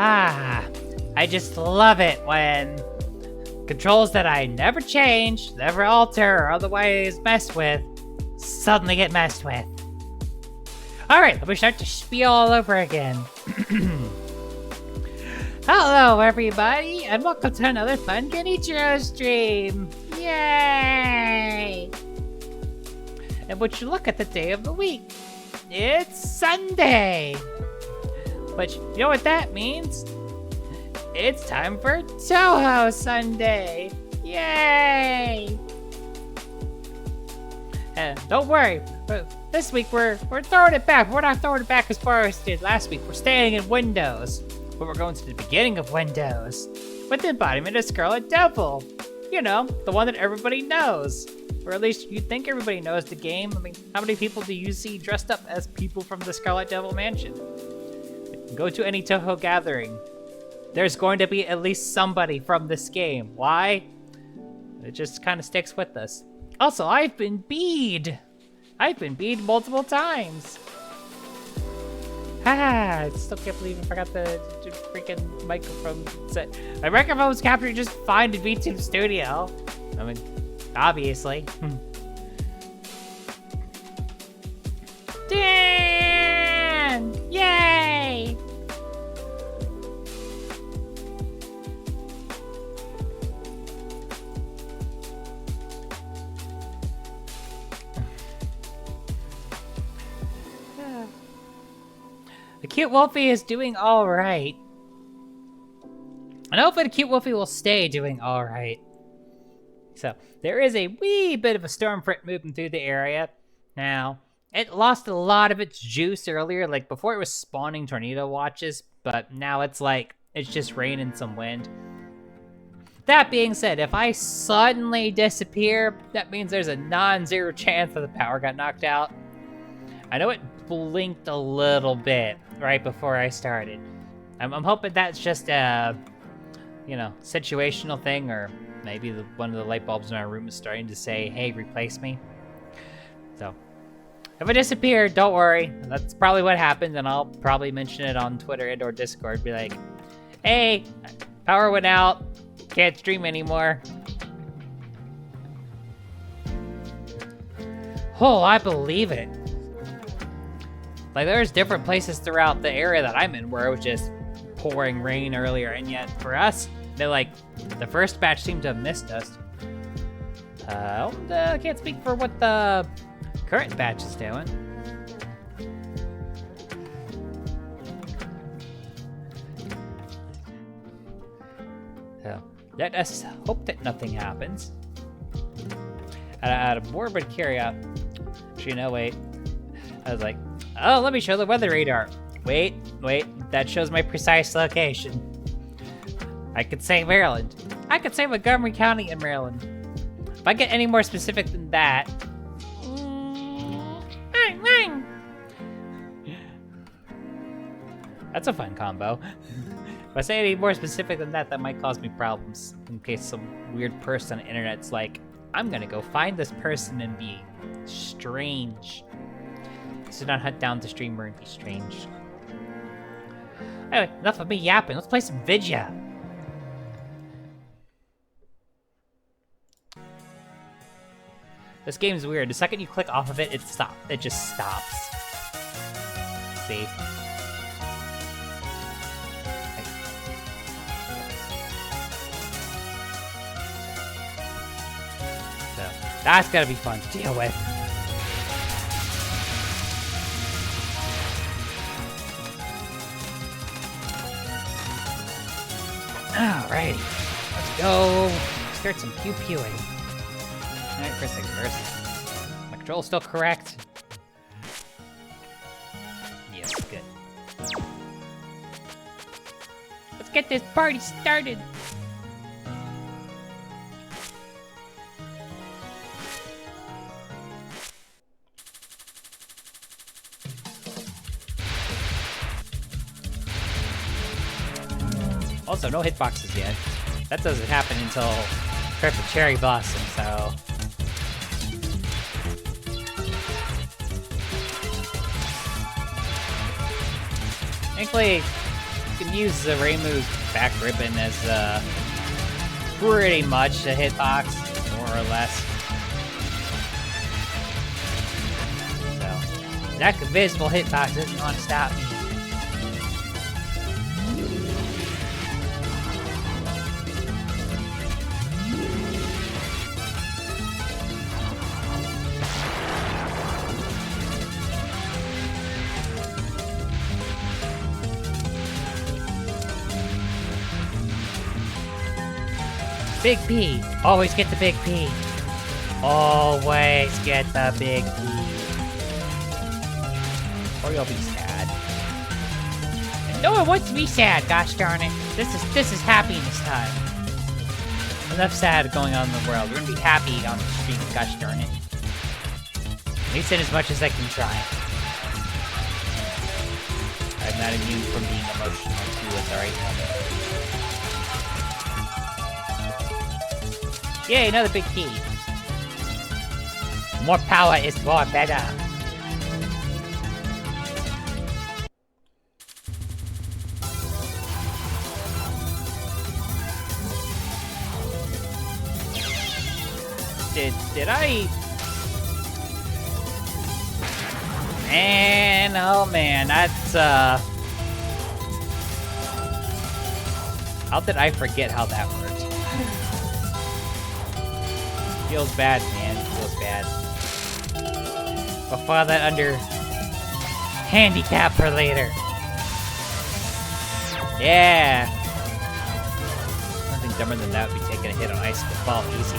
I just love it when controls that I never change, never alter, or otherwise mess with, suddenly get messed with. Alright, let me start to spiel all over again. Hello everybody, and welcome to another fun Genichiro stream! Yay! And would you look at the day of the week? It's Sunday! But you know what that means? It's time for Touhou Sunday! Yay! And don't worry, this week we're throwing it back. We're not throwing it back as far as we did last week. We're staying in Windows. But we're going to the beginning of Windows with the embodiment of Scarlet Devil. You know, the one that everybody knows. Or at least you think everybody knows the game. I mean, how many people do you see dressed up as people from the Scarlet Devil Mansion? Go to any Touhou gathering. There's going to be at least somebody from this game. Why? It just kind of sticks with us. Also, I've been beed. I've been beed multiple times. I still can't believe I forgot the freaking microphone set. My microphone was captured just fine in VTube Studio. I mean, obviously. Dan! Yay! The cute Wolfie is doing alright. And hopefully the cute Wolfie will stay doing alright. So, there is a wee bit of a storm front moving through the area. Now, it lost a lot of its juice earlier, like before it was spawning tornado watches, but now it's like, it's just rain and some wind. That being said, if I suddenly disappear, that means there's a non-zero chance that the power got knocked out. I know it blinked a little bit right before I started. I'm hoping that's just a, you know, situational thing, or maybe one of the light bulbs in our room is starting to say, hey, replace me. So, if I disappear, don't worry. That's probably what happened, and I'll probably mention it on Twitter and or Discord. Be like, hey, power went out. Can't stream anymore. Oh, I believe it. Like, there's different places throughout the area that I'm in where it was just pouring rain earlier, and yet for us, they're like, the first batch seemed to have missed us. I can't speak for what the current batch is doing. So, let us hope that nothing happens. Out of morbid curiosity, actually, no, wait. I was like, oh, let me show the weather radar. Wait, that shows my precise location. I could say Maryland. I could say Montgomery County in Maryland. If I get any more specific than that... That's a fun combo. If I say any more specific than that, that might cause me problems. In case some weird person on the internet's like, I'm gonna go find this person and be strange. So not hunt down the streamer and be strange. Anyway, enough of me yapping. Let's play some Vidya. This game's weird. The second you click off of it, it stops. It just stops. See? So, that's gotta be fun to deal with. Alrighty, let's go start some pew-pewing. Alright, first things first. My control's still correct. Yes, good. Let's get this party started. Also, no hitboxes yet. That doesn't happen until Perfect Cherry Blossom, so... Thankfully, you can can use the Reimu's back ribbon as pretty much a hitbox, more or less. So that visible hitbox doesn't want to stop me. Big P. Always get the big P. Always get the big P. Or you'll be sad. And no one wants to be sad, gosh darn it. This is happiness time. Enough sad going on in the world. We're gonna be happy on the stream, gosh darn it. At least in as much as I can try. I'm not immune from being emotional too, it's alright. Yay, another big key. More power is more better. Did I... Man, oh man, that's, how did I forget how that worked? Feels bad, man. Feels bad. We'll file that under handicap for later. Yeah. Nothing dumber than that would be taking a hit on ice to fall easy.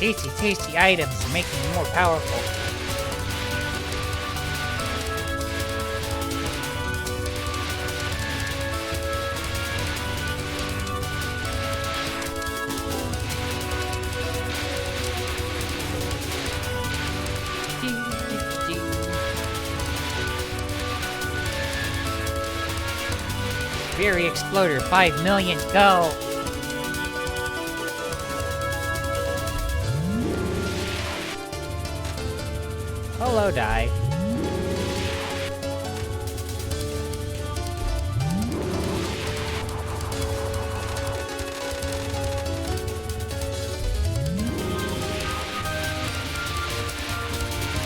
Tasty, tasty items are making you more powerful. Fury Exploder, 5 million, go! Hello, die.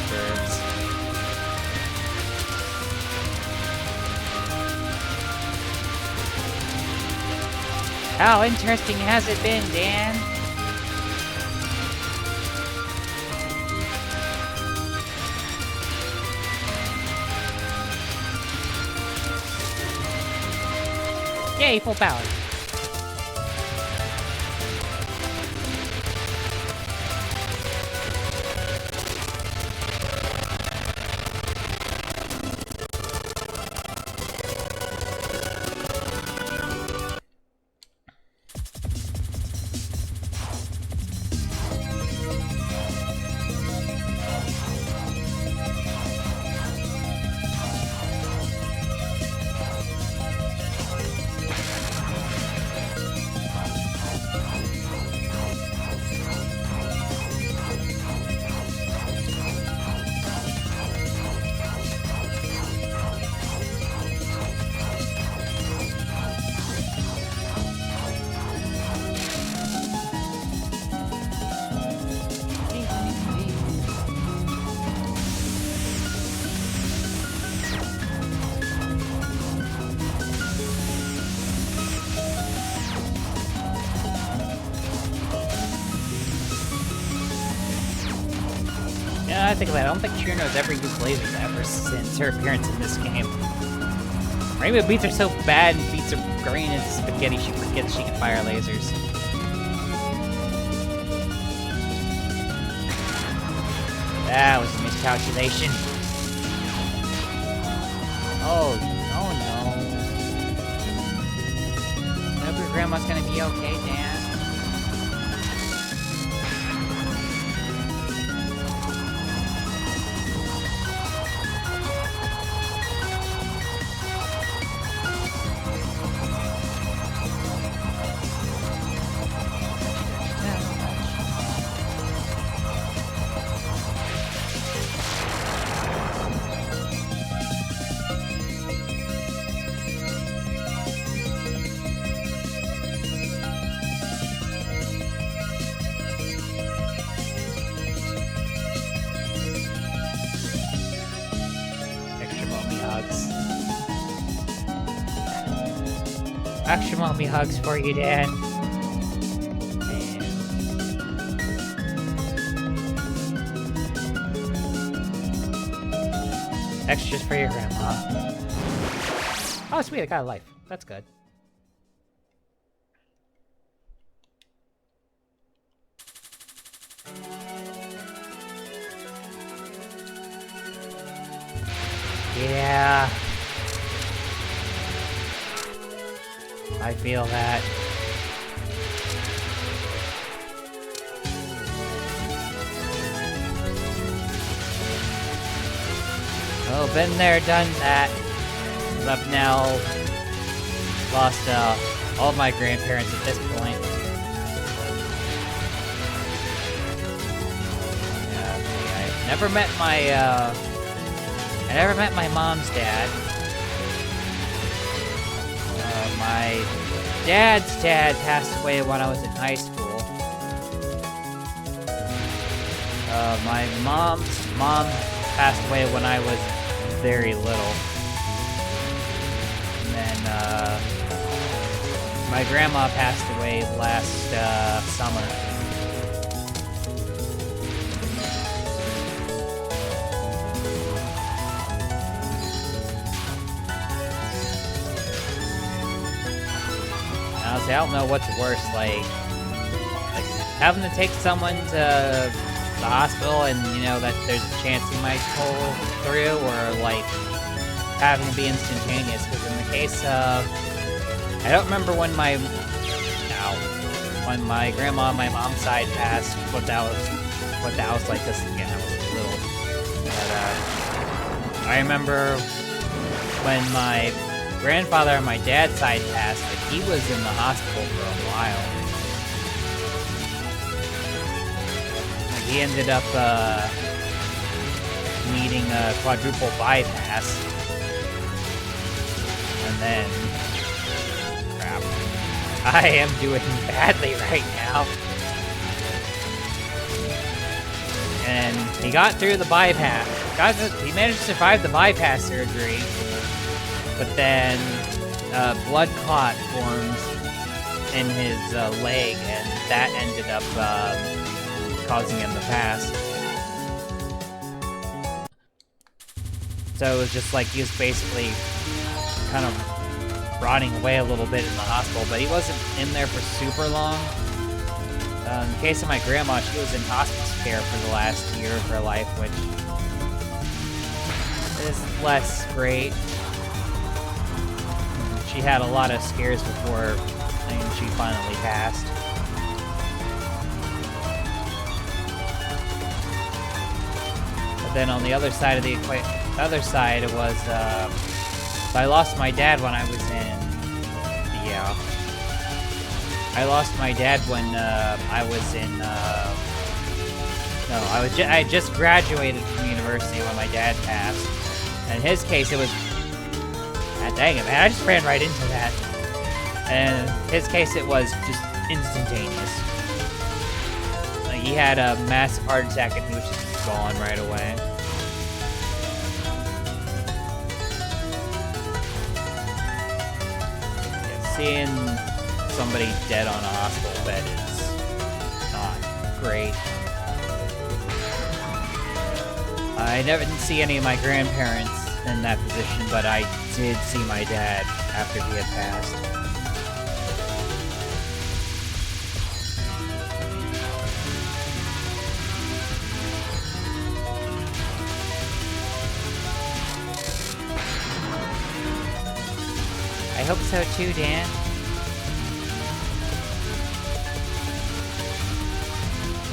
Birds. How interesting has it been, Dan? Yay, full power. Yeah, I think about it. I don't think Chirino's ever used lasers ever since her appearance in this game. Rainbow beats are so bad and beats are green and spaghetti she forgets she can fire lasers. That was a miscalculation. grandma's gonna be okay, Dan. Extra mommy hugs for you, Dan. And extras for your grandma. Oh, sweet, I got a life. That's good. Yeah. I feel that. Oh, been there, done that. I've now lost all of my grandparents at this point. Yeah, I never met my mom's dad. My dad's dad passed away when I was in high school. My mom's mom passed away when I was very little. And then, my grandma passed away last, summer. Honestly, I don't know what's worse, like having to take someone to the hospital and, you know, that there's a chance he might pull through, or, like, having to be instantaneous, because in the case of... I don't remember when my grandma on my mom's side passed, what that was like, this again, I was little. But, I remember when my grandfather on my dad's side passed, like, he was in the hospital for a while. Like, he ended up, needing a quadruple bypass. And then... crap. I am doing badly right now. And he got through the bypass. He managed to survive the bypass surgery. But then, blood clot formed in his leg, and that ended up causing him to pass. So it was just like he was basically kind of rotting away a little bit in the hospital, but he wasn't in there for super long. In the case of my grandma, she was in hospice care for the last year of her life, which is less great. She had a lot of scares before she finally passed. But then on the other side of the equation, it was, I lost my dad when I was in, I lost my dad when, I was in, I had just graduated from university when my dad passed. In his case, it was, God dang it, man, I just ran right into that. And in his case, it was just instantaneous. Like, he had a massive heart attack and he was just gone right away. Yeah, seeing somebody dead on a hospital bed is not great. I never did see any of my grandparents in that position, but I did see my dad after he had passed. I hope so too, Dan.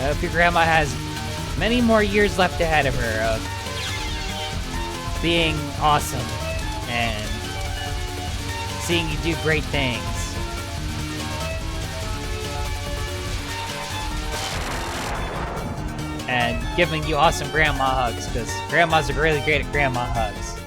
I hope your grandma has many more years left ahead of her of being awesome and seeing you do great things. And giving you awesome grandma hugs, because grandmas are really great at grandma hugs.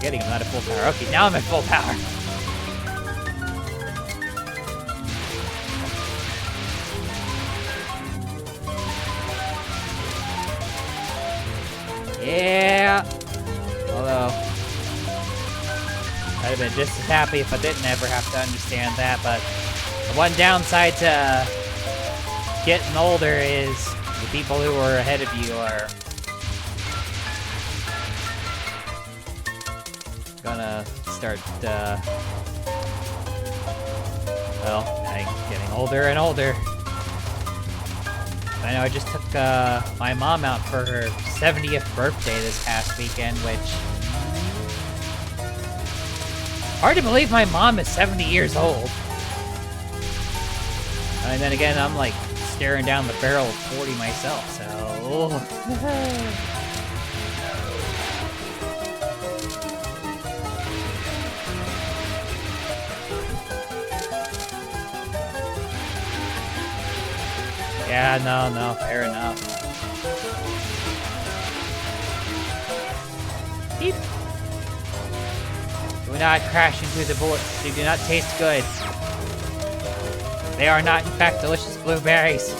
Forgetting I'm not at full power. Okay, now I'm at full power. Yeah. Although, I'd have been just as happy if I didn't ever have to understand that, but the one downside to getting older is the people who are ahead of you are gonna start, well, getting older and older. I know I just took my mom out for her 70th birthday this past weekend, which... hard to believe my mom is 70 years old. And then again, I'm like staring down the barrel of 40 myself, so... Yeah, no, fair enough. Beep. Do not crash into the bullets. They do not taste good. They are not, in fact, delicious blueberries.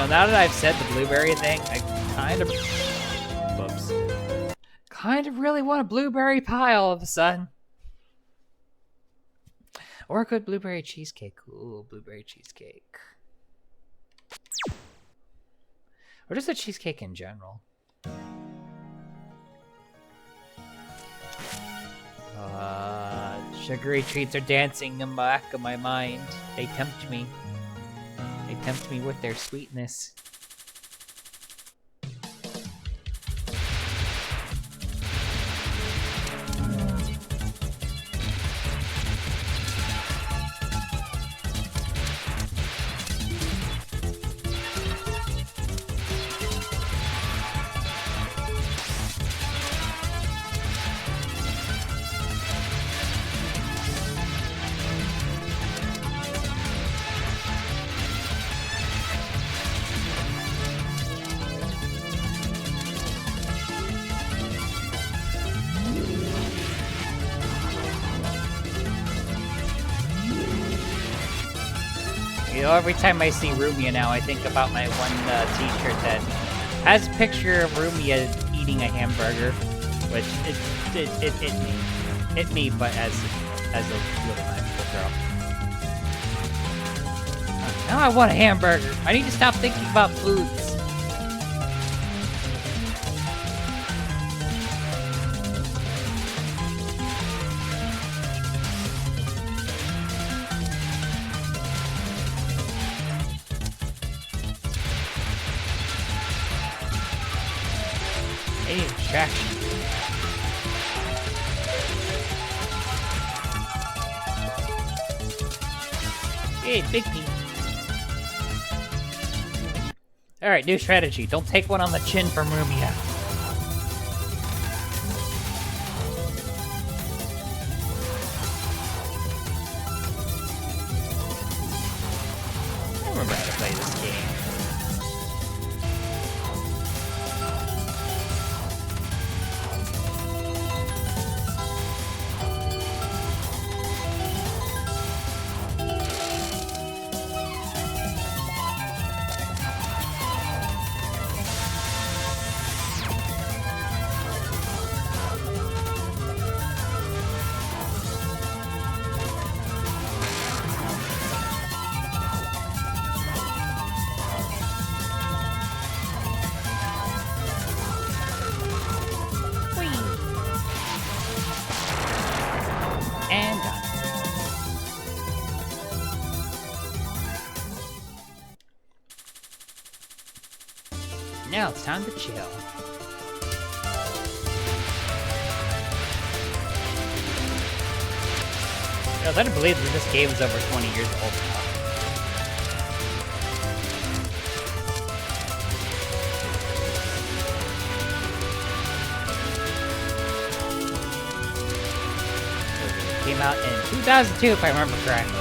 Now that I've said the blueberry thing, I kind of really want a blueberry pie all of a sudden. Or a good blueberry cheesecake. Ooh, blueberry cheesecake. Or just a cheesecake in general. Sugary treats are dancing in the back of my mind. They tempt me. They tempt me with their sweetness. You know, every time I see Rumia now, I think about my one t-shirt that has a picture of Rumia eating a hamburger, which it me, but as a little magical girl. Now I want a hamburger. I need to stop thinking about foods. Any distraction. Hey, big P. Alright, new strategy. Don't take one on the chin from Rumia. I remember how to play this game. now it's time to chill. I was hard to believe that this game is over 20 years old now. It came out in 2002, if I remember correctly.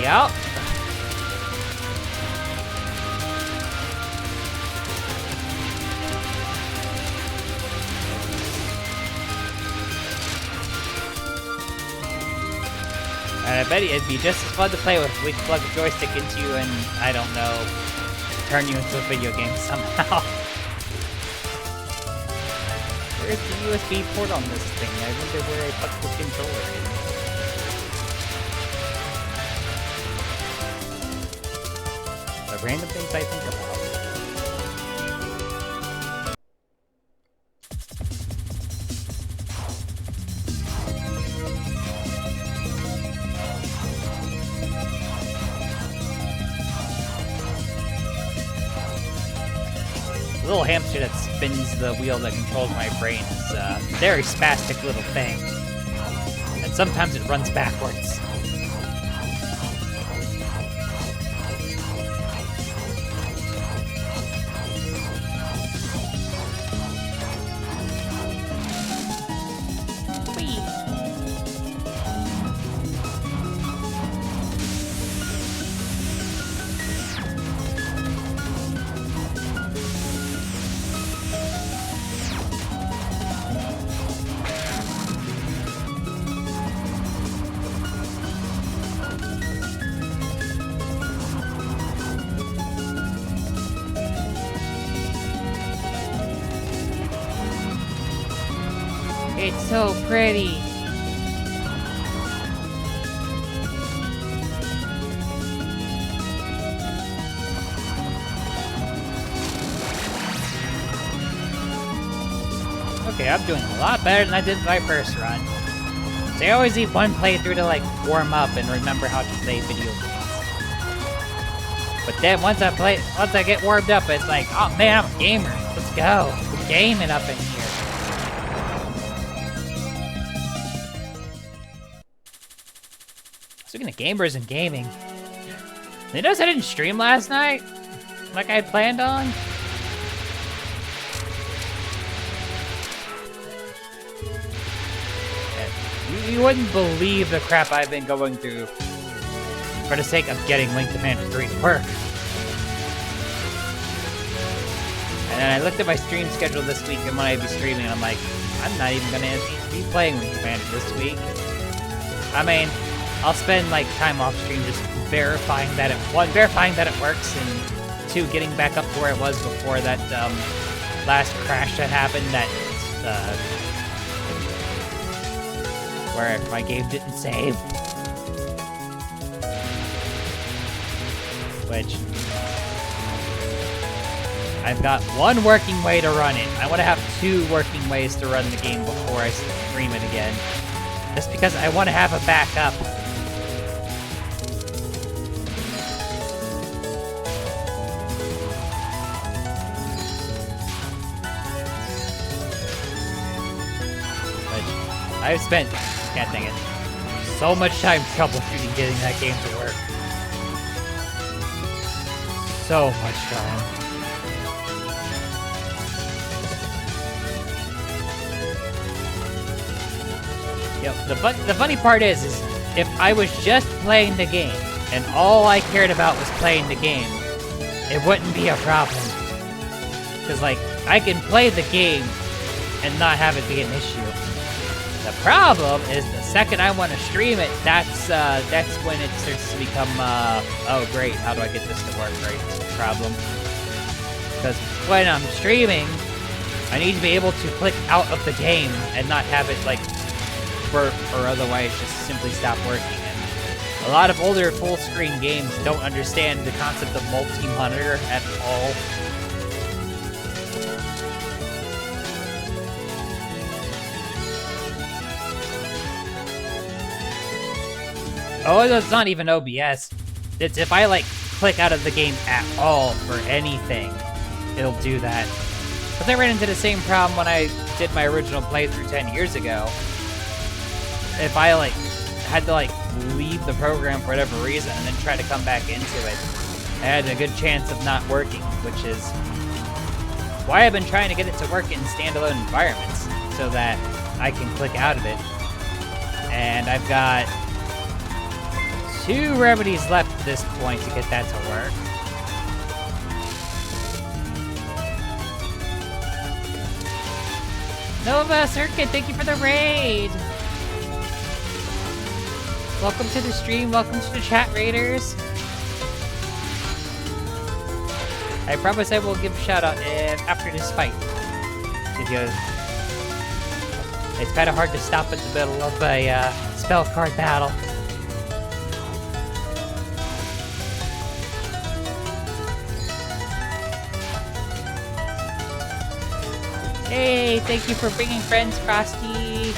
Yep. And I bet it'd be just as fun to play with. We could plug a joystick into you and, I don't know, turn you into a video game somehow. Where's the USB port on this thing? I wonder where I put the controller in. The random things I think about. The little hamster that spins the wheel that controls my brain is a very spastic little thing. And sometimes it runs backwards. It's so pretty. Okay, I'm doing a lot better than I did my first run. So I always need one playthrough to like warm up and remember how to play video games. But then once I get warmed up, it's like, oh man, I'm a gamer. Let's go. We're gaming up in here. Speaking of gamers and gaming, you notice I didn't stream last night like I had planned on? You wouldn't believe the crap I've been going through for the sake of getting Link Commander 3 to work. And then I looked at my stream schedule this week and when I'd be streaming, I'm like, I'm not even gonna be playing Link Commander this week. I mean, I'll spend like time off stream just verifying that it works, and two, getting back up to where it was before that last crash that happened. That where my game didn't save, which I've got one working way to run it. I want to have two working ways to run the game before I stream it again, just because I want to have a backup. I've spent, God dang it, so much time troubleshooting getting that game to work. So much time. Yep, the funny part is if I was just playing the game and all I cared about was playing the game, it wouldn't be a problem. Because, like, I can play the game and not have it be an issue. The problem is the second I want to stream it, that's when it starts to become, oh great, how do I get this to work right? That's the problem. Because when I'm streaming, I need to be able to click out of the game and not have it like burp or otherwise just simply stop working. And a lot of older full screen games don't understand the concept of multi-monitor at all. Oh, it's not even OBS. It's if I like click out of the game at all for anything, it'll do that. But I ran into the same problem when I did my original playthrough 10 years ago. If I like had to like leave the program for whatever reason and then try to come back into it, I had a good chance of not working, which is why I've been trying to get it to work in standalone environments so that I can click out of it. And I've got 2 remedies left at this point to get that to work. Nova Circuit, thank you for the raid! Welcome to the stream, welcome to the chat, raiders. I promise I will give a shout out after this fight. Because it's kind of hard to stop in the middle of a spell card battle. Hey, thank you for bringing friends, Frosty.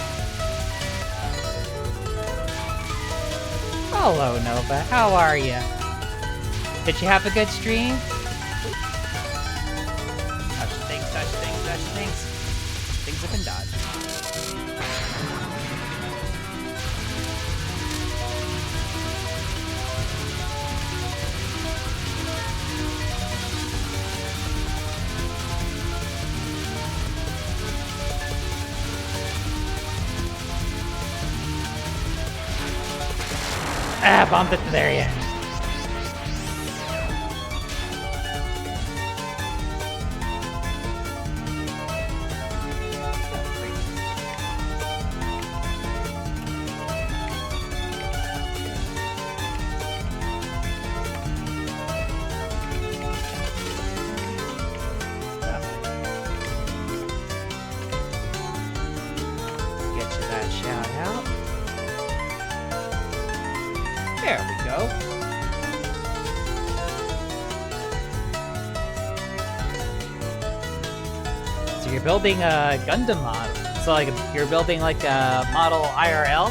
Hello, Nova. How are you? Did you have a good stream? Touch things, touch things, touch things. Things have been dodged. Ah, bumped it to there, yeah. Get you that shout out. There we go. So you're building a Gundam model. So like you're building like a model IRL?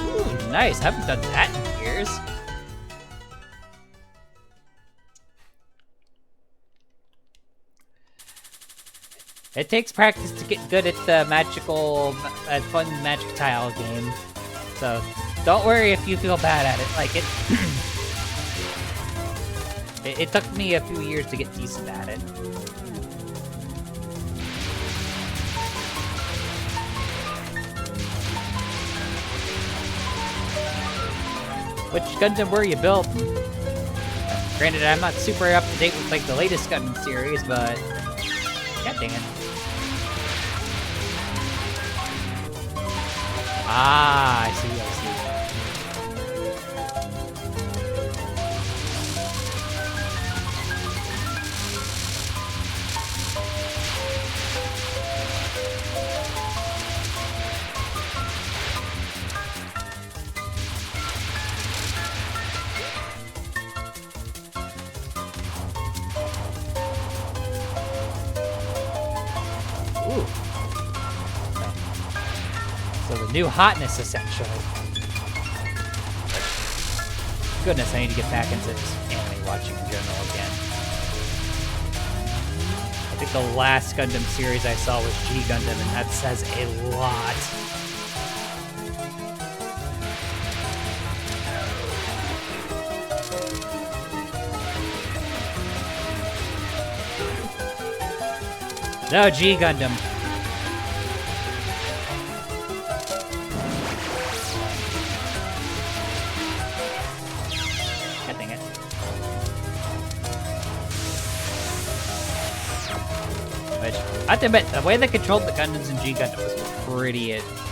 Ooh, nice. Haven't done that in years. It takes practice to get good at the fun magic tile game. So, don't worry if you feel bad at it. Like, it took me a few years to get decent at it. Which Gundam were you building? Granted, I'm not super up to date with, like, the latest Gundam series, but... God dang it. Ah, I see, I see. Ooh. So the new hotness, essentially. Goodness, I need to get back into this anime watching in general again. I think the last Gundam series I saw was G Gundam, and that says a lot. No, G Gundam. God dang it. I have to admit, the way they controlled the Gundams in G Gundam was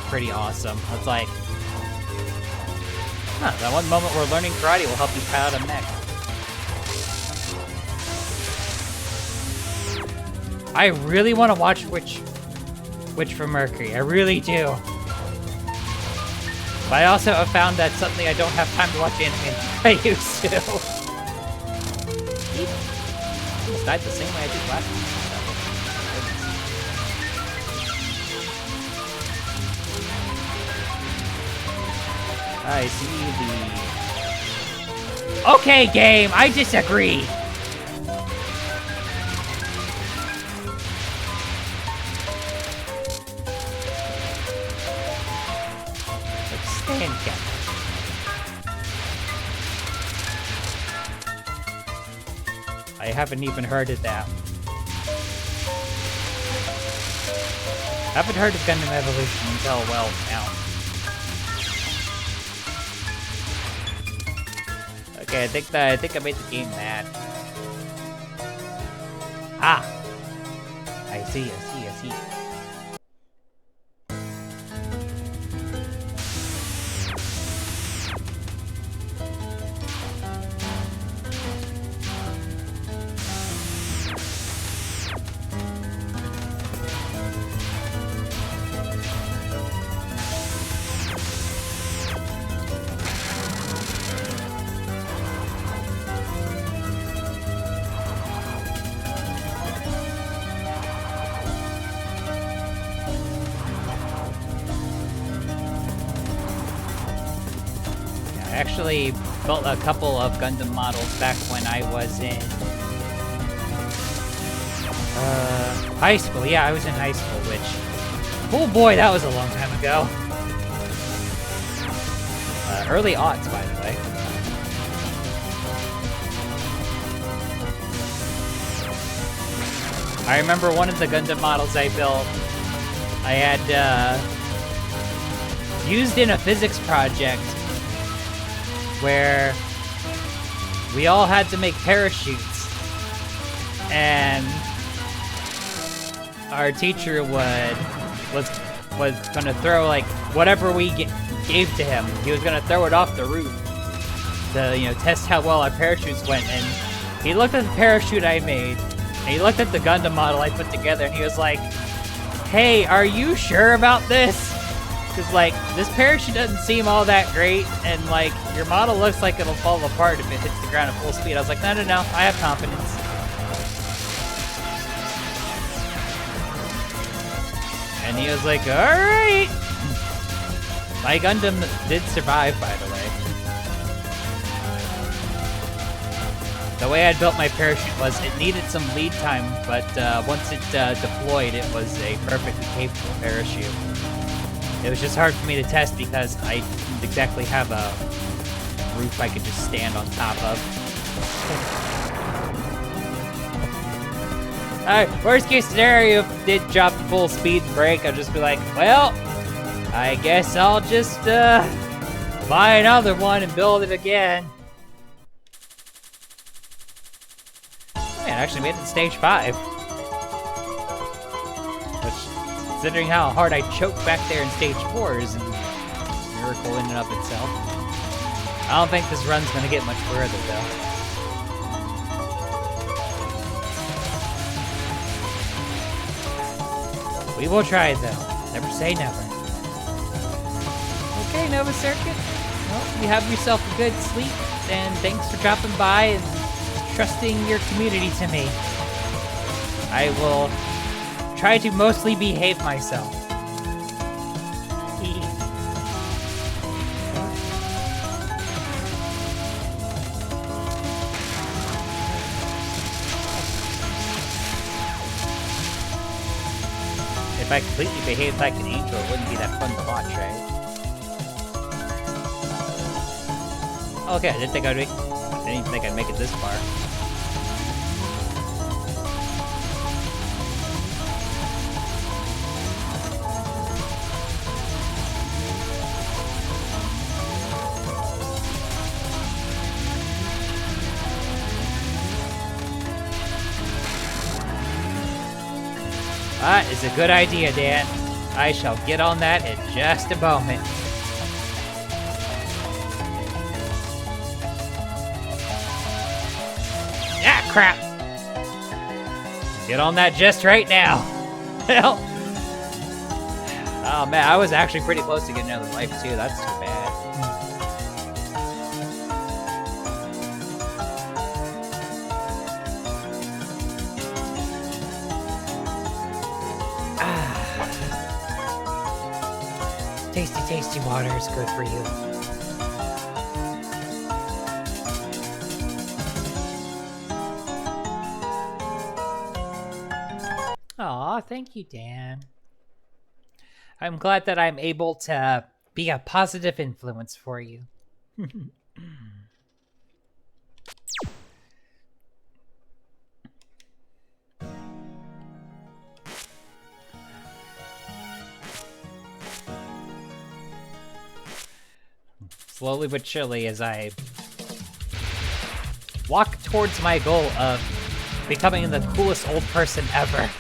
pretty awesome. It's like, that one moment where learning karate will help you pilot a mech. I really want to watch Witch from Mercury. I really do. But I also have found that something I don't have time to watch anime I used to. He almost died the same way I did last time. I see the... Okay, game! I disagree! Let's stand together. I haven't even heard of that. Haven't heard of Gundam Evolution until, well, now. Okay, I think I made the game mad. Ah! I see. I actually built a couple of Gundam models back when I was in high school. Yeah, I was in high school, which, oh boy, that was a long time ago. Early aughts, by the way. I remember one of the Gundam models I built, I had used in a physics project where we all had to make parachutes, and our teacher was gonna throw like whatever we gave to him. He was gonna throw it off the roof to, you know, test how well our parachutes went. And he looked at the parachute I made, and he looked at the Gundam model I put together, and he was like, "Hey, are you sure about this? Because, like, this parachute doesn't seem all that great, and, like, your model looks like it'll fall apart if it hits the ground at full speed." I was like, no, I have confidence. And he was like, alright! My Gundam did survive, by the way. The way I built my parachute was it needed some lead time, but once it deployed, it was a perfectly capable parachute. It was just hard for me to test because I didn't exactly have a roof I could just stand on top of. Alright, worst case scenario, if it did drop to full speed and break, I'd just be like, well, I guess I'll just buy another one and build it again. Man, I actually made it to stage 5. Which, considering how hard I choked back there in stage 4 is a miracle in and of itself. I don't think this run's gonna get much further though. We will try though. Never say never. Okay, Nova Circuit. Well, you have yourself a good sleep, and thanks for dropping by and trusting your community to me. I will try to mostly behave myself. If I completely behaved like an angel, it wouldn't be that fun to watch, right? Okay, I didn't think I'd make it this far. That is a good idea, Dan. I shall get on that in just a moment. Ah, crap! Get on that just right now. Hell. Oh man, I was actually pretty close to getting another life too. That's too bad. Tasty, tasty water is good for you. Aw, thank you, Dan. I'm glad that I'm able to be a positive influence for you. Slowly but surely, as I walk towards my goal of becoming the coolest old person ever.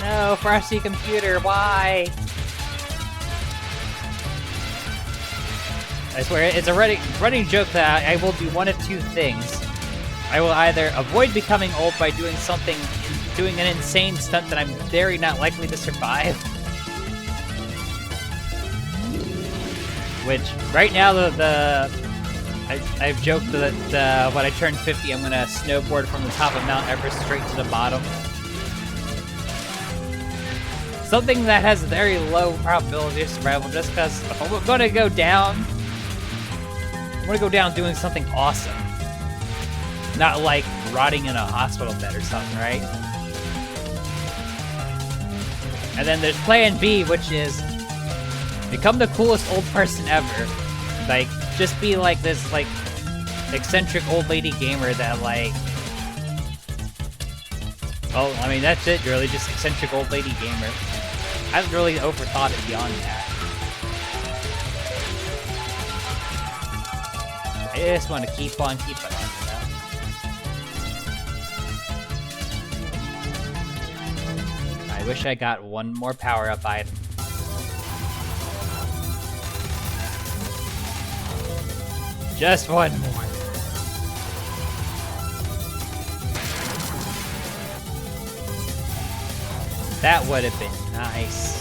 No, Frosty Computer, why? I swear, it's a running joke that I will do one of two things. I will either avoid becoming old by doing an insane stunt that I'm very not likely to survive. Which, right now, I've joked that when I turn 50, I'm gonna snowboard from the top of Mount Everest straight to the bottom. Something that has a very low probability of survival, just because if I'm gonna go down, I'm gonna go down doing something awesome. Not like rotting in a hospital bed or something, right? And then there's plan B, which is become the coolest old person ever. Like, just be like this, like, eccentric old lady gamer that, like... Oh, I mean, that's it, really, just eccentric old lady gamer. I haven't really overthought it beyond that. I just want to keep on keeping on, you know? I wish I got one more power-up item. Just one more. That would have been nice.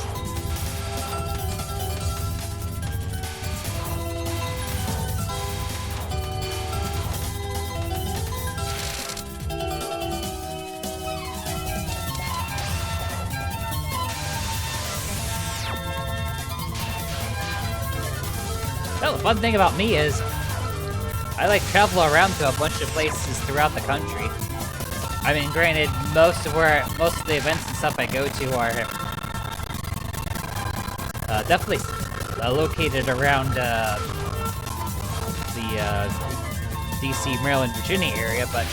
Well, the fun thing about me is I like travel around to a bunch of places throughout the country. I mean, granted, most of the events and stuff I go to are definitely located around the DC, Maryland, Virginia area, but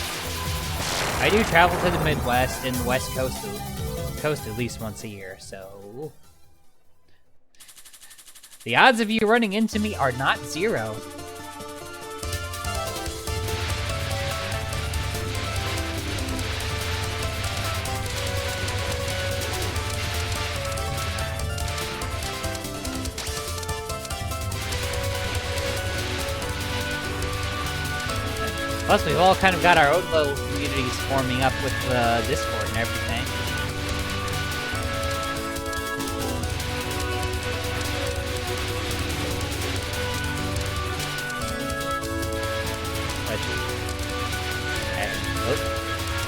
I do travel to the Midwest and the West Coast at least once a year, so the odds of you running into me are not zero. Plus, we've all kind of got our own little communities forming up with Discord and everything.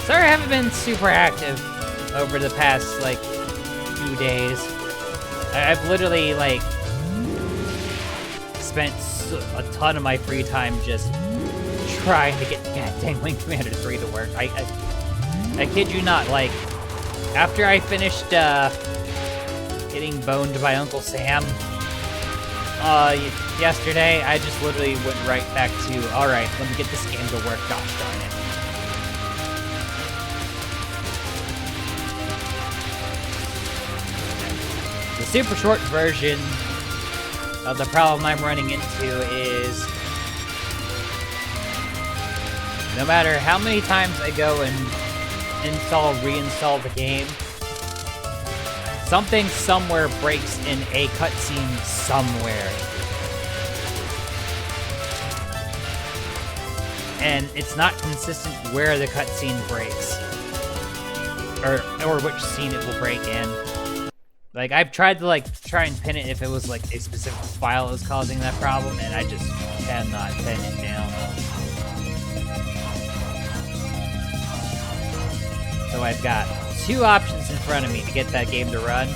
Sorry I haven't been super active over the past, like, 2 days. I've literally, like, spent a ton of my free time just trying to get goddamn Wing Commander 3 to work. I kid you not, like, after I finished getting boned by Uncle Sam yesterday, I just literally went right back to, alright, let me get this game to work, gosh darn it. The super short version of the problem I'm running into is no matter how many times I go and reinstall the game, something somewhere breaks in a cutscene somewhere. And it's not consistent where the cutscene breaks. Or which scene it will break in. Like, I've tried to, try and pin it if it was, a specific file that was causing that problem, and I just cannot pin it down. So I've got 2 options in front of me to get that game to run.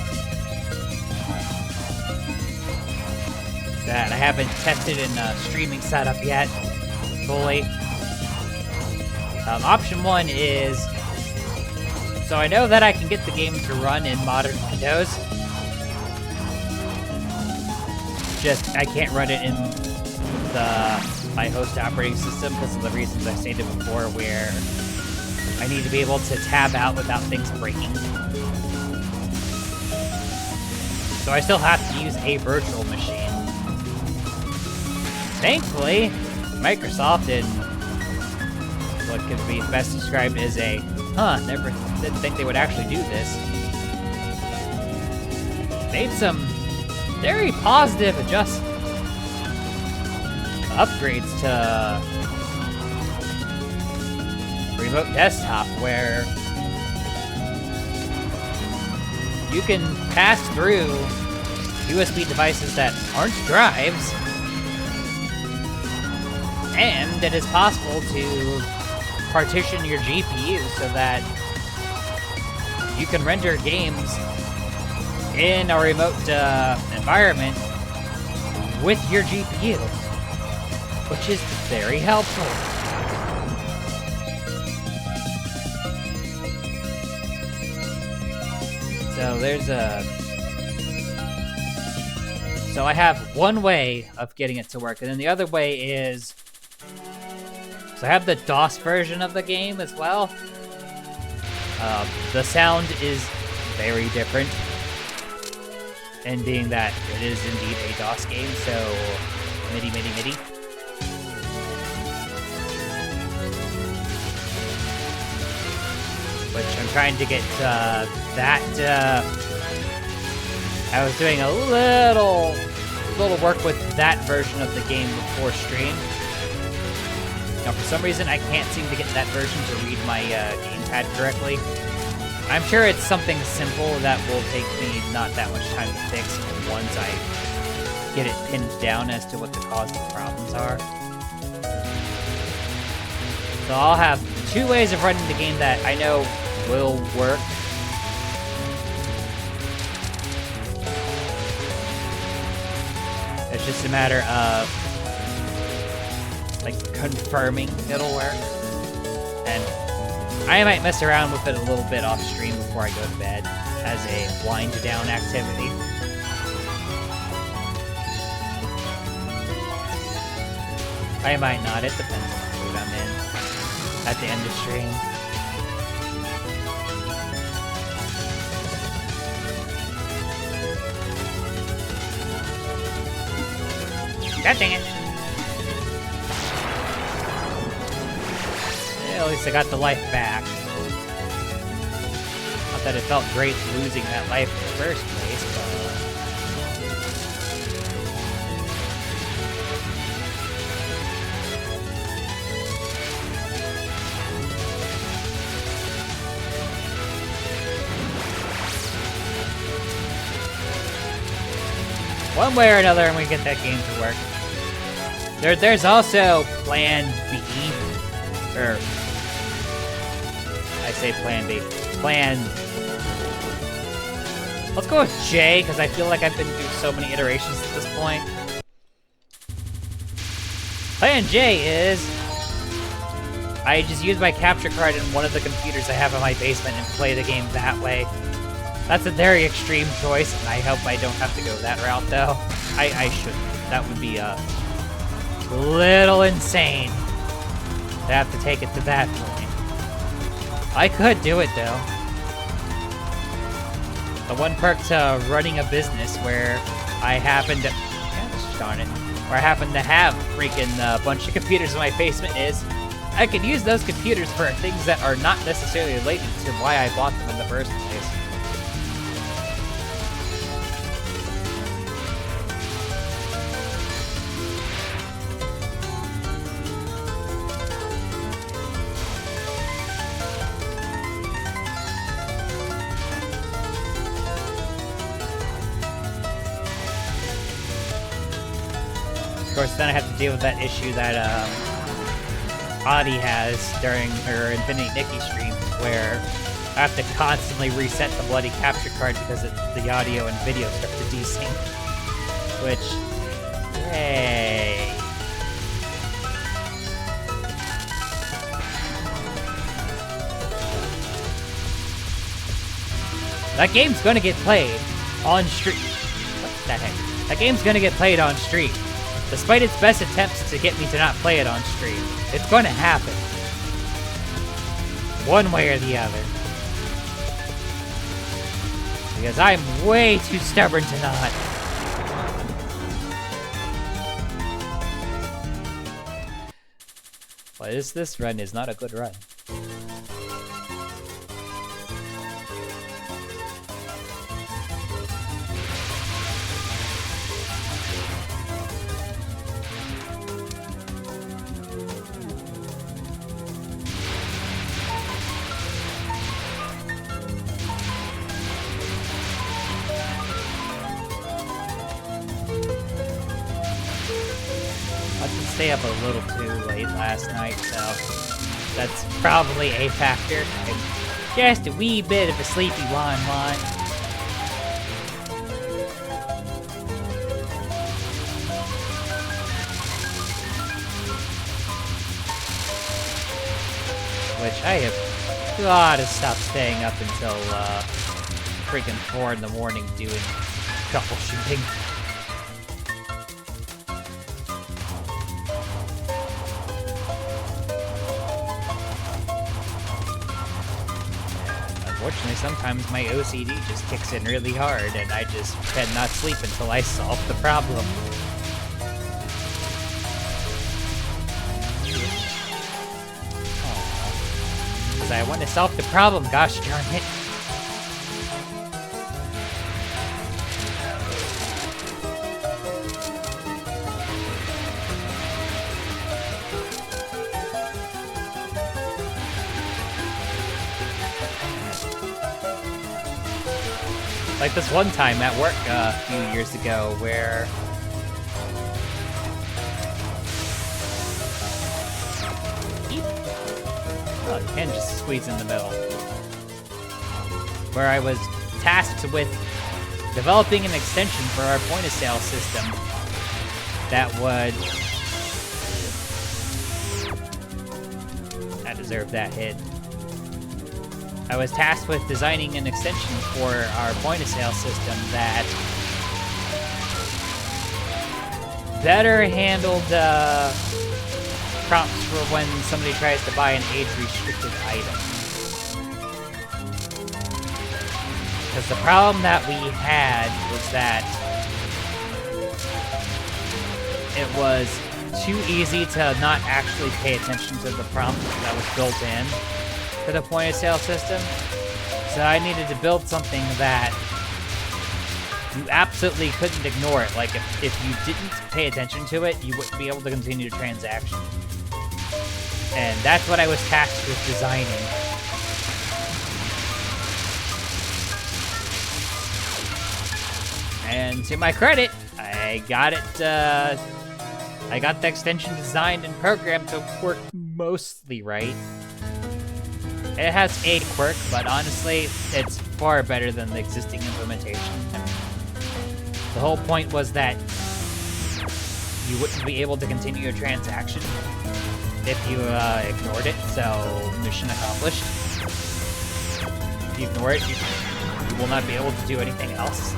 That I haven't tested in streaming setup yet, fully. Option 1 is, so I know that I can get the game to run in modern Windows. Just, I can't run it in my host operating system because of the reasons I stated before, where I need to be able to tab out without things breaking. So I still have to use a virtual machine. Thankfully, Microsoft, in what could be best described as a, never didn't think they would actually do this, made some very positive upgrades to Remote Desktop, where you can pass through USB devices that aren't drives, and it is possible to partition your GPU so that you can render games in a remote environment with your GPU, which is very helpful. So I have one way of getting it to work, and then the other way is, so I have the DOS version of the game as well. The sound is very different, and being that it is indeed a DOS game, so MIDI. Which I'm trying to get I was doing a little work with that version of the game before stream. Now, for some reason, I can't seem to get that version to read my gamepad correctly. I'm sure it's something simple that will take me not that much time to fix once I get it pinned down as to what the cause of the problems are. So I'll have 2 ways of running the game that I know will work. It's just a matter of confirming it'll work. And I might mess around with it a little bit off stream before I go to bed as a wind down activity. I might not, it depends on the mood I'm in at the end of stream. God dang it! Yeah, at least I got the life back. Not that it felt great losing that life in the first place, but... one way or another, I'm gonna get that game to work. There's also Plan B, or I say Plan B. Let's go with J, because I feel like I've been through so many iterations at this point. Plan J is I just use my capture card in one of the computers I have in my basement and play the game that way. That's a very extreme choice, and I hope I don't have to go that route, though. I shouldn't. That would be a little insane to have to take it to that point. I could do it, though. The one perk to running a business where I happen to... yeah, darn it. Where I happen to have freaking a bunch of computers in my basement is I could use those computers for things that are not necessarily related to why I bought them in the first place. Of course, then I have to deal with that issue that Audie has during her Infinity Nikki streams, where I have to constantly reset the bloody capture card because the audio and video start to desync. Which, yay. That game's gonna get played on stream. What the heck? That game's gonna get played on stream. Despite its best attempts to get me to not play it on stream. It's going to happen. One way or the other. Because I'm way too stubborn to not. What is this run? Is not a good run. Stay up a little too late last night, so that's probably a factor. And just a wee bit of a sleepy Juan. Which I have gotta stop staying up until freaking 4 in the morning doing troubleshooting. Unfortunately, sometimes my OCD just kicks in really hard, and I just cannot sleep until I solve the problem. Because I want to solve the problem, gosh darn it. Like this one time at work a few years ago where oh, you can just squeeze in the middle. Where I was tasked with developing an extension for our point-of-sale system that would... I deserve that hit. I was tasked with designing an extension for our point-of-sale system that better handled prompts for when somebody tries to buy an age-restricted item. Because the problem that we had was that it was too easy to not actually pay attention to the prompt that was built in to the point-of-sale system. So I needed to build something that you absolutely couldn't ignore it. Like, if you didn't pay attention to it, you wouldn't be able to continue the transaction. And that's what I was tasked with designing. And to my credit, I got it, I got the extension designed and programmed to work mostly right. It has a quirk, but honestly, it's far better than the existing implementation. The whole point was that you wouldn't be able to continue your transaction if you ignored it, so mission accomplished. If you ignore it, you will not be able to do anything else.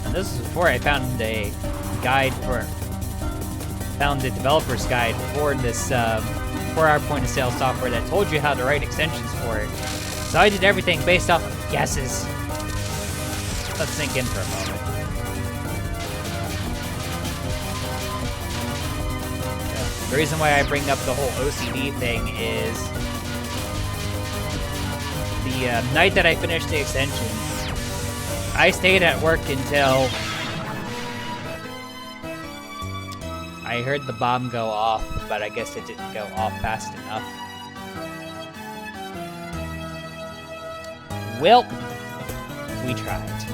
And this is before I found a guide found the developer's guide for this, for our point-of-sale software that told you how to write extensions for it. So I did everything based off of guesses. Let's sink in for a moment. The reason why I bring up the whole OCD thing is the night that I finished the extension, I stayed at work until I heard the bomb go off, but I guess it didn't go off fast enough. Well, we tried.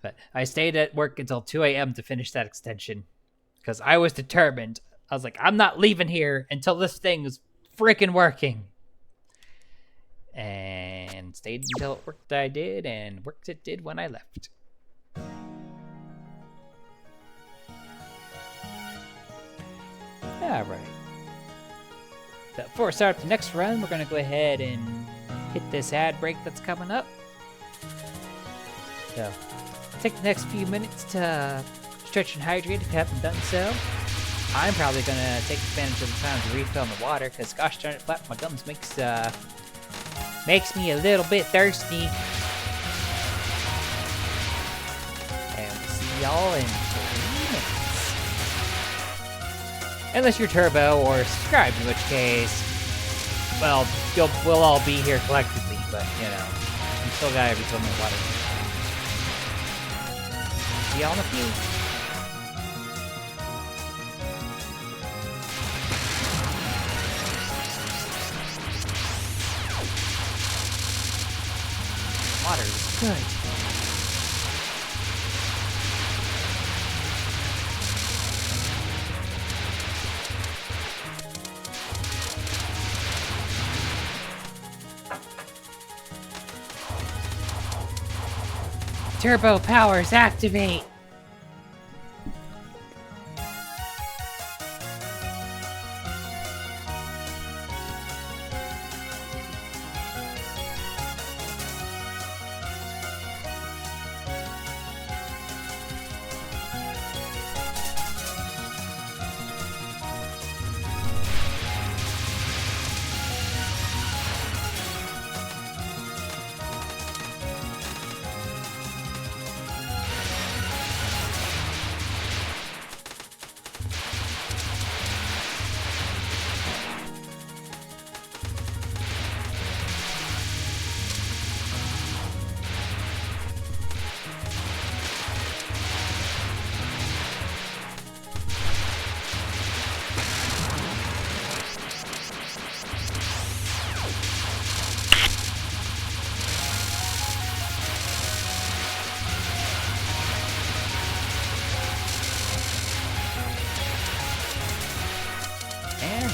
But I stayed at work until 2 a.m. to finish that extension. Because I was determined. I was like, I'm not leaving here until this thing is freaking working. And stayed until it worked I did, and worked it did when I left. Alright. But before we start the next run, we're going to go ahead and hit this ad break that's coming up. So, take the next few minutes to stretch and hydrate if you haven't done so. I'm probably going to take advantage of the time to refill the water, because gosh darn it, flapping my gums makes me a little bit thirsty. And we'll see y'all in 3 minutes. Unless you're Turbo or subscribed, in which case, well, we'll all be here collectively, but, you know, you still gotta refill my water. See y'all in a few. Water is good. Turbo powers activate!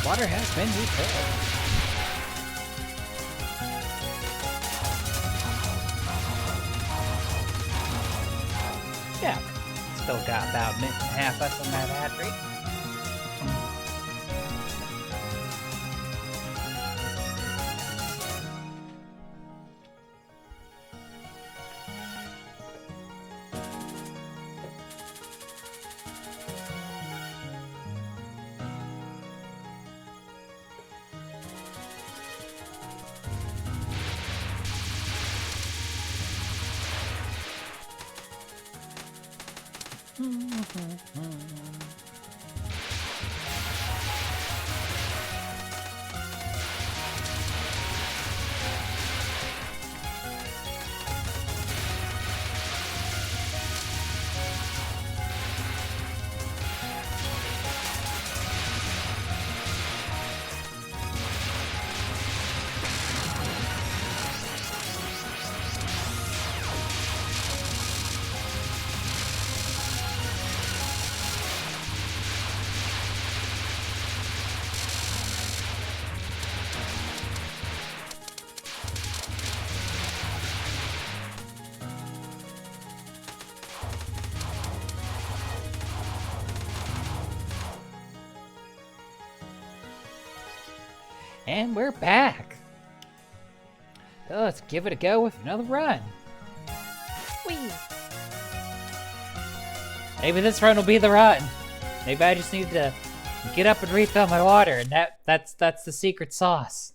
Water has been refilled. Yeah, still got about a minute and a half left on that ad break. And we're back. So let's give it a go with another run. Whee! Maybe this run will be the run. Maybe I just need to Get up and refill my water, and that's the secret sauce.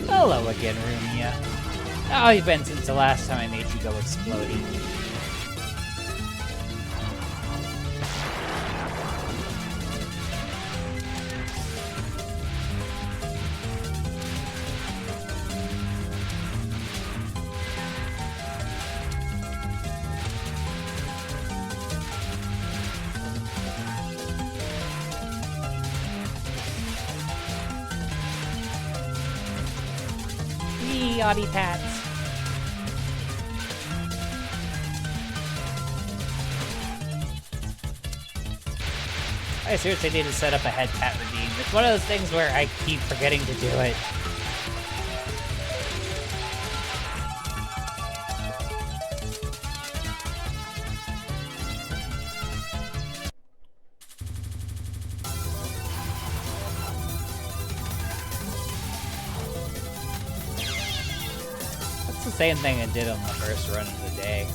Hello again, Rumia. How have you been since the last time I made you go exploding? Yachty pats. I seriously need to set up a head pat redeem. It's one of those things where I keep forgetting to do it. The same thing I did on the first run of the day.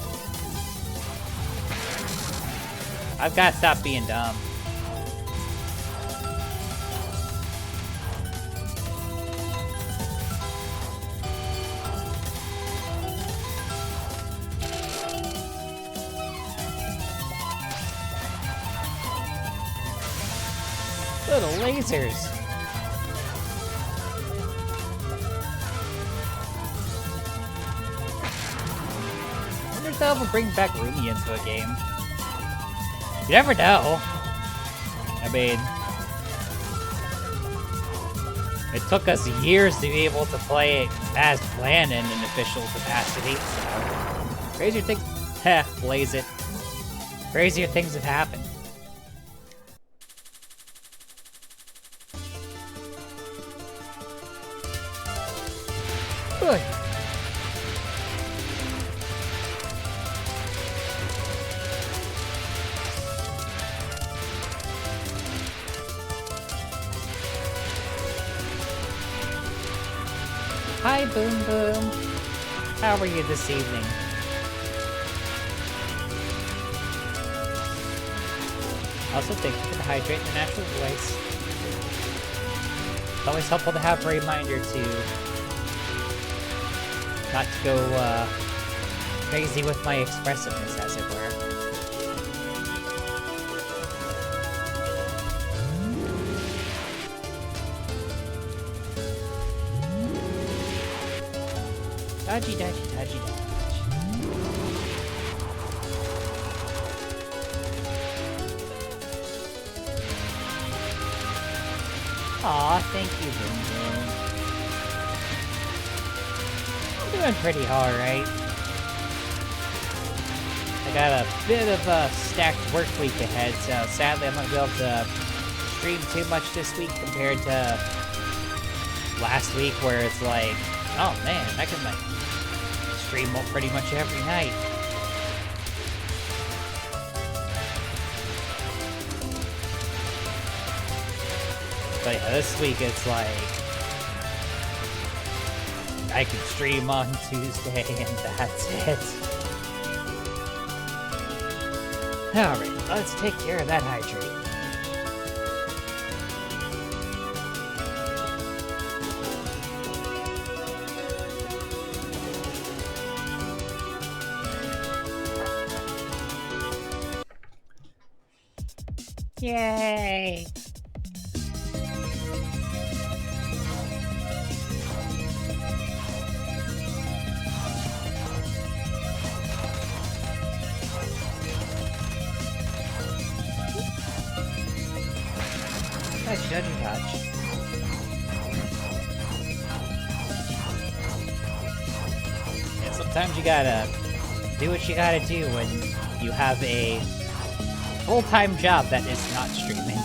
I've got to stop being dumb. Little lasers. They'll ever bring back Rumi into a game. You never know. I mean, it took us years to be able to play as planned in an official capacity, so crazier things, blaze it. Crazier things have happened. Good. Hi, Boom Boom. How are you this evening? Also, thank you for the hydrate in the natural voice. It's always helpful to have a reminder to not to go crazy with my expressiveness, as it were. Dodgy, dodgy, dodgy, dodgy. Aw, thank you, Boom Boom. I'm doing pretty alright. I got a bit of a stacked work week ahead, so sadly I'm not going to be able to stream too much this week compared to last week where it's like, oh man, I can like stream pretty much every night. But yeah, this week it's like I can stream on Tuesday and that's it. Alright, let's take care of that hydrate. Yay! Nice judging touch. Yeah, sometimes you gotta do what you gotta do when you have a full-time job that is not streaming.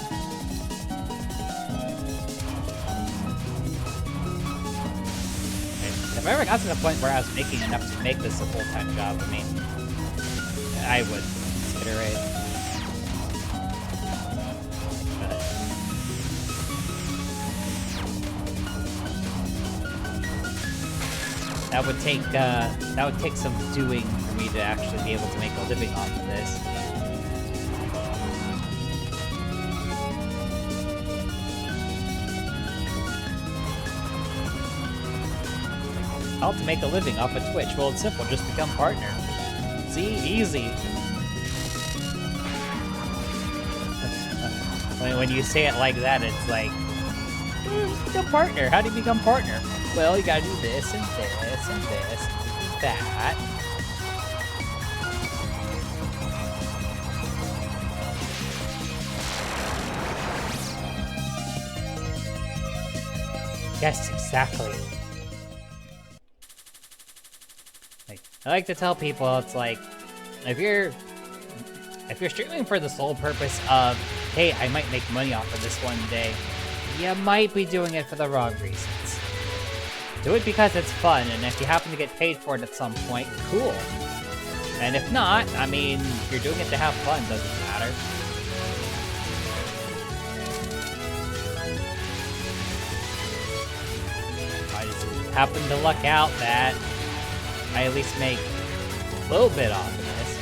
If I ever got to the point where I was making enough to make this a full-time job, I mean, I would consider it. That would take some doing for me to actually be able to make a living off of this. How to make a living off of Twitch? Well, it's simple. Just become partner. See? Easy. When you say it like that, it's like, become partner. How do you become partner? Well, you gotta do this and this and this and that. Yes, exactly. I like to tell people, it's like, if you're streaming for the sole purpose of, hey, I might make money off of this one day, you might be doing it for the wrong reasons. Do it because it's fun, and if you happen to get paid for it at some point, cool. And if not, I mean, if you're doing it to have fun, doesn't matter. I just happen to luck out that I at least make a little bit off of this.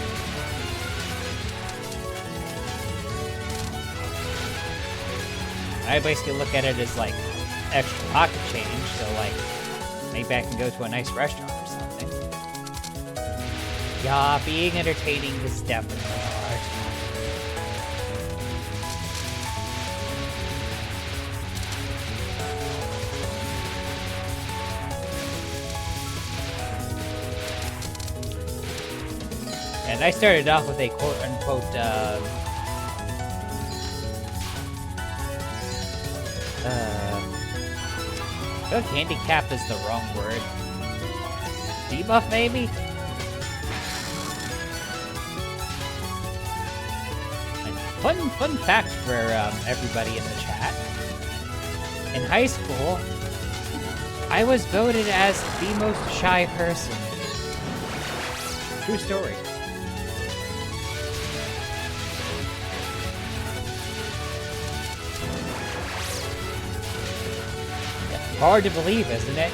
I basically look at it as like extra pocket change, so like maybe I can go to a nice restaurant or something. Yeah, being entertaining is definitely hard. And I started off with a quote-unquote, I think handicap is the wrong word. Debuff, maybe? And fun fact for everybody in the chat. In high school, I was voted as the most shy person. True story. Hard to believe, isn't it?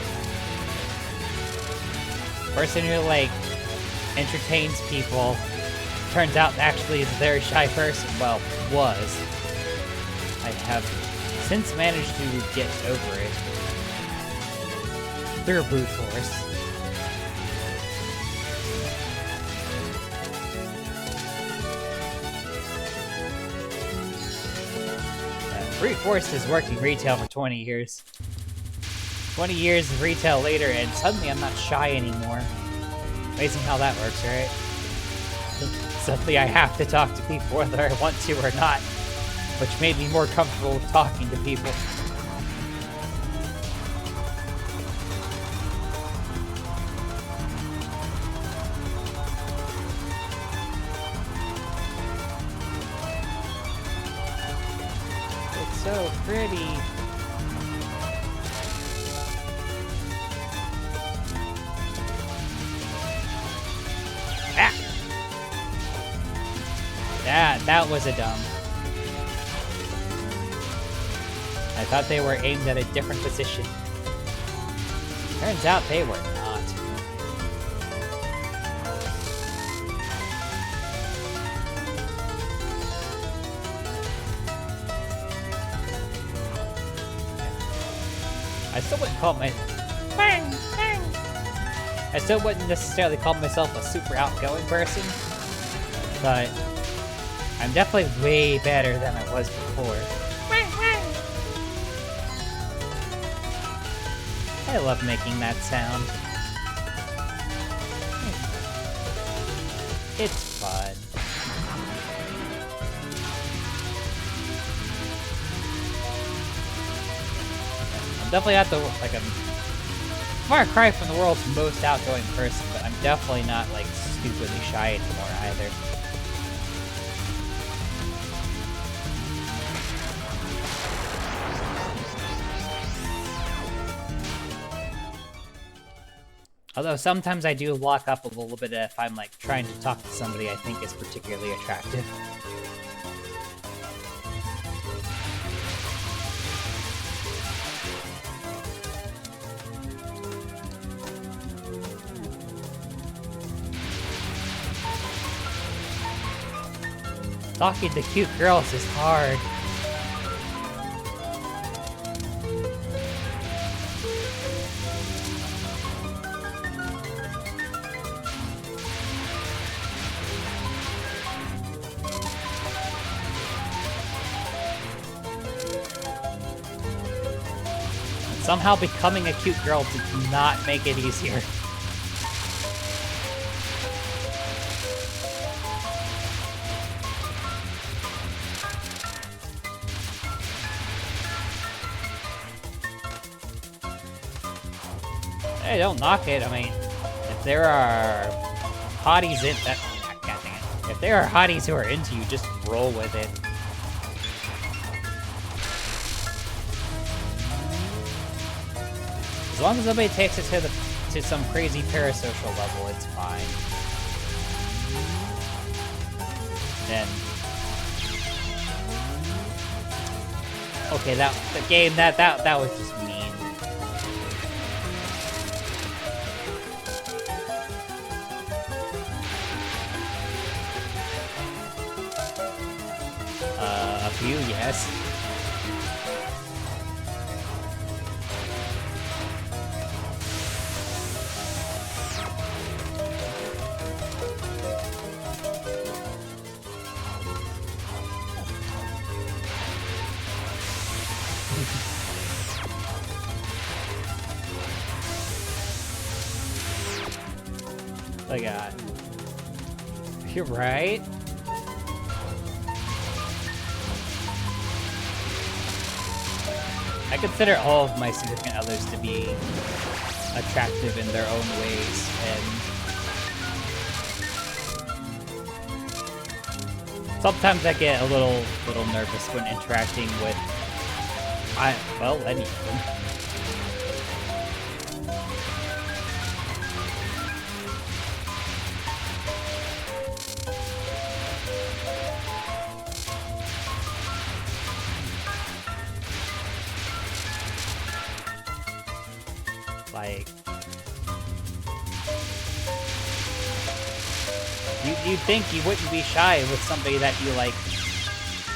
Person who, like, entertains people turns out actually is a very shy person. Well, was. I have since managed to get over it through brute force. Brute force has worked in retail for 20 years. 20 years of retail later, and suddenly I'm not shy anymore. Amazing how that works, right? Suddenly I have to talk to people whether I want to or not, which made me more comfortable with talking to people. It's so pretty. That was a dumb. I thought they were aimed at a different position. Turns out they were not. I still wouldn't call my... I still wouldn't necessarily call myself a super outgoing person, but I'm definitely way better than I was before. I love making that sound. It's fun. I'm definitely not the, like, a far cry from the world's most outgoing person, but I'm definitely not, like, stupidly shy anymore either. Although sometimes I do lock up a little bit if I'm like trying to talk to somebody I think is particularly attractive. Talking to cute girls is hard. Somehow becoming a cute girl did not make it easier. Hey, don't knock it. I mean, if there are hotties in that, God dang it. If there are hotties who are into you, just roll with it. As long as nobody takes it to some crazy parasocial level, it's fine. Then, okay, the game that was just mean. A few, yes. Oh my god. You're right. I consider all of my significant others to be attractive in their own ways, and sometimes I get a little nervous when interacting with, any of them. Like, you'd think you wouldn't be shy with somebody that you, like,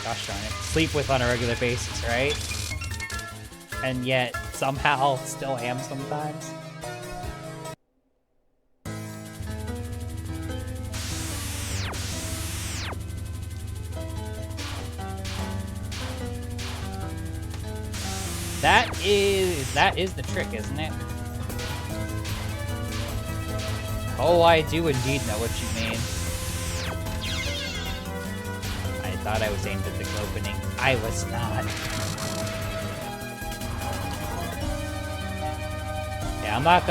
gosh darn it, sleep with on a regular basis, right? And yet, somehow, still am sometimes. That is the trick, isn't it? Oh, I do indeed know what you mean. I thought I was aimed at the opening. I was not. Yeah, I'm not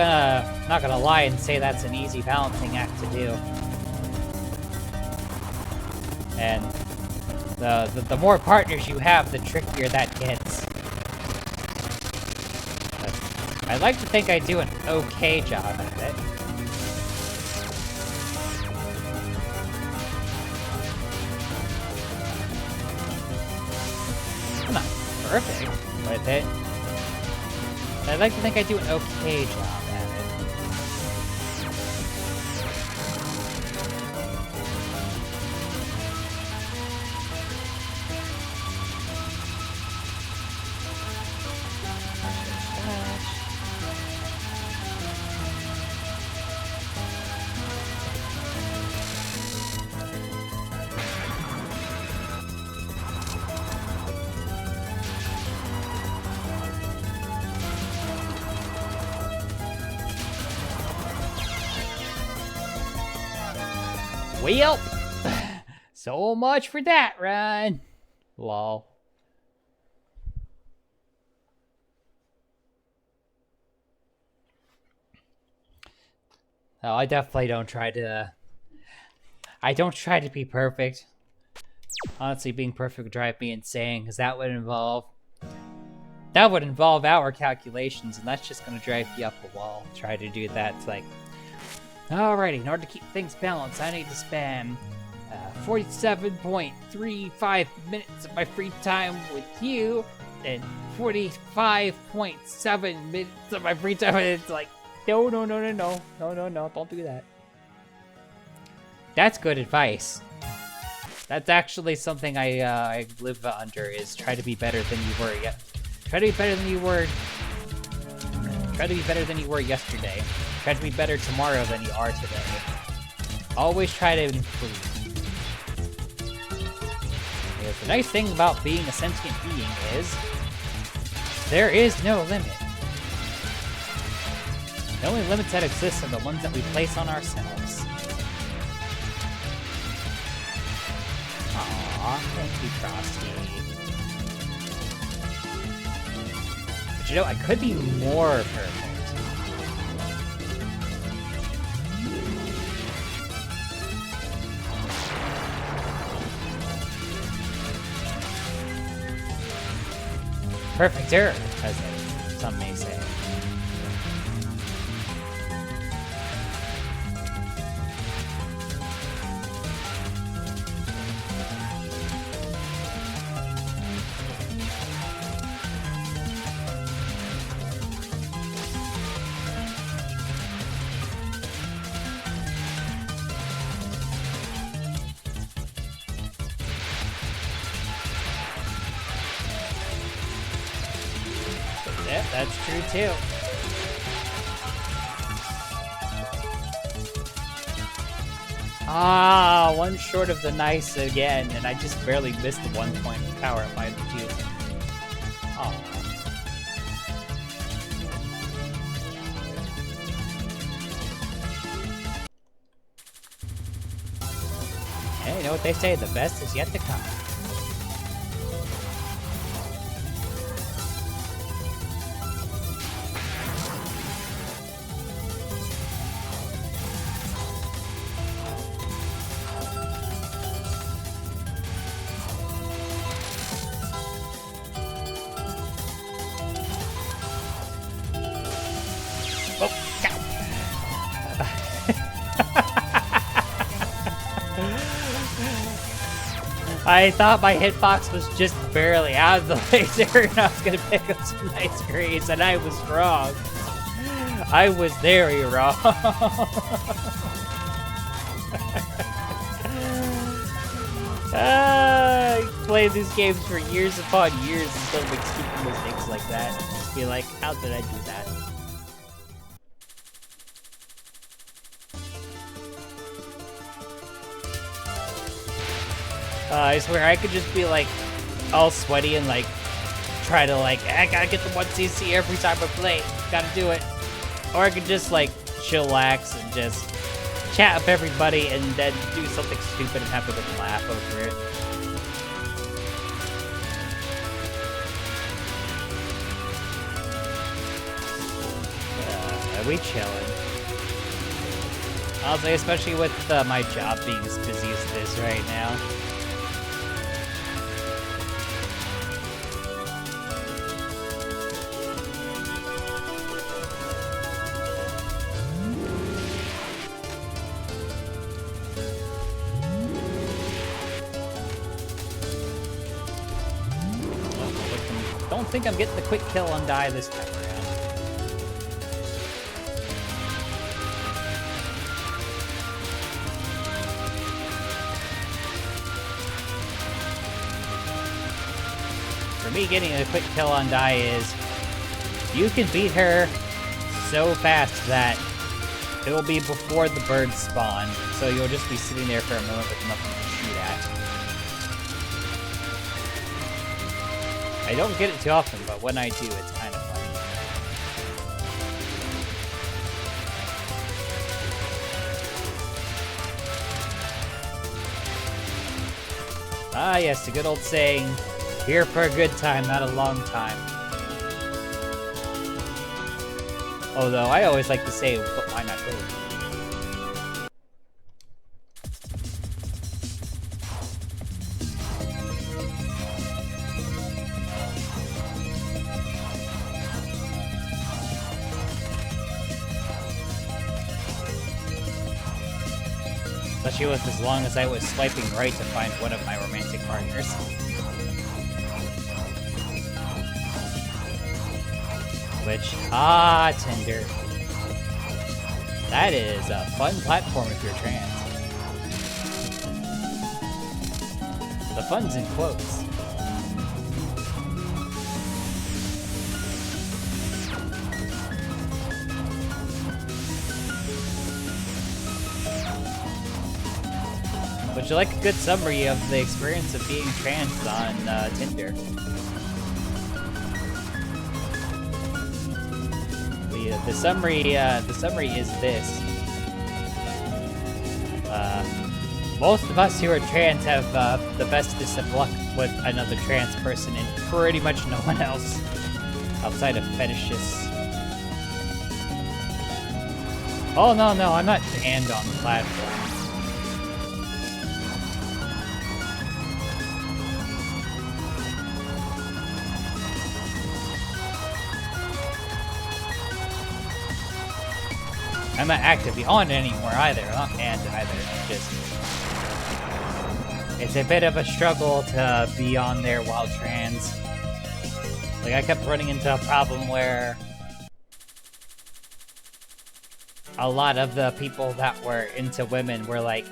gonna lie and say that's an easy balancing act to do. And the more partners you have, the trickier that gets. I'd like to think I do an okay job at it. I'm not perfect with it. I'd like to think I do an okay job at it. Well, so much for that run. Lol. Oh, I definitely don't try to... I don't try to be perfect. Honestly, being perfect would drive me insane, because that would involve our calculations, and that's just going to drive you up a wall. Try to do that. It's like, Alrighty, in order to keep things balanced, I need to spend 47.35 minutes of my free time with you, and 45.7 minutes of my free time. It's like, no, don't do that. That's good advice. That's actually something I live under, is try to be better than you were yet. Try to be better than you were. Try to be better than you were yesterday. Try to be better tomorrow than you are today. Always try to improve. Because the nice thing about being a sentient being is there is no limit. The only limits that exist are the ones that we place on ourselves. Aww, thank you, Frosty. But you know, I could be more perfect. Perfecter, as some may say. Yeah, that's true too. Ah, one short of the nice again, and I just barely missed the 1 point of power at my two. Oh. Hey, you know what they say? The best is yet to come. I thought my hitbox was just barely out of the laser and I was gonna pick up some nice grades, and I was wrong. I was very wrong. I played these games for years upon years and still make stupid mistakes like that. Just be like, how did I do that? I swear I could just be like all sweaty and like try to like, I gotta get the 1cc every time I play, gotta do it. Or I could just like chillax and just chat up everybody and then do something stupid and have a good laugh over it. Are we chilling? I'll say, especially with my job being as busy as it is right now. I don't think I'm getting the quick kill on die this time around. For me, getting a quick kill on die is you can beat her so fast that it will be before the birds spawn, so you'll just be sitting there for a moment with nothing to shoot at. I don't get it too often, but when I do, it's kind of fun. Ah, yes, the good old saying, here for a good time, not a long time. Although, I always like to say, but why not both? Especially with as long as I was swiping right to find one of my romantic partners. Which, Tinder. That is a fun platform if you're trans. The fun's in quotes. Would you like a good summary of the experience of being trans on Tinder? The summary is this. Most of us who are trans have the bestest of luck with another trans person and pretty much no one else outside of fetishists. Oh, no, I'm not banned on the platform. I'm not actively on it anymore either. I'm not banned either. It's a bit of a struggle to be on there while trans. Like, I kept running into a problem where a lot of the people that were into women were like,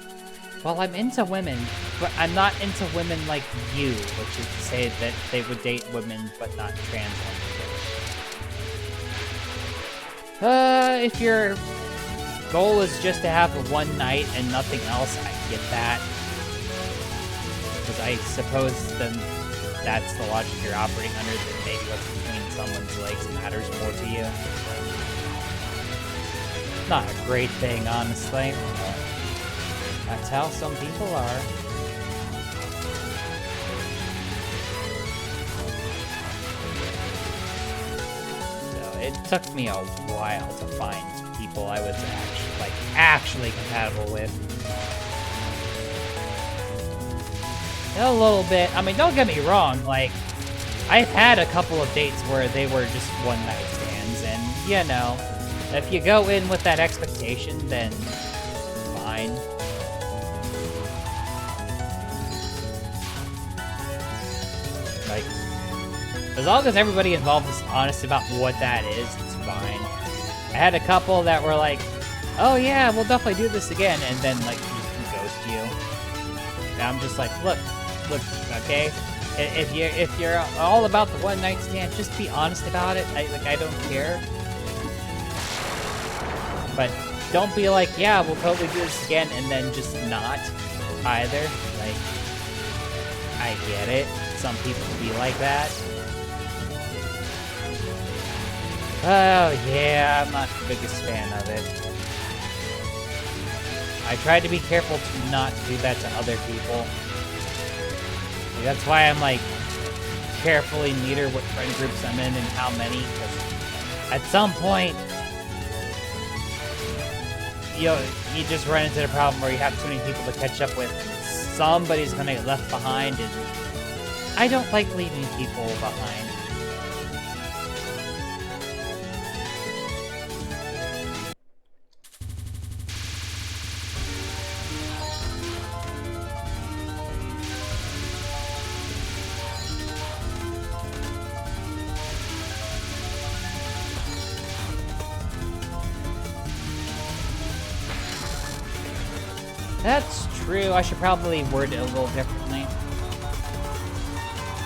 well, I'm into women, but I'm not into women like you, which is to say that they would date women but not trans women. If your goal is just to have a one night and nothing else, I get that. Because I suppose then that's the logic you're operating under, that maybe what's between someone's legs matters more to you. Not a great thing, honestly. That's how some people are. So it took me a while to find people I was actually compatible with. A little bit. I mean, don't get me wrong, like, I've had a couple of dates where they were just one-night stands, and, you know, if you go in with that expectation, then fine. Like, as long as everybody involved is honest about what that is, it's fine. I had a couple that were like, oh yeah, we'll definitely do this again, and then, like, just ghost you. And I'm just like, look, okay? If you're all about the one night stand, just be honest about it. I don't care. But don't be like, yeah, we'll totally do this again, and then just not either. Like, I get it. Some people be like that. Oh yeah, I'm not the biggest fan of it. I tried to be careful to not do that to other people. That's why I'm, like, carefully meter what friend groups I'm in and how many, because at some point, you just run into the problem where you have too many people to catch up with. Somebody's gonna get left behind, and I don't like leaving people behind. That's true. I should probably word it a little differently.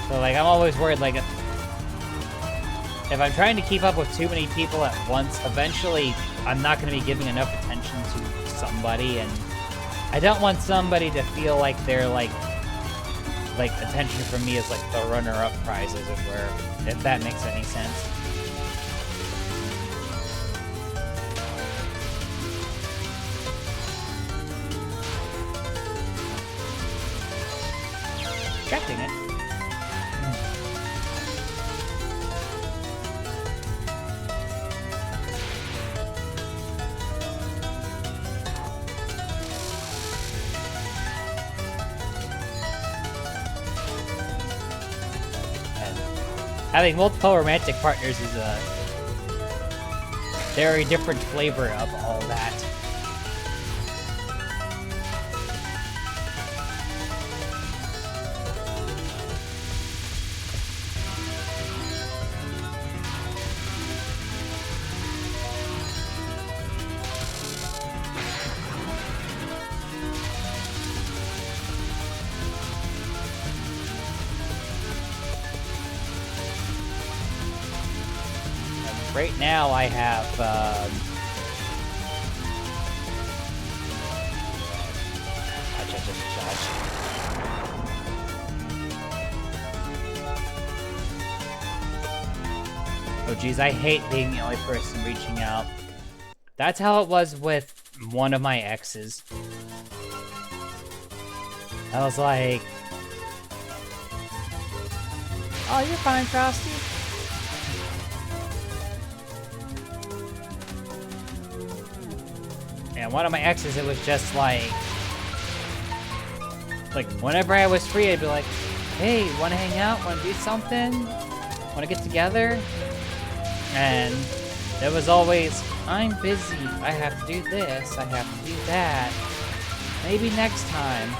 So, like, I'm always worried, like, if I'm trying to keep up with too many people at once, eventually I'm not going to be giving enough attention to somebody, and I don't want somebody to feel like they're, like attention from me is, like, the runner-up prize, as it were, if that makes any sense. Rejecting it. And having multiple romantic partners is a very different flavor of all that. right now I have, Oh geez, I hate being the only person reaching out. That's how it was with one of my exes. I was like, oh, you're fine, Frosty. And one of my exes, it was just like whenever I was free, I'd be like, hey, wanna hang out? Wanna do something? Wanna get together? And it was always, I'm busy. I have to do this. I have to do that. Maybe next time.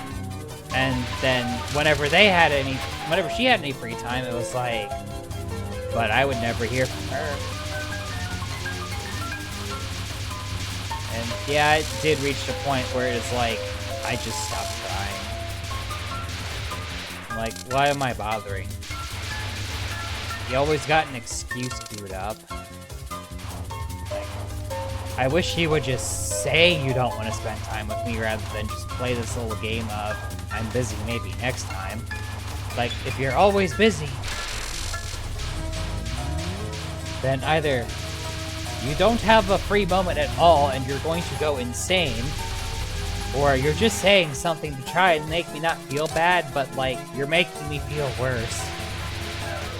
And then whenever she had any free time, it was like, but I would never hear from her. And yeah, it did reach the point where it's like, I just stopped trying. I'm like, why am I bothering? You always got an excuse queued up. Like, I wish you would just say you don't want to spend time with me rather than just play this little game of, I'm busy, maybe next time. Like, if you're always busy, then either you don't have a free moment at all and you're going to go insane, or you're just saying something to try and make me not feel bad, but like, you're making me feel worse.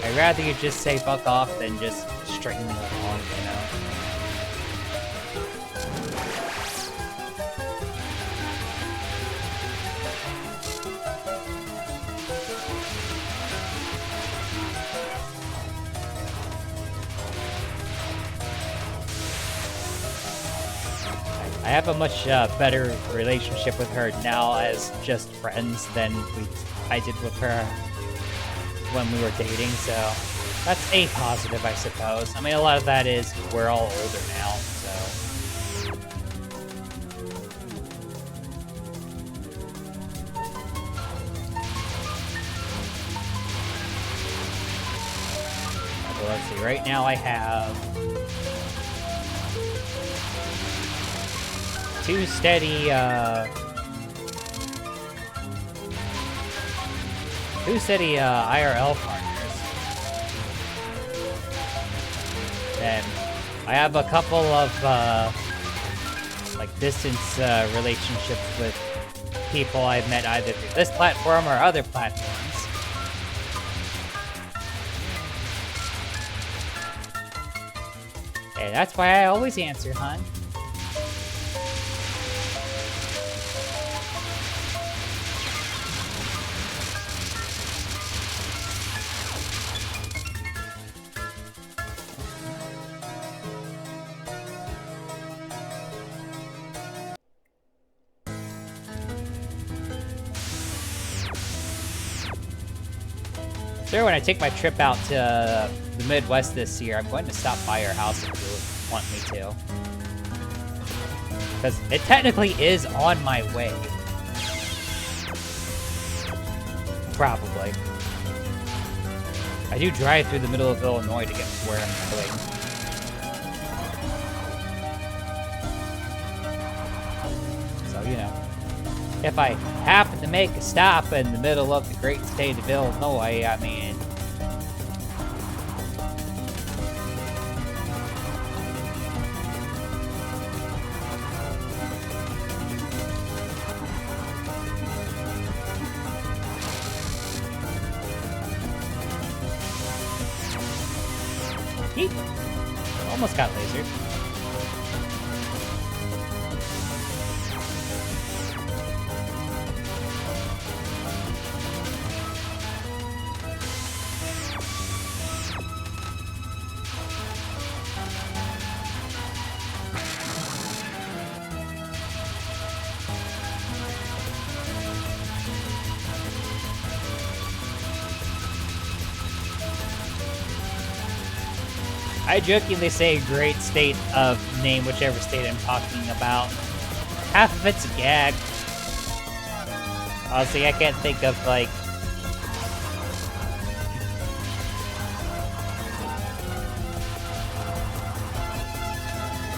I'd rather you just say fuck off than just string me along, you know? I have a much better relationship with her now as just friends than I did with her when we were dating, so that's a positive, I suppose. I mean, a lot of that is we're all older now, so. Okay, let's see, right now I have two steady IRL partners. And I have a couple of like distance relationships with people I've met either through this platform or other platforms. And that's why I always answer, hon. Sure, when I take my trip out to the Midwest this year, I'm going to stop by your house if you want me to. Because it technically is on my way. Probably. I do drive through the middle of Illinois to get to where I'm going. So, you know. If I happen to make a stop in the middle of the great state of Illinois, I mean... Yeet. Almost got lasered. I jokingly say great state of name whichever state I'm talking about. Half of it's a gag. Honestly, I can't think of, like...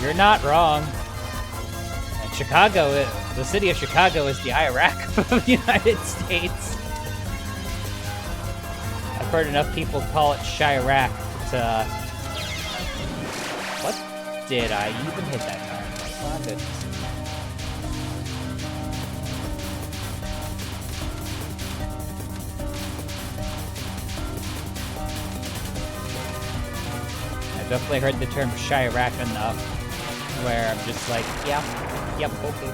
You're not wrong. And Chicago, the city of Chicago is the Iraq of the United States. I've heard enough people call it Chirac to... What did I even hit that time? Oh, goodness. I've definitely heard the term Chirac enough where I'm just like, yeah, yep, okay.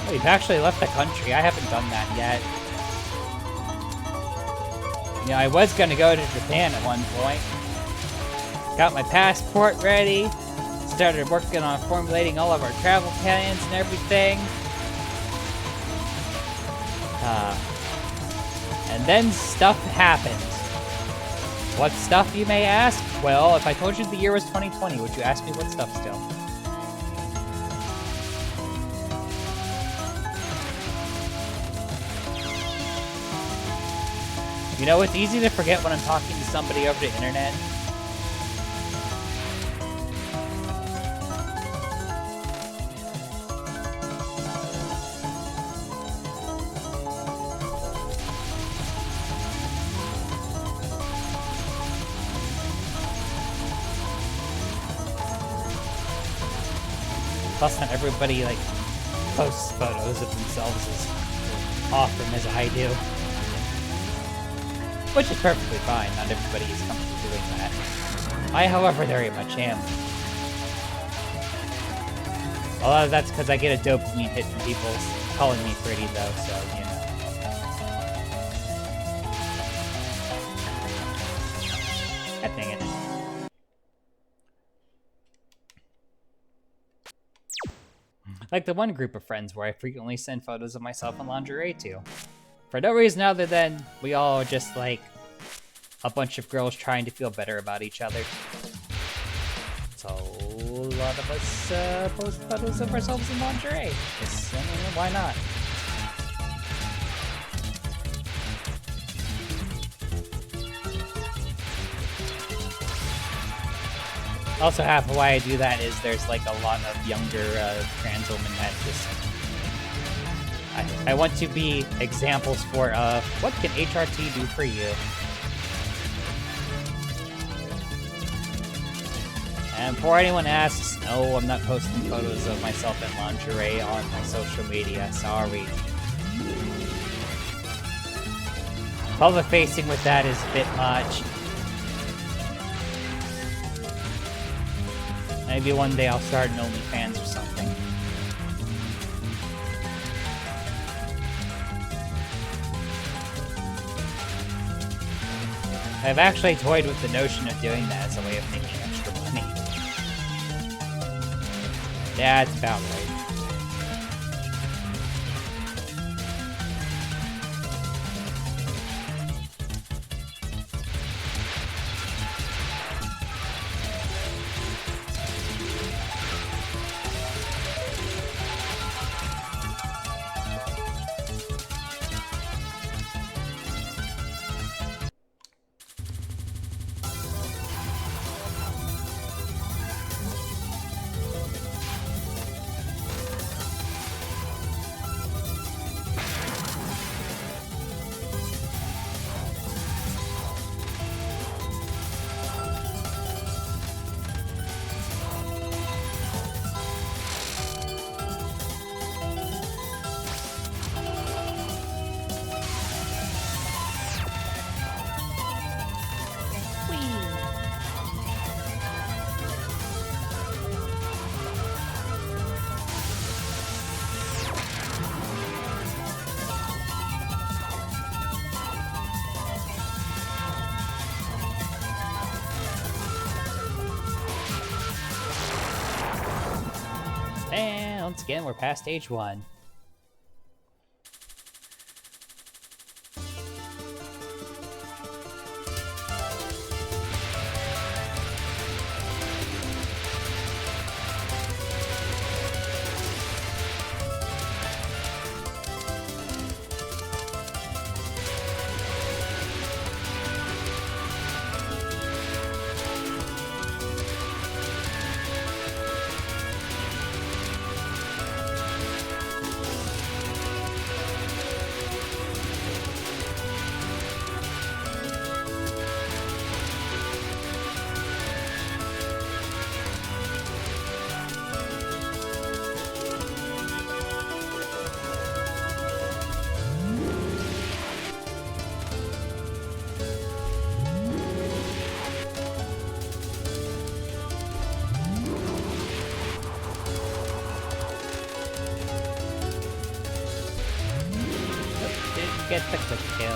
Oh, you've actually left the country. I haven't done that yet. You know, I was gonna go to Japan at one point. Got my passport ready. Started working on formulating all of our travel plans and everything. And then stuff happened. What stuff, you may ask? Well, if I told you the year was 2020, would you ask me what stuff still? You know, it's easy to forget when I'm talking to somebody over the internet. Plus, not everybody, like, posts photos of themselves as often as I do. Which is perfectly fine, not everybody is comfortable doing that. I, however, very much am. A lot of that's because I get a dopamine hit from people calling me pretty, though, so, you know. God dang it. Like the one group of friends where I frequently send photos of myself in lingerie to. For no reason other than we all are just like a bunch of girls trying to feel better about each other. So a lot of us post photos of ourselves in lingerie. Just, I mean, why not? Also, half of why I do that is there's like a lot of younger trans women that just... I want to be examples for what can HRT do for you? And before anyone asks, no, I'm not posting photos of myself in lingerie on my social media, sorry. Public facing with that is a bit much. Maybe one day I'll start an OnlyFans or something. I've actually toyed with the notion of doing that as a way of making extra money. Yeah, it's about right. And once again, we're past stage 1. get the quick kill.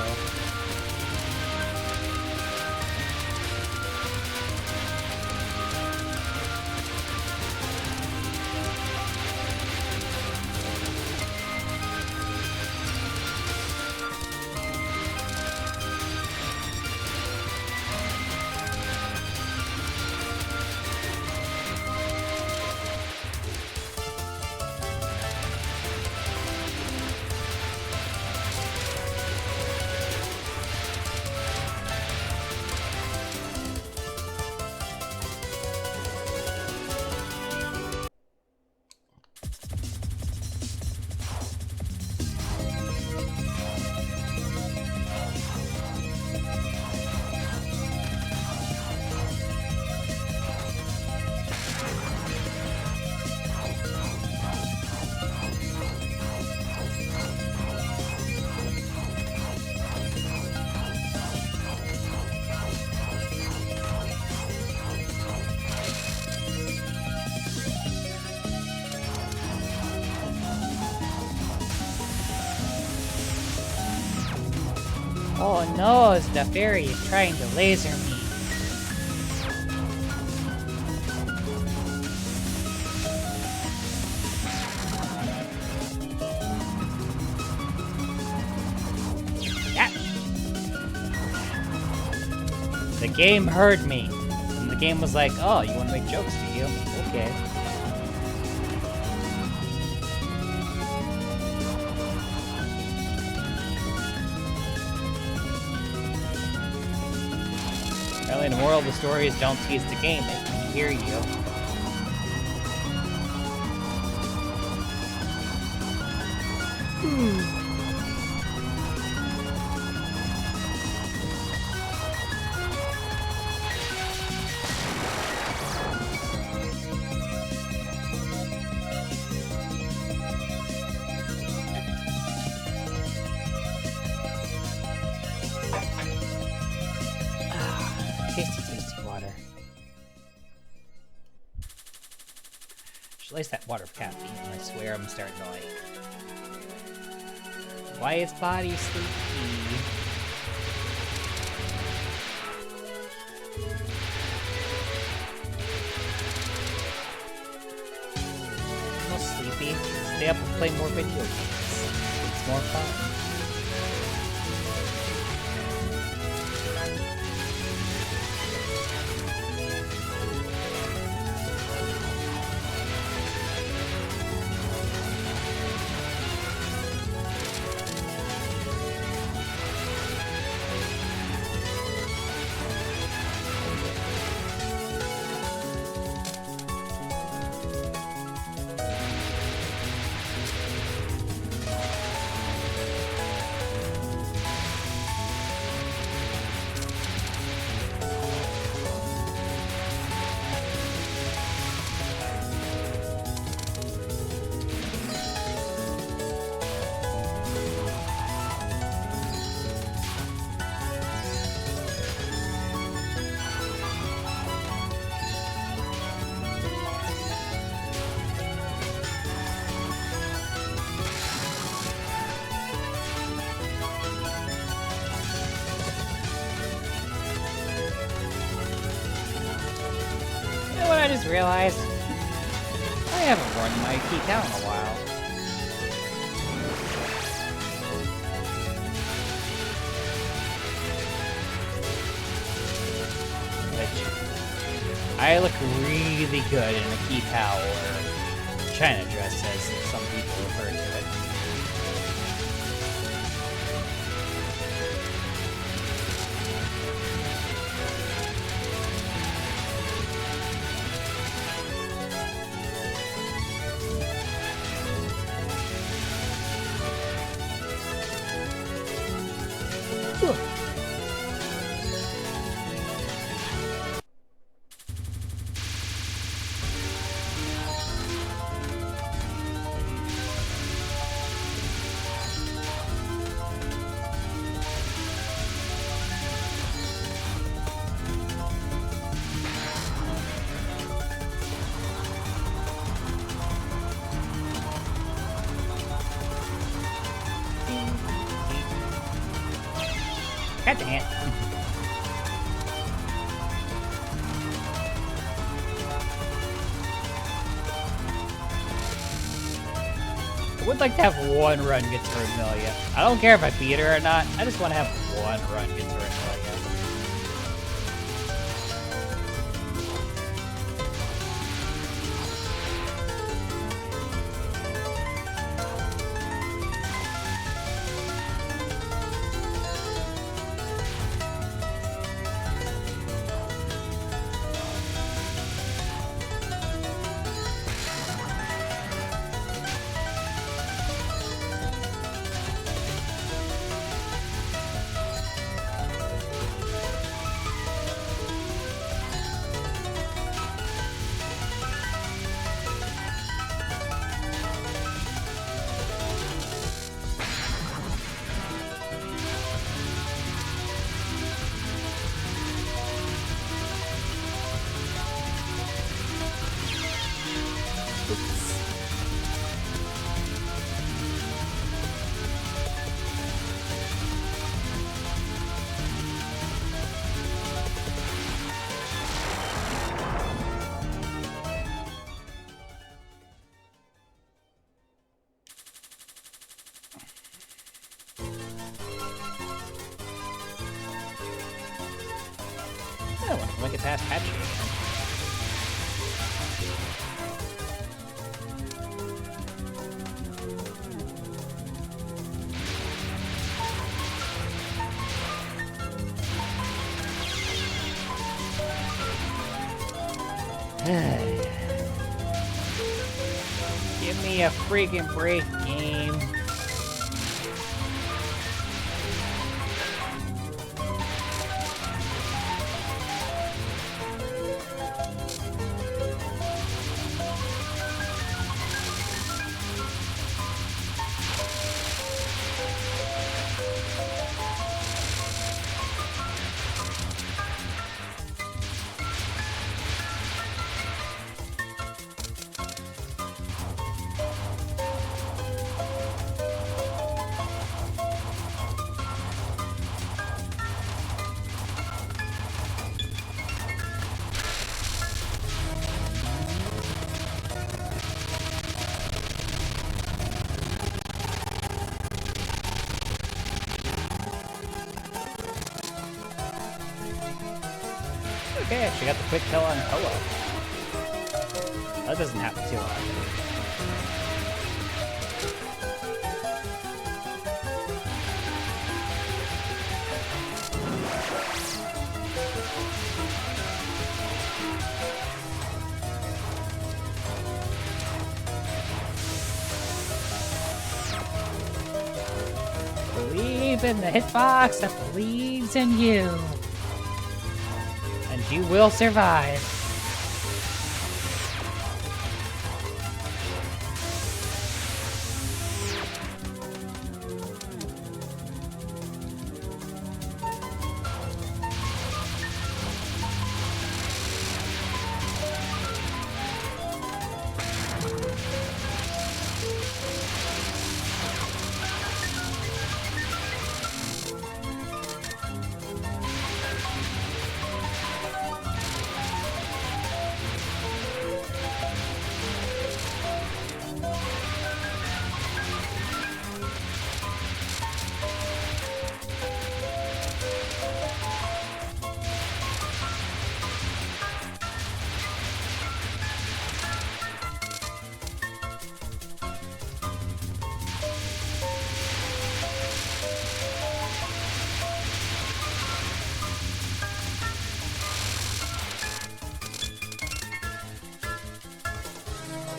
Oh no, it's the fairy trying to laser me. Yeah. The game heard me. And the game was like, oh, you want to make jokes, do you? Okay. Apparently the moral of the story is don't tease the game, it can hear you. Tasty, tasty water. Should lace that water with caffeine, I swear I'm starting to like. Why is body sleepy? I'm sleepy. Stay up and play more video games. It's more fun. I just realized I haven't worn my key down in a while. Which I look really good in a key towel or China dress, as some people refer to it. God dang it. I would like to have one run get to Amelia. I don't care if I beat her or not. I just want to have one run get to Amelia. I want to make it past Hatchet. Give me a freaking break, game. Okay, she got the quick kill on Touhou. That doesn't happen too often. Believe in the hitbox that believes in you. And you will survive.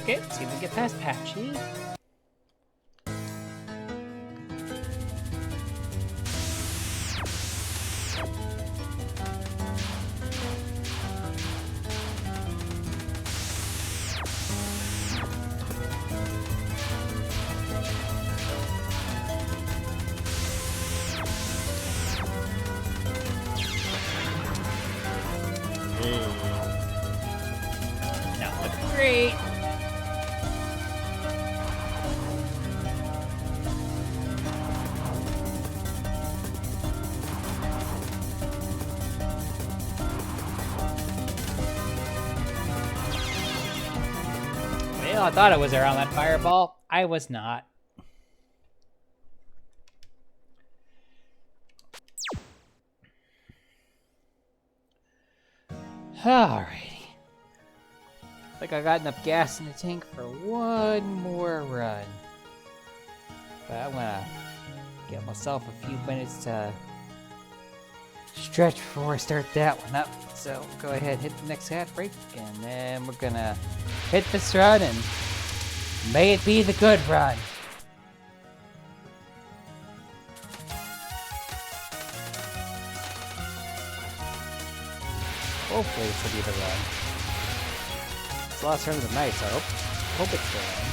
Okay, let's see if we can get past Patchy. Not looking great. Well, I thought I was around that fireball. I was not. Alrighty. Like I got enough gas in the tank for one more run. But I'm gonna give myself a few minutes to stretch before I start that one up. So go ahead, hit the next half break, and then we're gonna hit this run, and may it be the good run. Hopefully this will be the run. It's the last run of the night, so I hope it's the run.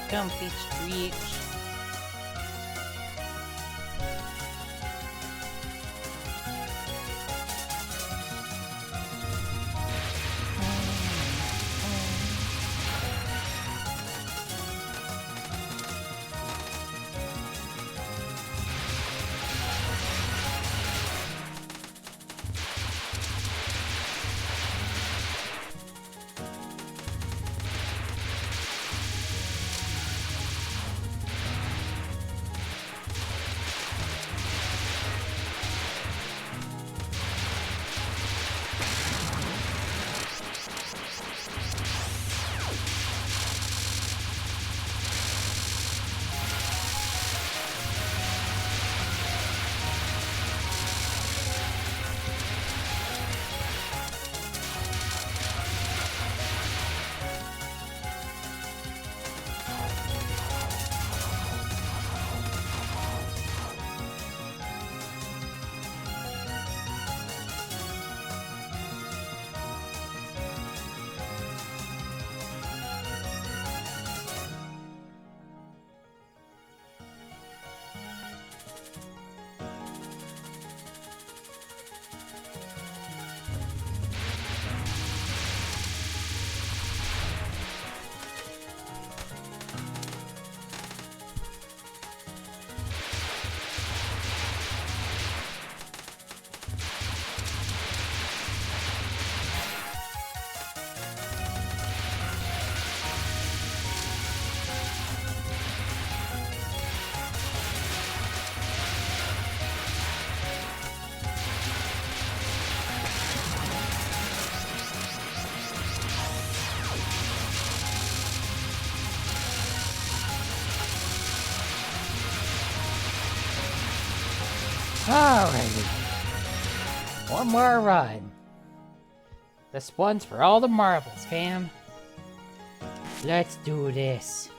Comfy streets. Alrighty. One more run. This one's for all the marbles, fam. Let's do this.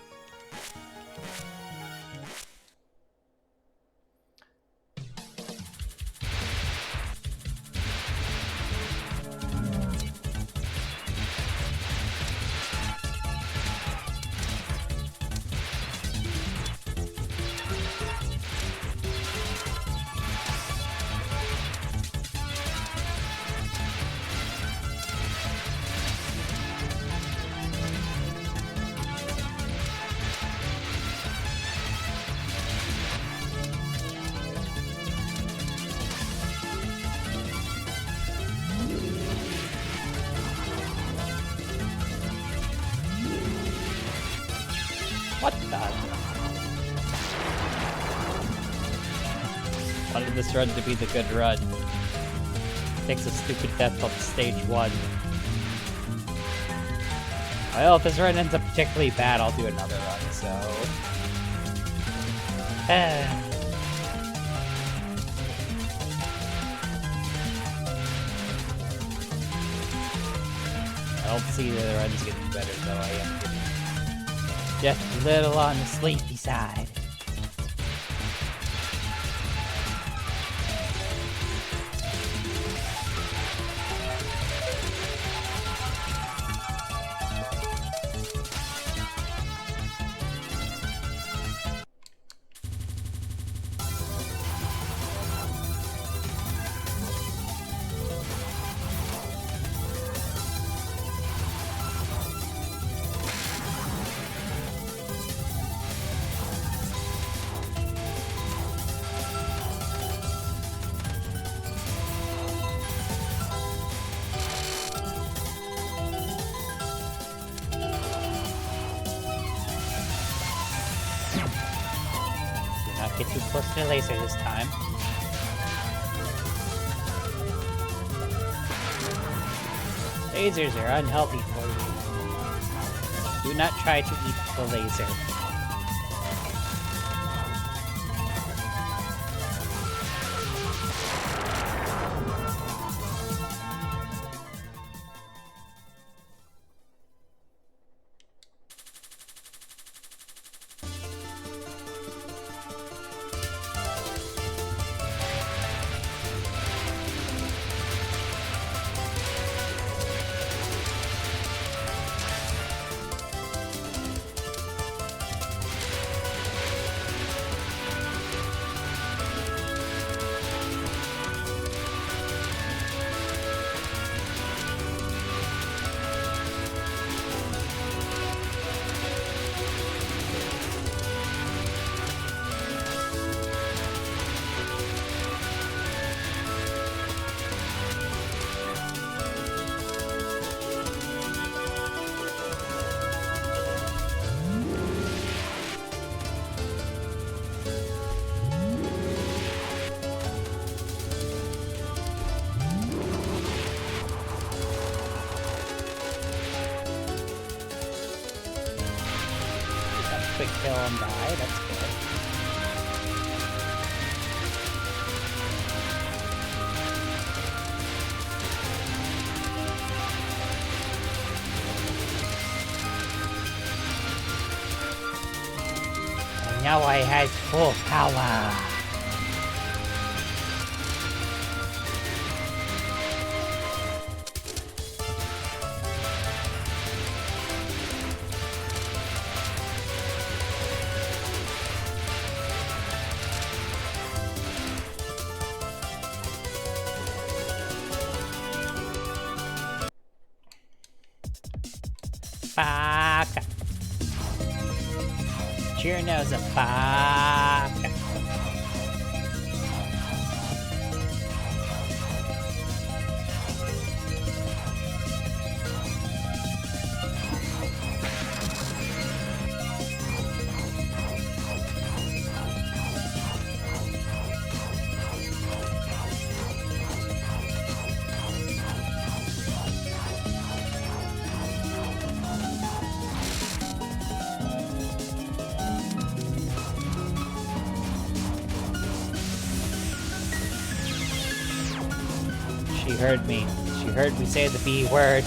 What the? Wanted this run to be the good run. Takes a stupid death on stage 1. Well, if this run ends up particularly bad, I'll do another run, so... don't see that the run's getting better, though. I am getting just a little on the sleepy side. Get too close to the laser this time. Lasers are unhealthy for you. Do not try to eat the laser. Quick kill and die, that's good. And now I have full power. Fuck. Cheer knows a fuck. She heard me. She heard me say the B word.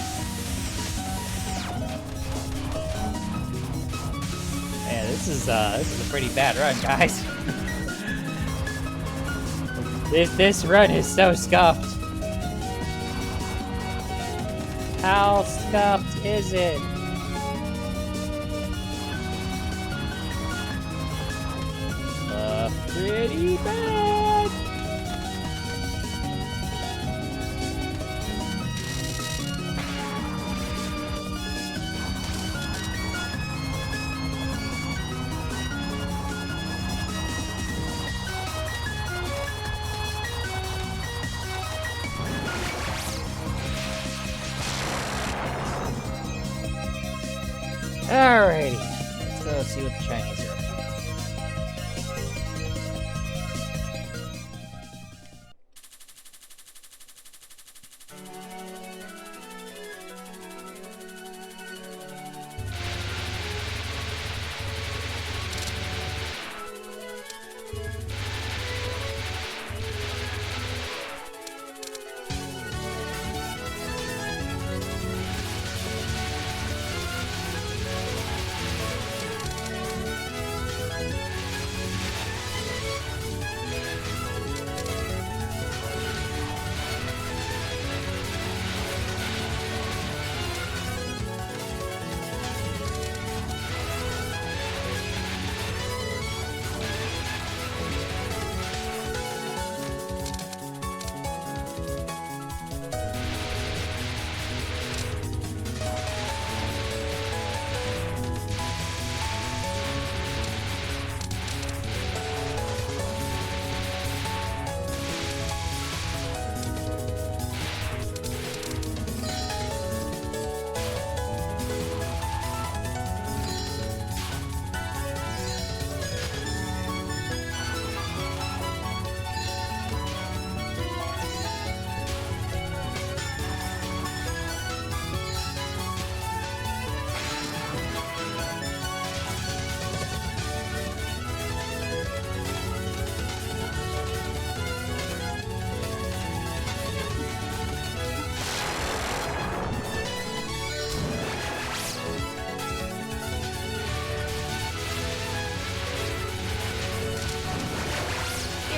Yeah, this is a pretty bad run, guys. This run is so scuffed. How scuffed is it? Pretty bad. Alrighty, let's go see what the Chinese are up to.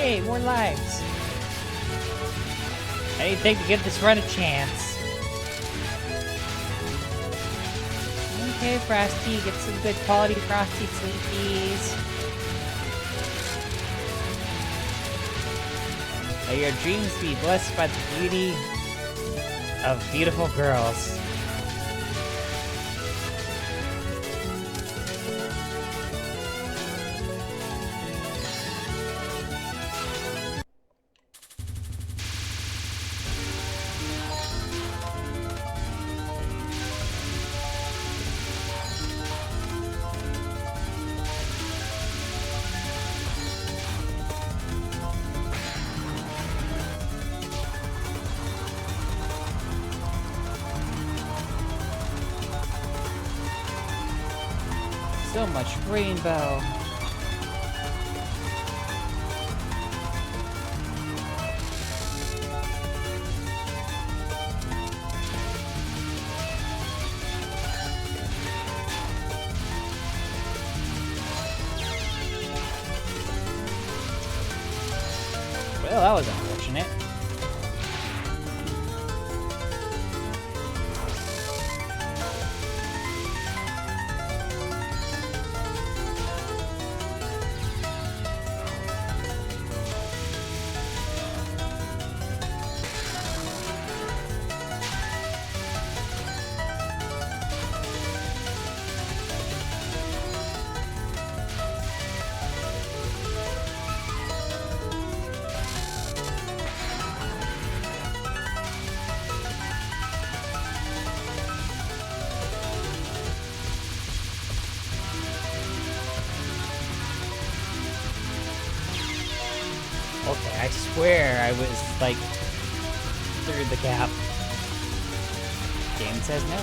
Yay, more lives. Anything to give this run a chance. Okay, Frosty, get some good quality Frosty Sleepies. May your dreams be blessed by the beauty of beautiful girls. So much rainbow. Well, that was unfortunate. Okay, I swear I was, like, through the gap. Game says no.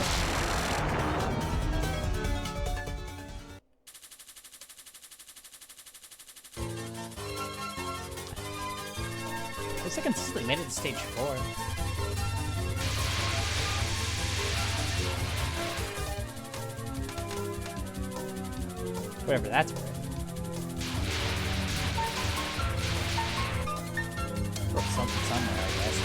Looks like I consistently made it to stage 4. Whatever that's worth. Broke something somewhere, I guess.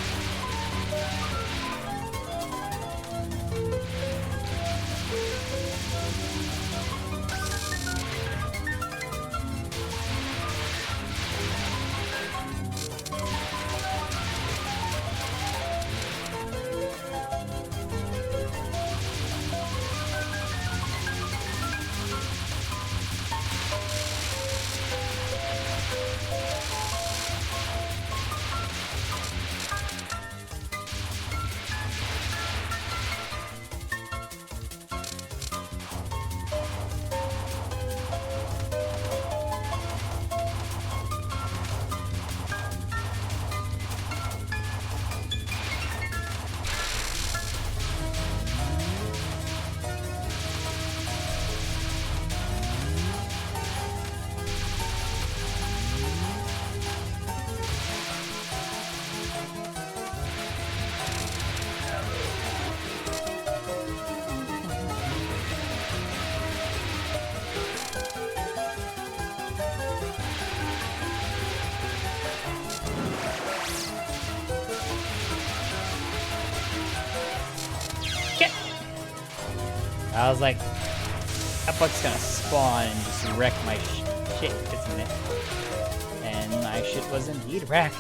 I was like, that bug's gonna spawn and just wreck my shit, isn't it? And my shit was indeed wrecked.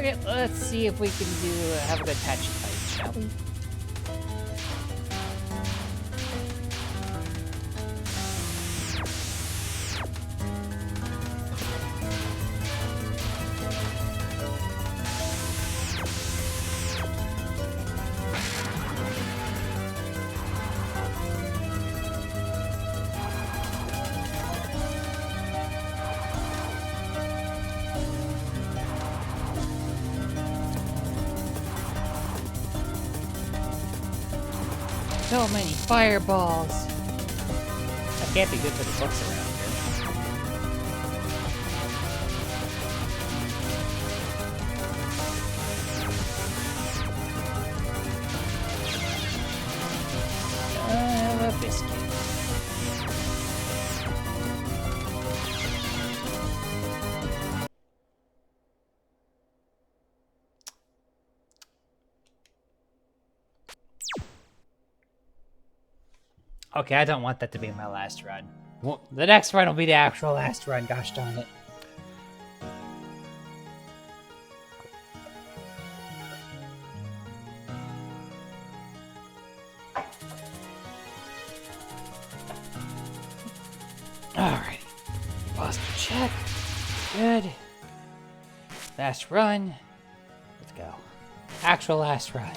Okay, let's see if we can have a good patchy fight, shall we? So many fireballs. That can't be good for the books around here. A biscuit. Okay, I don't want that to be my last run. Well, the next run will be the actual last run, gosh darn it. Alright. Posture check. Good. Last run. Let's go. Actual last run.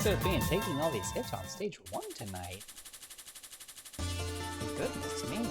Of being taking all these hits on stage 1 tonight. Goodness me.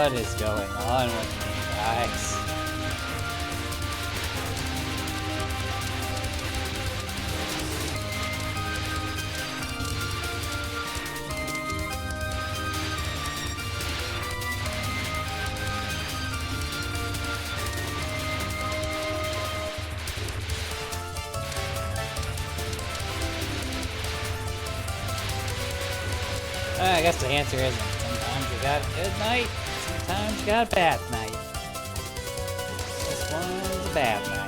What is going on with me, guys? I guess the answer is sometimes you got a good night, sometimes you got a bad night. This one's a bad night.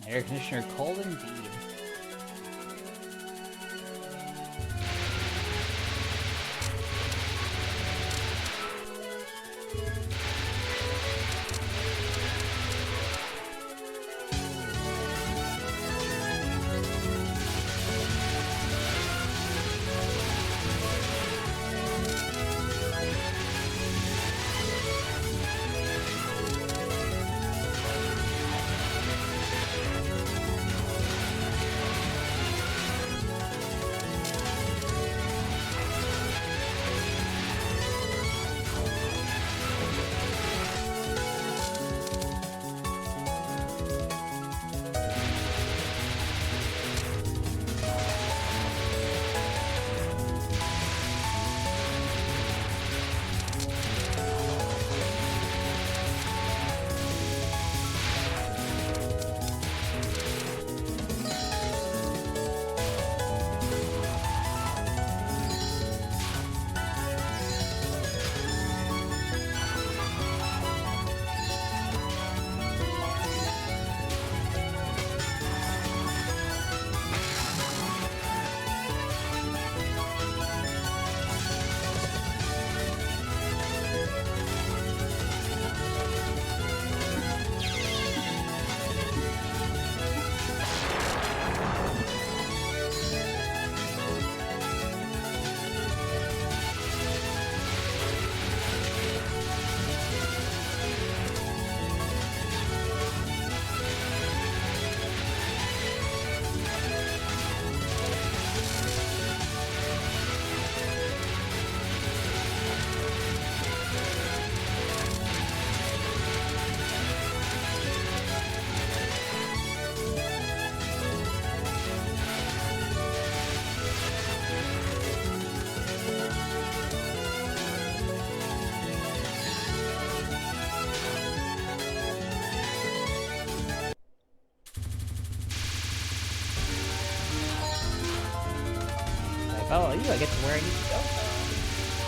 Air conditioner cold indeed. Follow you, I get to where I need to go.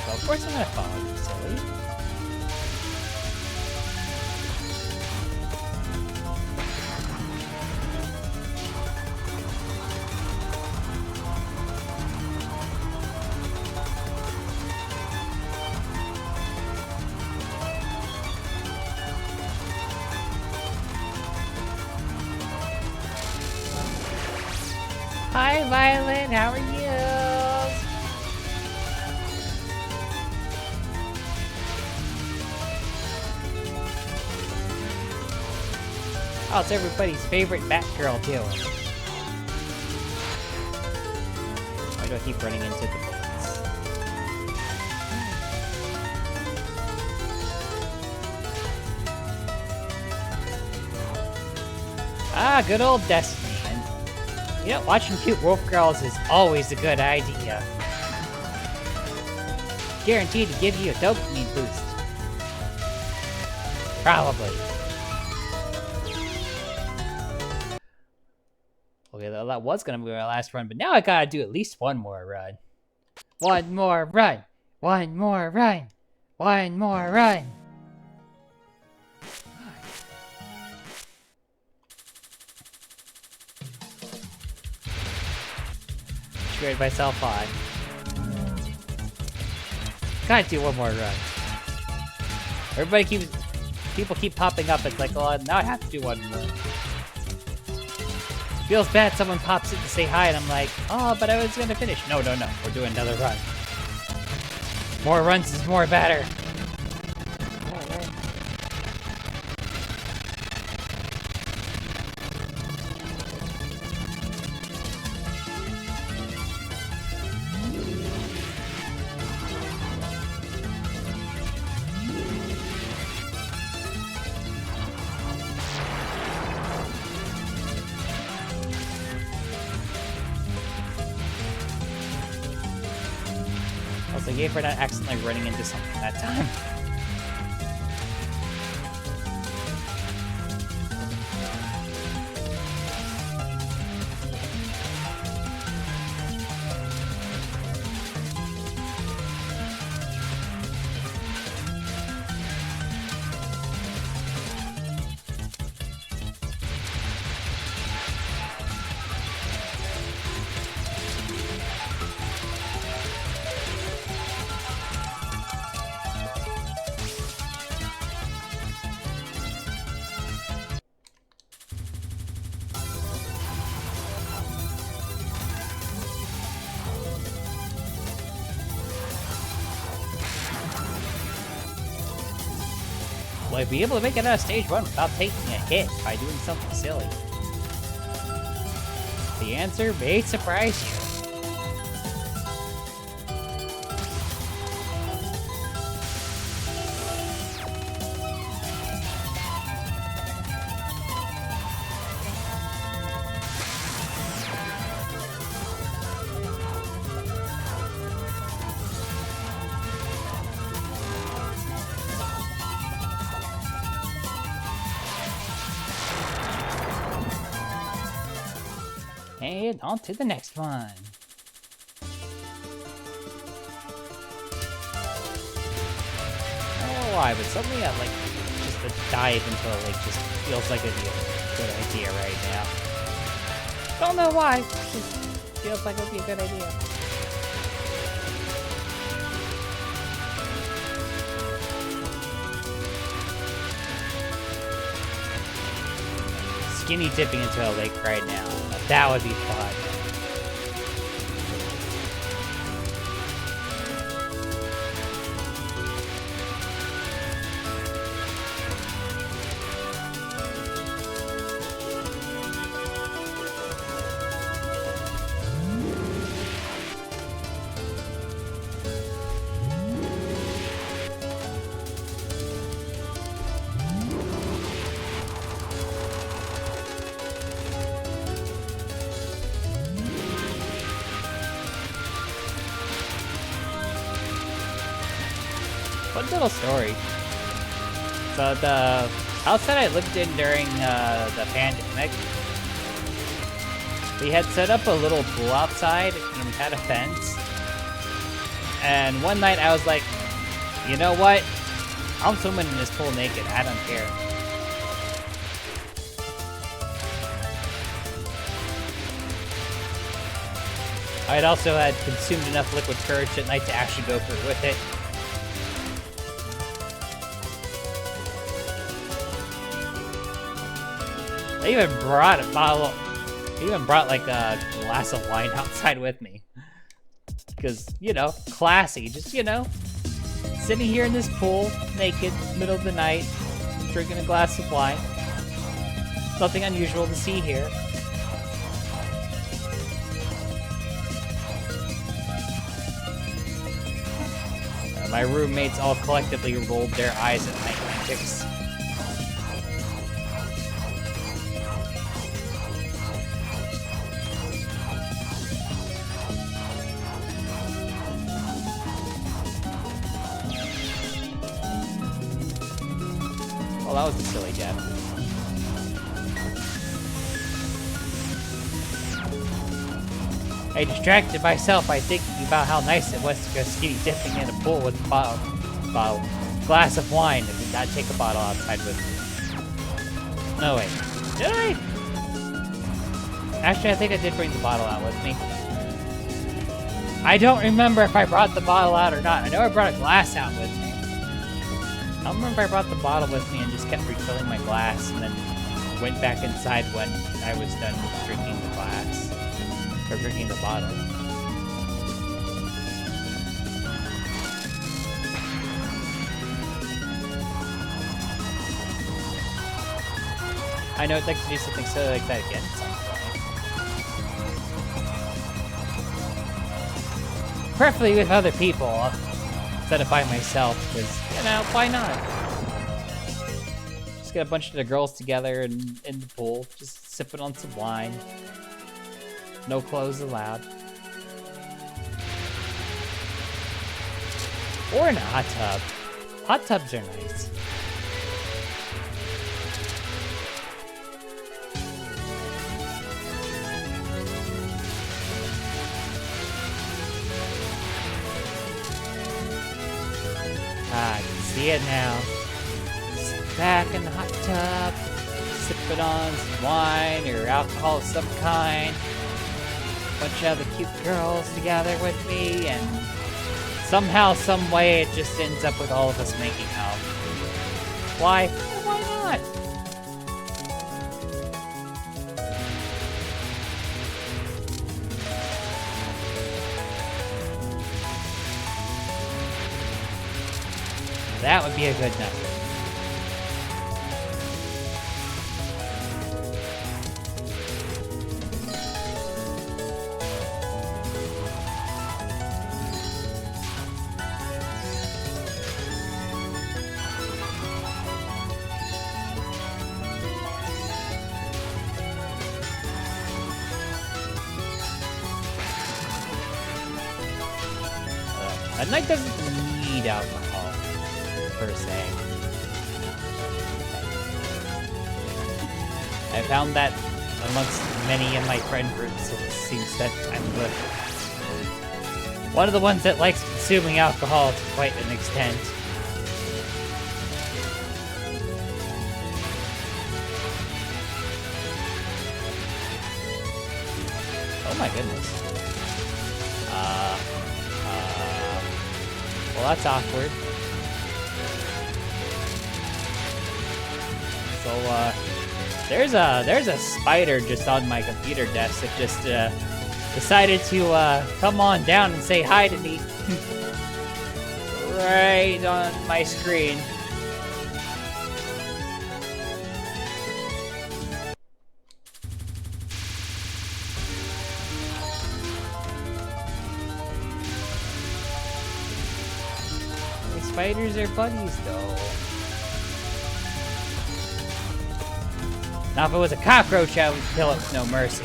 Well, of course I'm gonna follow you, silly. Hi, Violet, how are you? How's everybody's favorite Batgirl doing? Why do I keep running into the bullets? Ah, good old Destiny. And, you know, watching cute wolf girls is always a good idea. Guaranteed to give you a dopamine boost. Probably. Okay, that was gonna be my last run, but now I gotta do at least one more run. One more run! One more run! One more run! Screwed myself on. Gotta do one more run. People keep popping up. It's like, oh, now I have to do one more. Feels bad someone pops in to say hi and I'm like, oh, but I was gonna finish. No, we're doing another run. More runs is more better. Also, yay for not accidentally running into something that time. Will I be able to make it out of stage 1 without taking a hit by doing something silly? The answer may surprise you. And on to the next one. I don't know why, but suddenly I like just the dive into the lake just feels like it'd be a good idea right now. Don't know why, just feels like it'd be a good idea. Skinny dipping into a lake right now. That would be fun. Fun little story. So the house that I lived in during the pandemic, we had set up a little pool outside and we had a fence. And one night I was like, you know what? I'm swimming in this pool naked. I don't care. I also had consumed enough liquid courage at night to actually go through with it. I even brought like a glass of wine outside with me. Because, you know, classy. Just, you know, sitting here in this pool, naked, middle of the night, drinking a glass of wine. Nothing unusual to see here. My roommates all collectively rolled their eyes at my antics. Well, that was a silly death. I distracted myself by thinking about how nice it was to go skinny dipping in a pool with a glass of wine and did not take a bottle outside with me. No, wait. Did I? Actually, I think I did bring the bottle out with me. I don't remember if I brought the bottle out or not. I know I brought a glass out with me. I don't remember if I brought the bottle with me and just kept refilling my glass and then went back inside when I was done drinking the glass. Or drinking the bottle. I know I'd like to do something silly like that again at some point. Preferably with other people, instead of by myself, because, you know, why not? Just get a bunch of the girls together and in the pool, just sipping on some wine. No clothes allowed. Or in a hot tub. Hot tubs are nice. I can see it now. Sit back in the hot tub, sipping on some wine or alcohol of some kind. Bunch of other cute girls together with me, and somehow, some way, it just ends up with all of us making out. Why? Why not? That would be a good night. A night doesn't need alcohol, per se. I found that amongst many in my friend groups, it seems that I'm one of the ones that likes consuming alcohol to quite an extent. Oh my goodness. Well, that's awkward. So, there's a spider just on my computer desk that just, decided to, come on down and say hi to me. Right on my screen. Spiders are buddies, though. Now, if it was a cockroach, I would kill it with no mercy.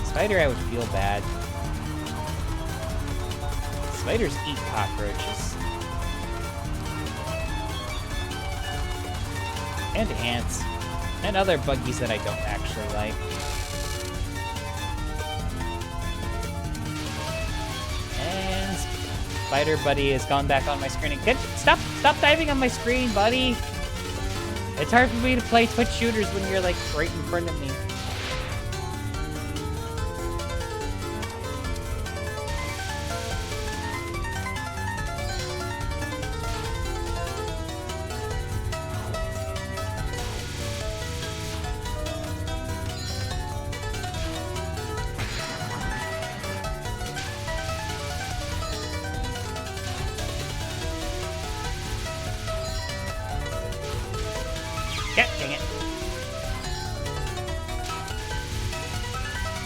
Spider, I would feel bad. Spiders eat cockroaches. And ants. And other buggies that I don't actually like. And Spider Buddy has gone back on my screen again. Stop diving on my screen, buddy! It's hard for me to play Twitch shooters when you're, like, right in front of me.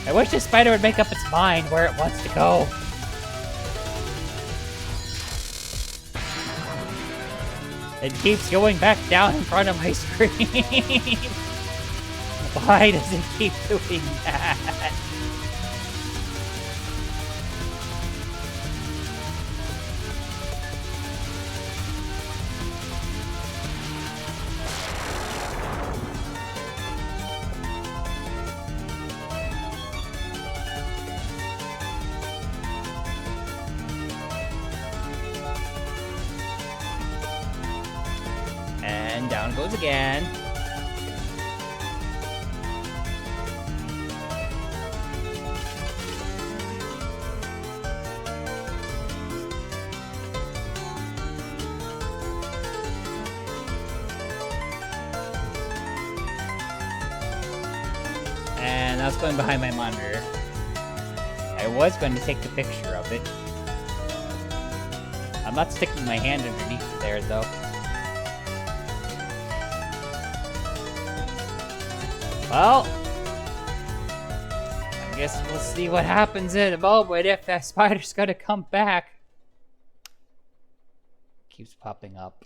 I wish this spider would make up its mind where it wants to go. It keeps going back down in front of my screen. Why does it keep doing that? And down it goes again. And I was going behind my monitor. I was going to take a picture of it. I'm not sticking my hand underneath there, though. Well, I guess we'll see what happens in a moment if that spider's gonna come back. Keeps popping up.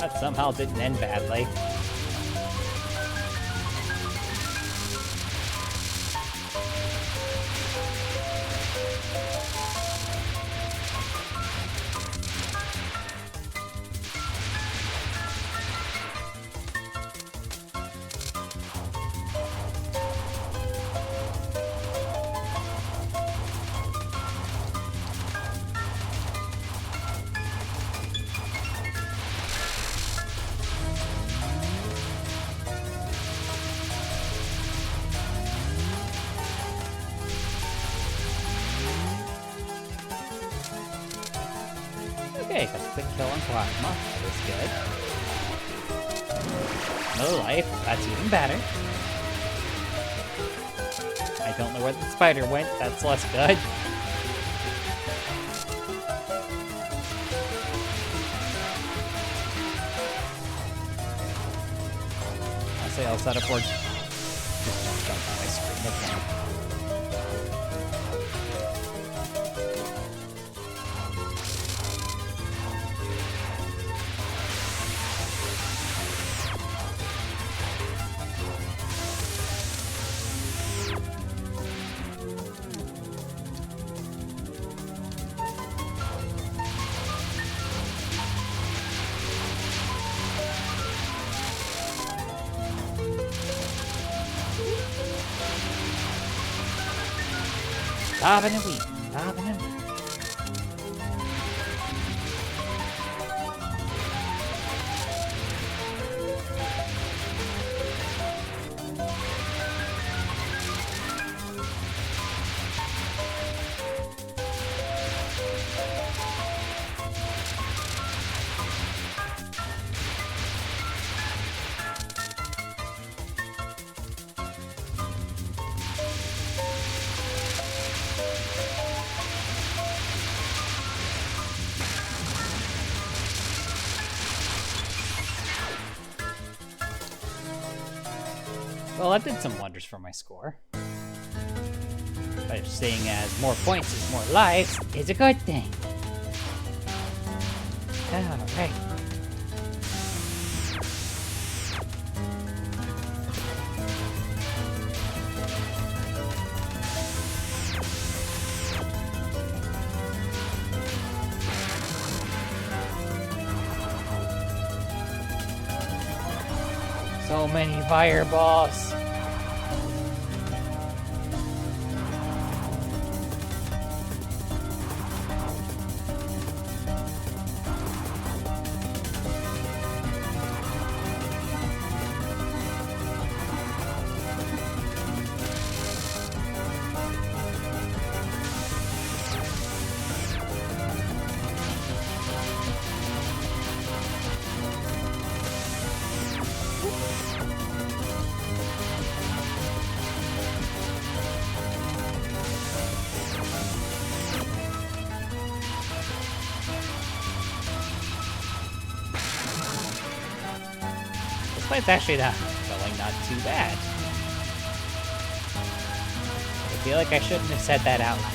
That somehow didn't end badly. Okay, got a quick kill on Plasma. That was good. Another life. That's even better. I don't know where the spider went. That's less good. I'll say I'll set up for... Just don't jump on my screen again. Bobbing and weaving, bobbing and weaving. Well, that did some wonders for my score. But seeing as more points is more lives is a good thing. Alright. So many fireballs. fight's actually not too bad. I feel like I shouldn't have said that out loud.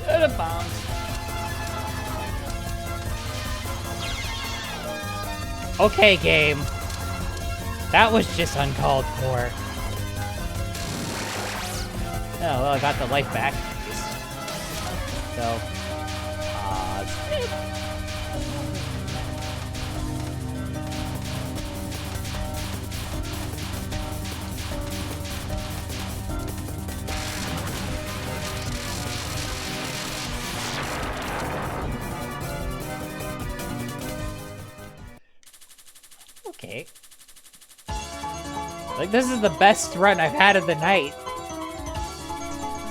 Should have bombed. Okay, game. That was just uncalled for. Oh, well, I got the life back. So, okay. Like, this is the best run I've had of the night.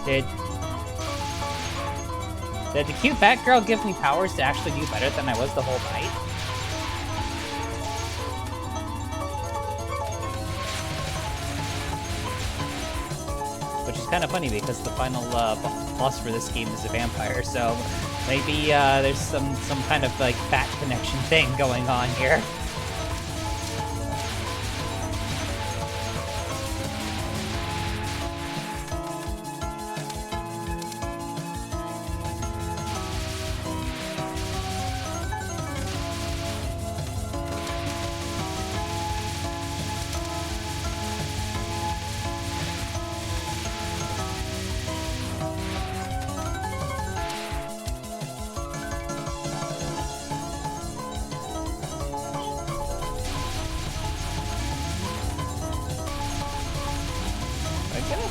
Did the cute Batgirl give me powers to actually do better than I was the whole night? Which is kind of funny because the final boss for this game is a vampire, so maybe there's some kind of like bat connection thing going on here.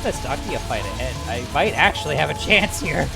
This Dakia fight ahead. I might actually have a chance here.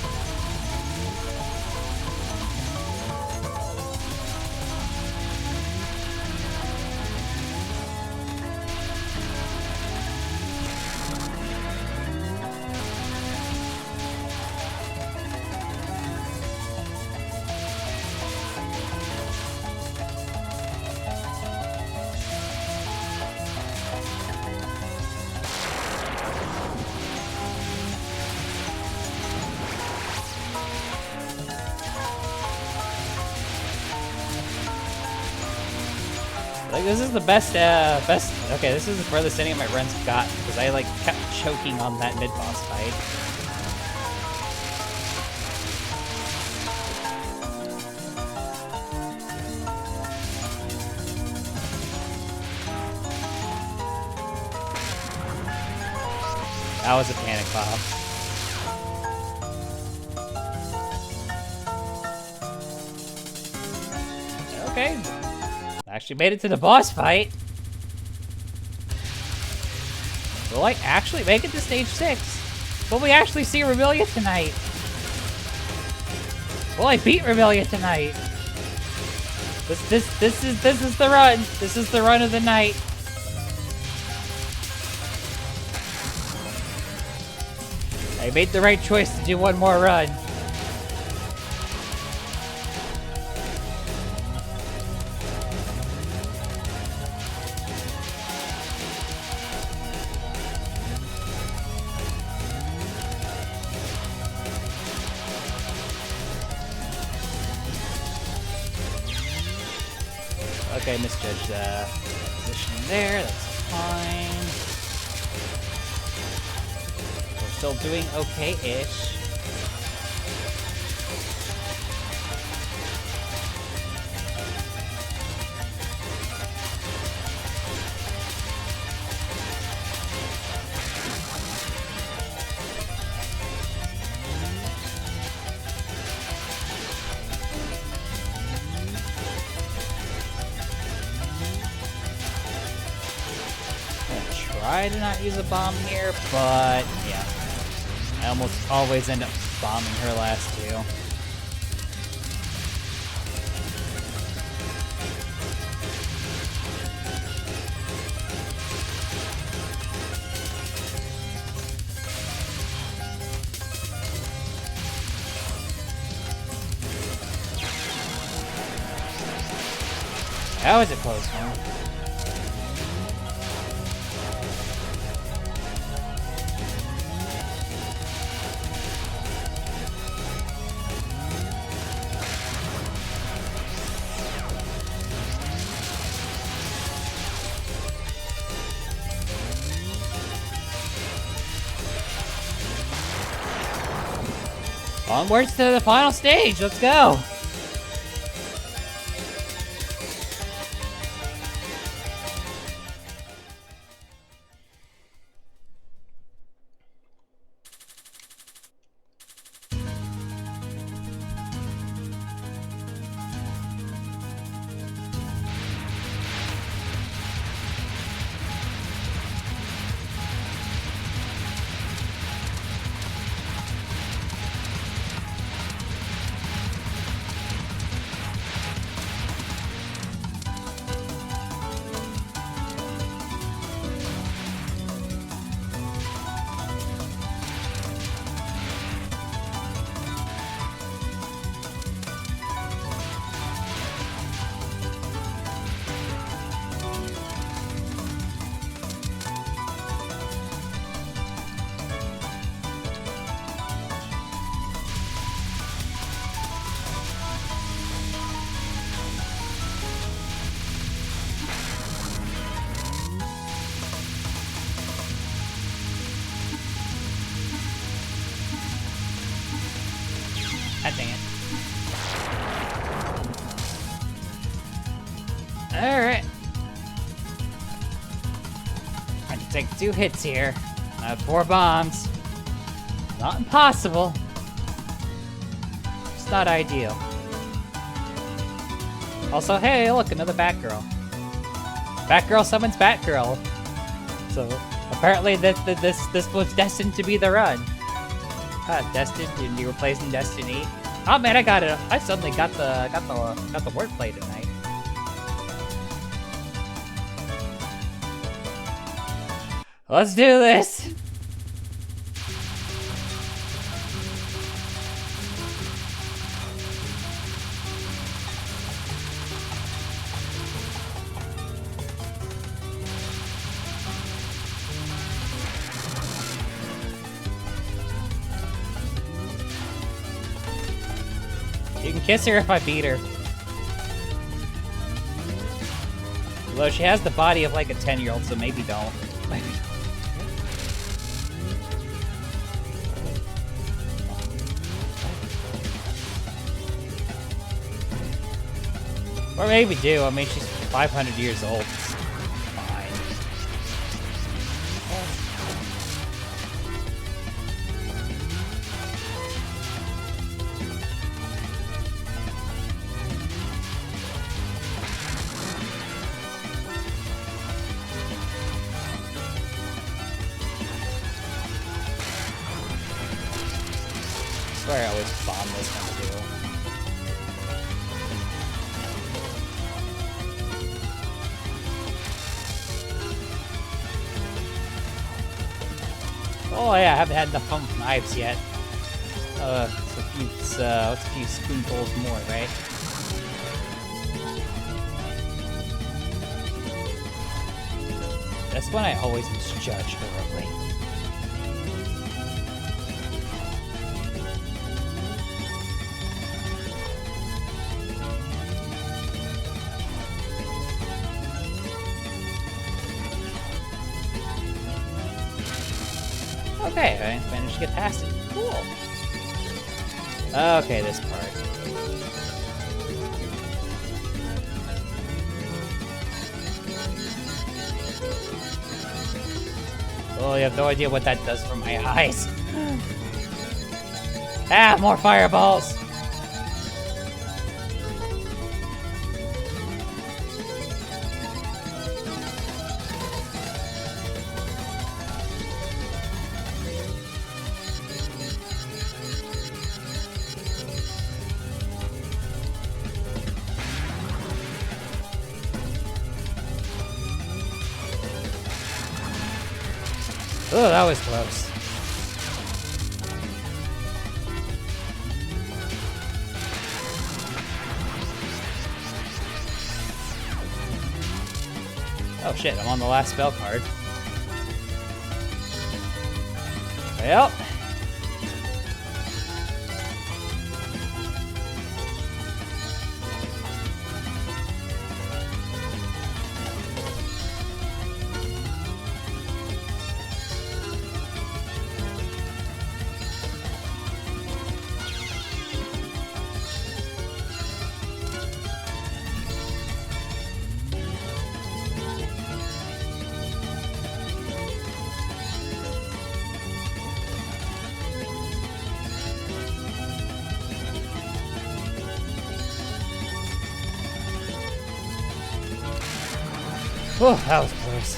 Like, this is the best, okay, this is the furthest any of my runs have gotten, because I, like, kept choking on that mid-boss fight. That was a panic bomb. Okay. Actually made it to the boss fight. Will I actually make it to stage 6? Will we actually see Revelia tonight? Will I beat Revelia tonight? This is the run. This is the run of the night. I made the right choice to do one more run. Okay, misjudged the position there, that's fine. We're still doing okay-ish. Try to not use a bomb here, but yeah. I almost always end up bombing her last two. How is it close, man? Onwards to the final stage, let's go! God dang it. Alright. I can take 2 hits here. I have 4 bombs. Not impossible. It's not ideal. Also, hey, look, another Batgirl. Batgirl summons Batgirl. So, apparently this was destined to be the run. Destined, and you were placing Destiny. Oh man, I got it. I suddenly got the wordplay tonight. Let's do this. You can kiss her if I beat her. Although she has the body of like a 10-year-old, so maybe don't. Maybe. Or maybe do. I mean, she's 500 years old. It's fine. I swear I always bomb this one too. Oh yeah, I haven't had enough fun with knives yet. What's a few spoonfuls more, right? That's when I always misjudge horribly. Okay, I managed to get past it. Cool. Okay, this part. Oh, you have no idea what that does for my eyes. Ah, more fireballs! Oh, that was close. Oh shit, I'm on the last spell card. Well. Oh, that was close.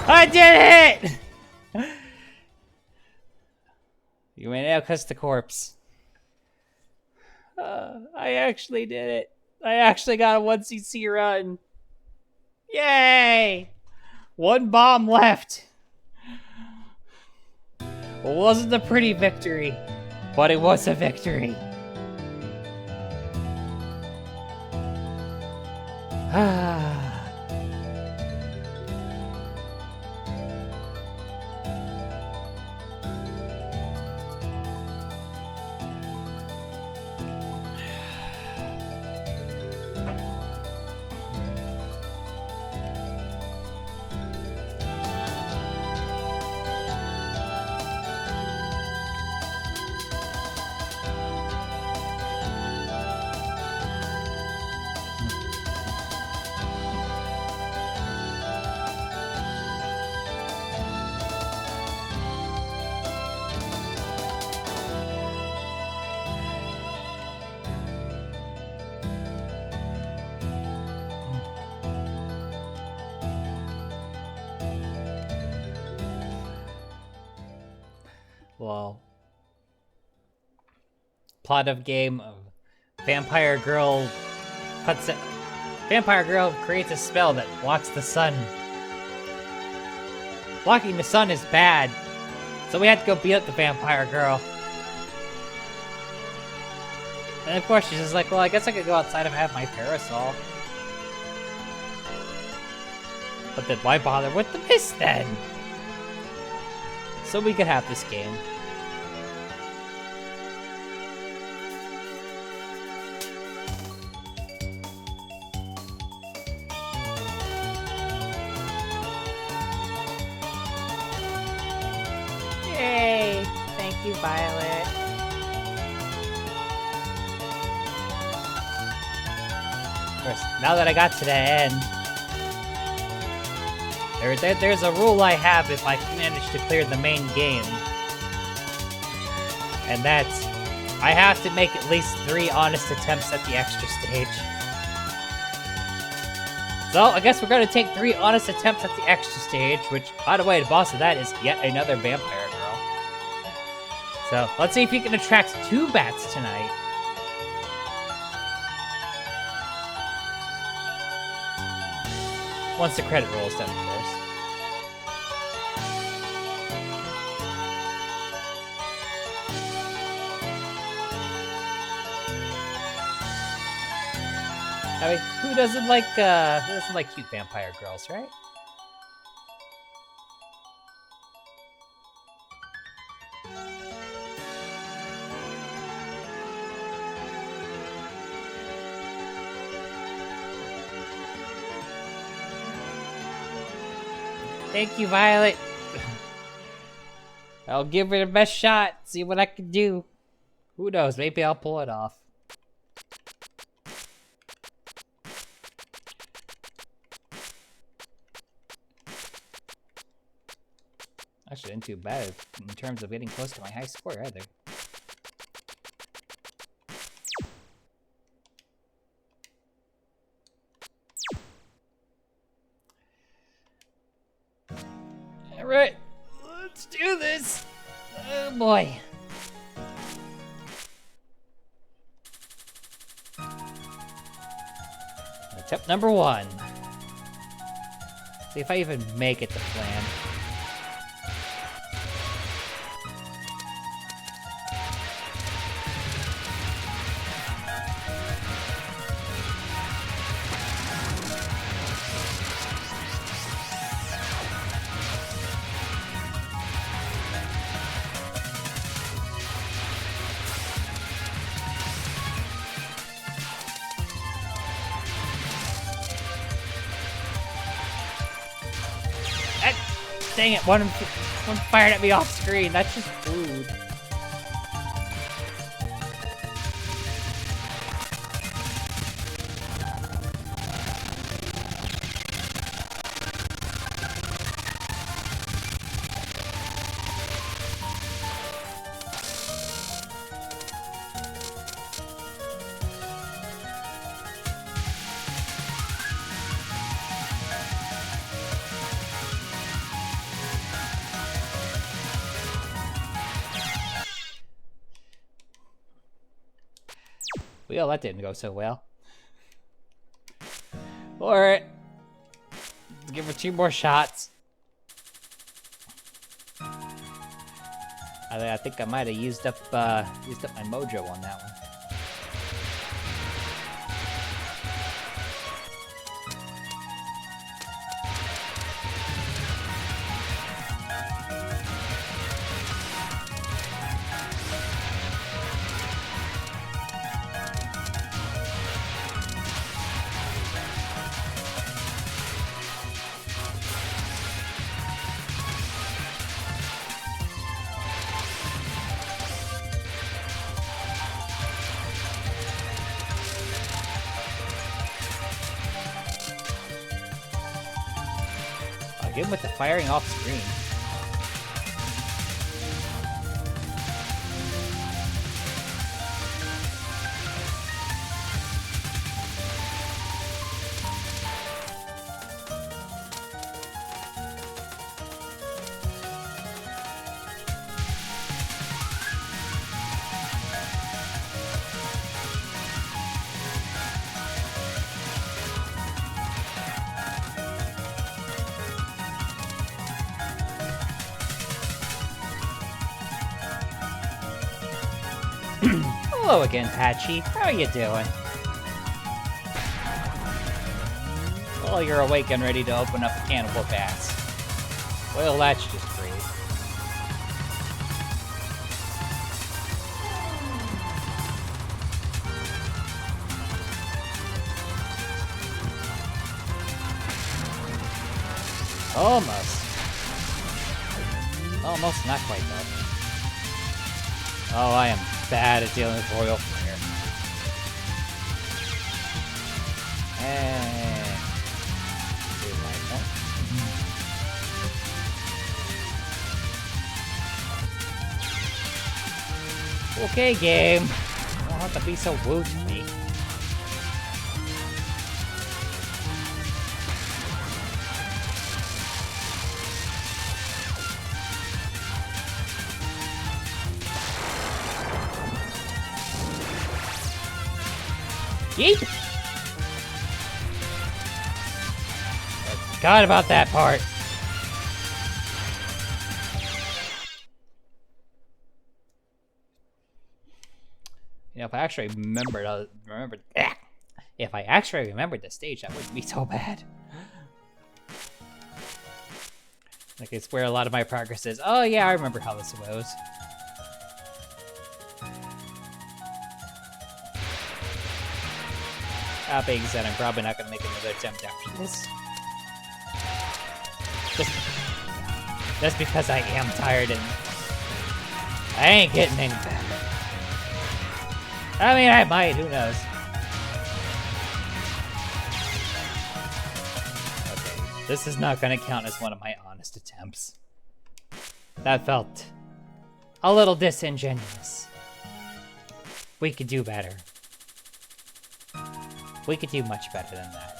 I did it! You may now kiss the corpse. I actually did it. I actually got a 1cc run. Yay! One bomb left. It wasn't a pretty victory, but it was a victory. Well, plot of game of Vampire Girl Vampire Girl creates a spell that blocks the sun. Blocking the sun is bad, so we had to go beat up the Vampire Girl. And of course she's just like, well, I guess I could go outside if I have my parasol. But then why bother with the mist then? So we could have this game. Yay! Thank you, Violet. Of course, now that I got to the end, there's a rule I have if I manage to clear the main game. And that's, I have to make at least 3 honest attempts at the extra stage. So, I guess we're gonna take 3 honest attempts at the extra stage, which, by the way, the boss of that is yet another Vampire Girl. So, let's see if you can attract 2 bats tonight. Once the credit roll is done, of course. I mean, who doesn't like cute vampire girls, right? Thank you, Violet. I'll give it a best shot, see what I can do. Who knows, maybe I'll pull it off. Actually, isn't too bad in terms of getting close to my high score either. Alright, Let's do this! Oh boy. Attempt number 1. See if I even make it to plan. Dang it, one fired at me off screen. That's just rude. Well, that didn't go so well. Alright. Let's give her 2 more shots. I think I might have used up my mojo on that one. Again with the firing off screen. Hello again, Patchy. How are you doing? Well, you're awake and ready to open up a can of whoop ass. Well, that's just great. Almost. Almost, not quite though. Oh, I am bad at dealing with royal flare. And here's my point. Okay, game. You don't have to be so rude to me. Yeet! Forgot about that part. You know, if I actually if I actually remembered the stage, that wouldn't be so bad. Like, it's where a lot of my progress is. Oh yeah, I remember how this goes. That being said, I'm probably not gonna make another attempt after this. Just because I am tired and I ain't getting any better. I mean, I might, who knows? Okay, this is not gonna count as one of my honest attempts. That felt a little disingenuous. We could do better. We could do much better than that.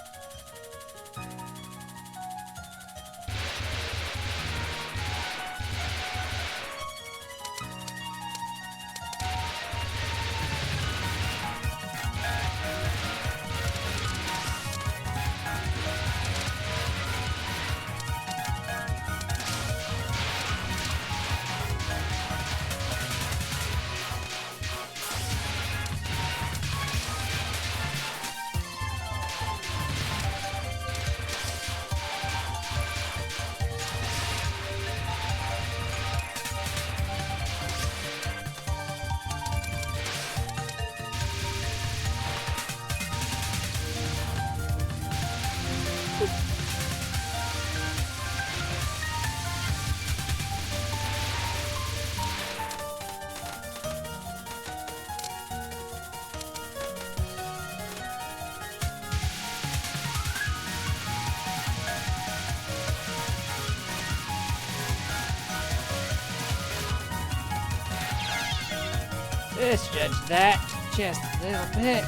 Misjudge that just a little bit.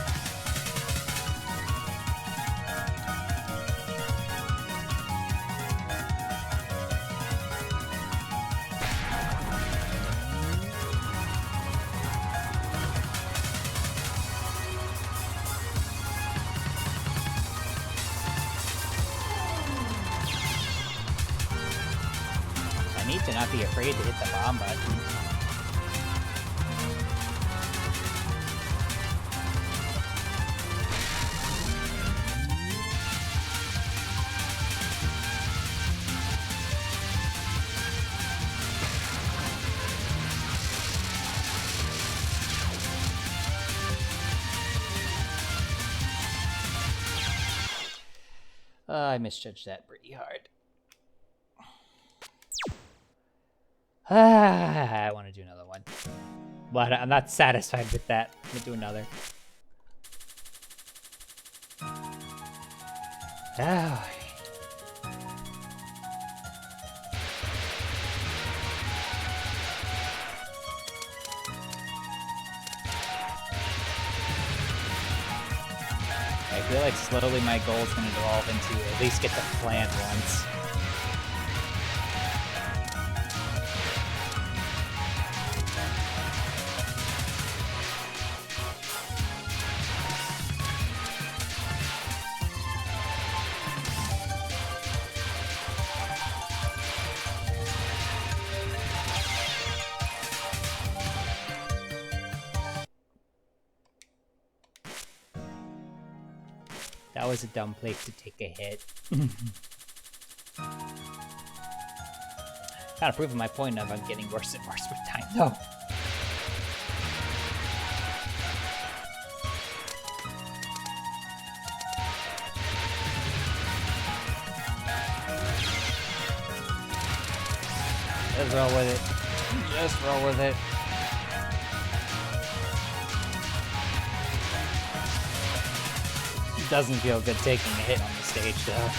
I need to not be afraid to hit the bomb button. I misjudged that pretty hard. I want to do another one. But I'm not satisfied with that. I'm gonna do another. Oh. I feel like slowly my goal is going to evolve into at least get the plant once. That was a dumb place to take a hit. Kind of proving my point of I'm getting worse and worse with time, though. Just roll with it. Just roll with it. Doesn't feel good taking a hit on the stage, though.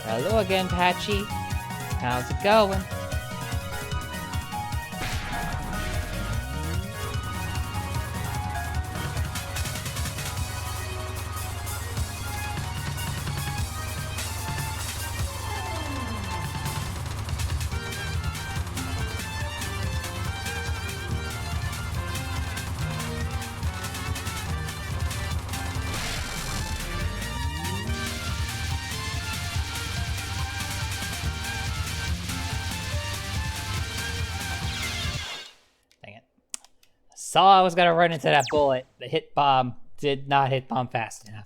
Hello again, Patchy. How's it going? Saw I was gonna run into that bullet. The hit bomb did not hit bomb fast enough.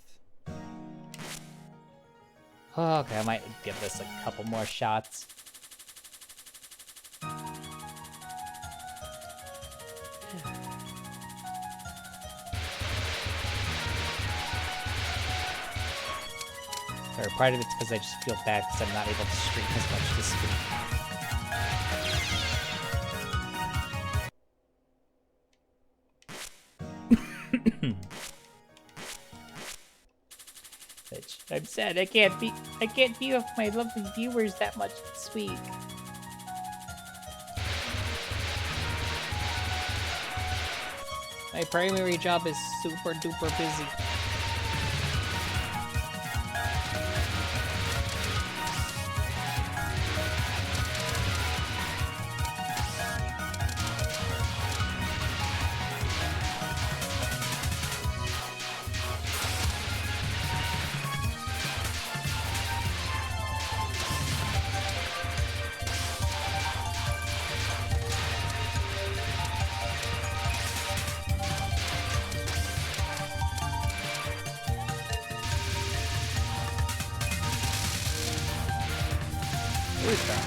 Okay, I might give this a couple more shots. Or part of it's because I just feel bad because I'm not able to stream as much this week. I'm sad I can't be with my lovely viewers that much this week. My primary job is super duper busy. Who's that?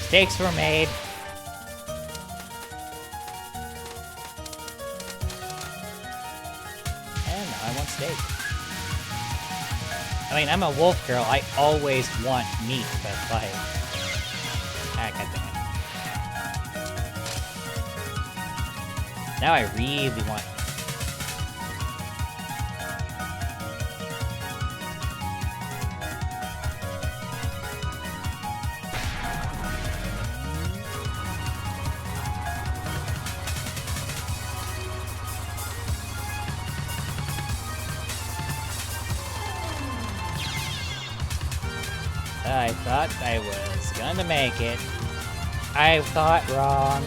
Steaks were made. And now I want steak. I mean, I'm a wolf girl. I always want meat, but like... Ah, goddammit. Now I really want... I thought I was gonna make it. I thought wrong.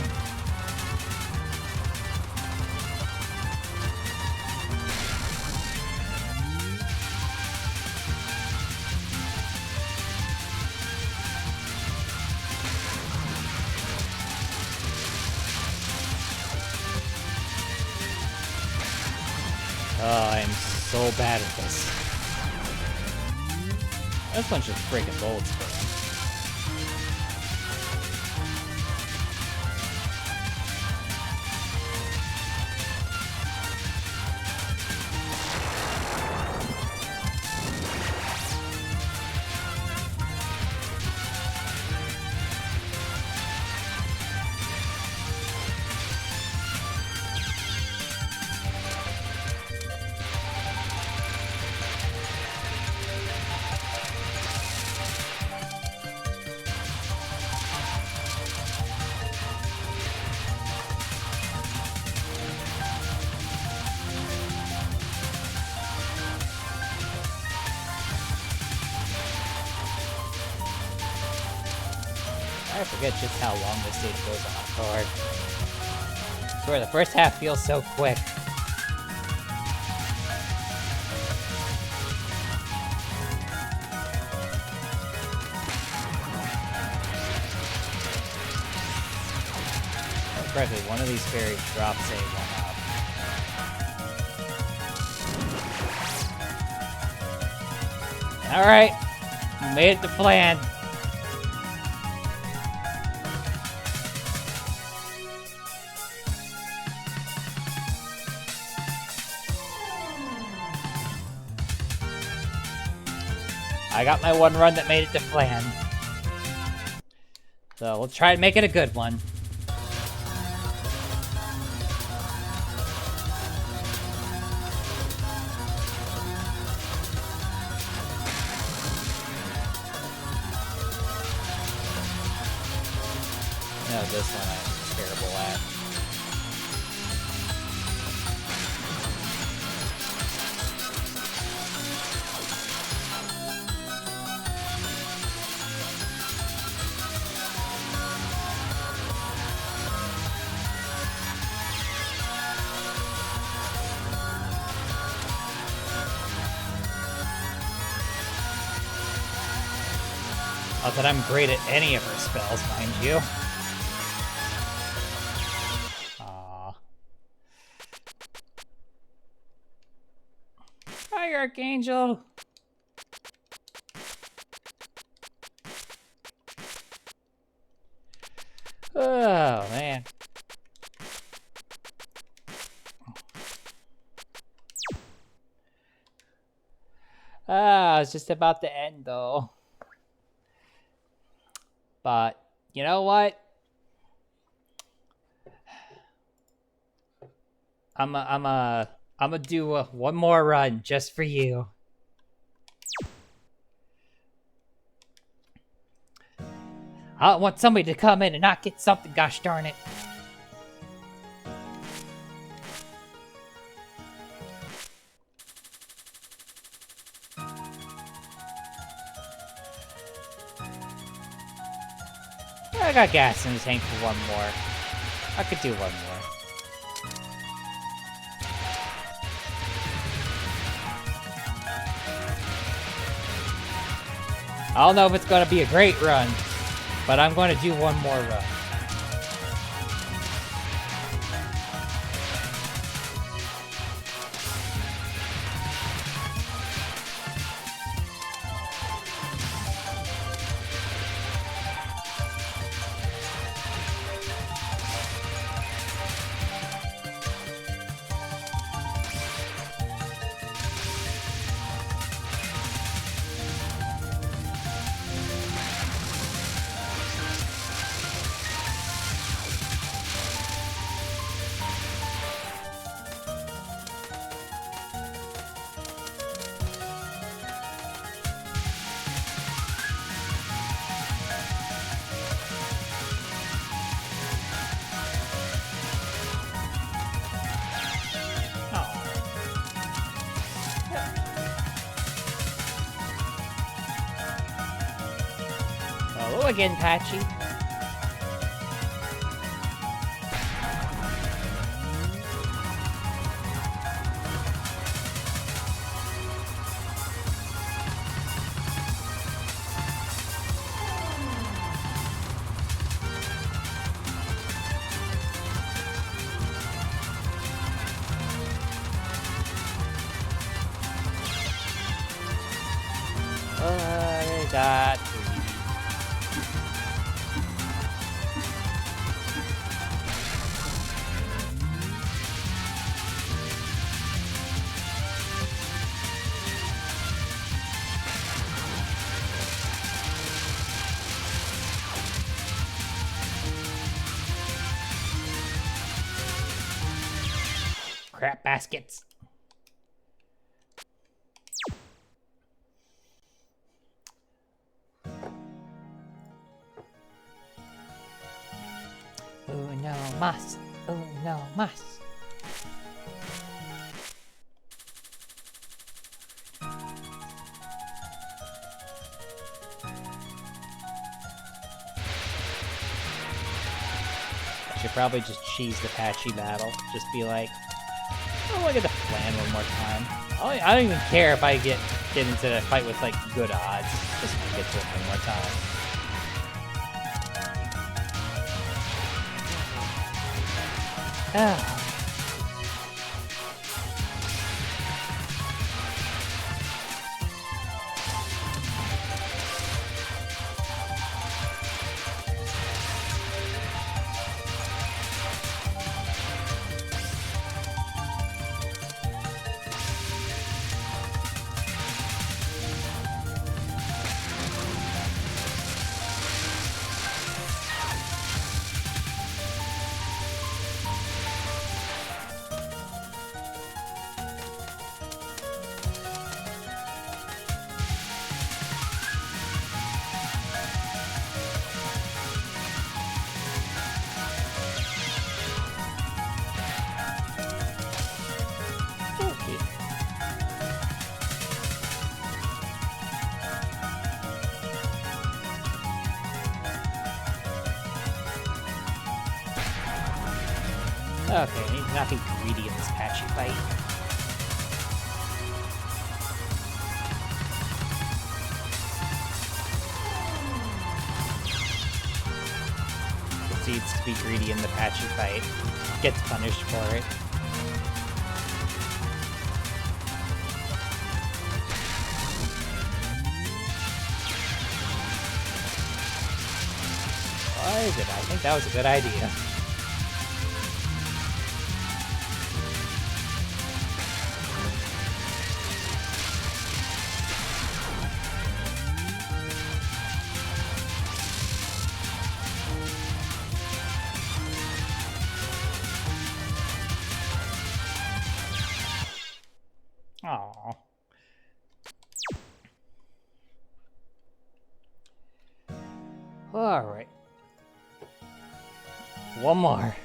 Oh, I'm so bad at this. This one's just freaking bold spam. I forget just how long this stage goes on for. I swear, the first half feels so quick. Correctly, one of these fairies drops a one-up. Alright, we made it to plan. I got my one run that made it to plan. So we'll try and make it a good one. No, this one I'm terrible at. Not that I'm great at any of her spells, mind you. Aww. Hi, Archangel! Oh, man. Ah, it's just about to end, though. But, you know what? I'm gonna do one more run just for you. I don't want somebody to come in and not get something, gosh darn it. I got gas in the tank for one more. I could do one more. I don't know if it's going to be a great run, but I'm going to do one more run. Go again, Patchy. Got crap baskets. Uno más. Uno más. I should probably just cheese the Patchy battle. Just be like, oh, look at the plan one more time. I don't even care if I get into the fight with like good odds. Just get to it one more time. Ah. Okay, I need to not be greedy in this Patchy fight. Proceeds to be greedy in the Patchy fight. Gets punished for it. Why did I think that was a good idea? Aww. Alright. One more.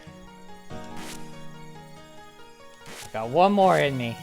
Got one more in me.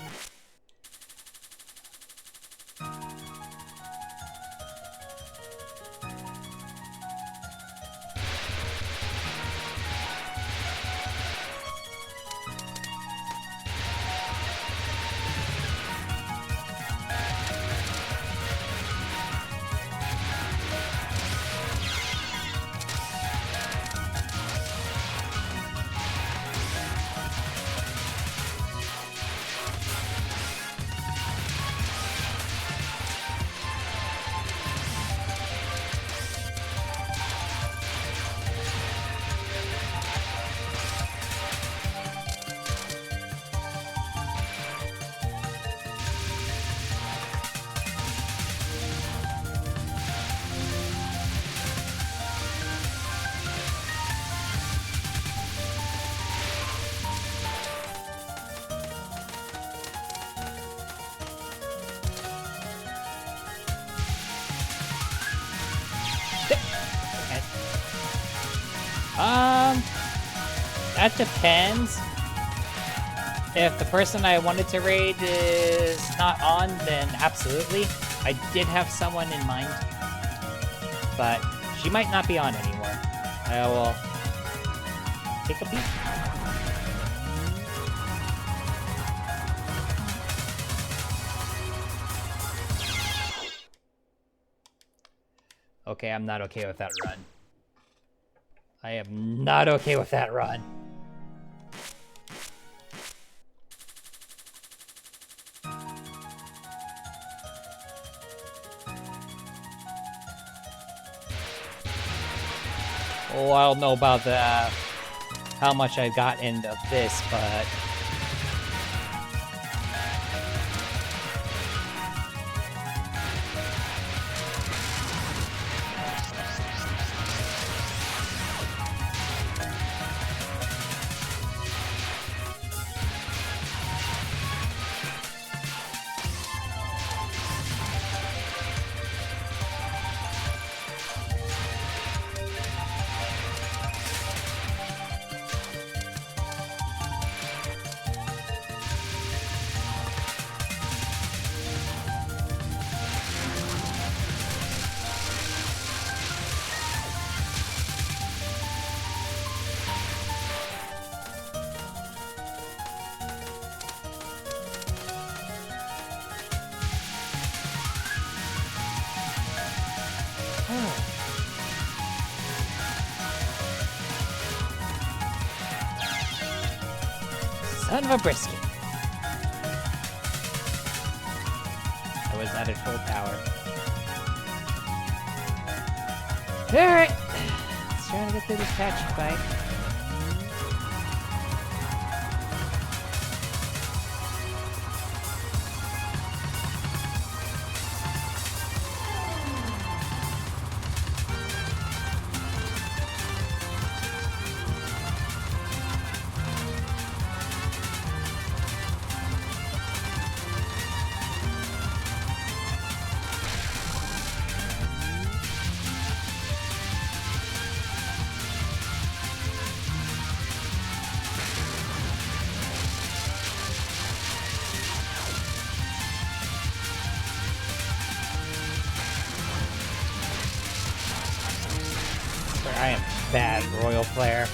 That depends. If the person I wanted to raid is not on, then absolutely. I did have someone in mind, but She might not be on anymore. I will take a peek. Okay, I'm not okay with that run. I am not okay with that run. Oh, I don't know about how much I got into this, but... Son of a brisket. I was not at full power. Alright. Let's try to get through this patchy fight. I am bad royal player.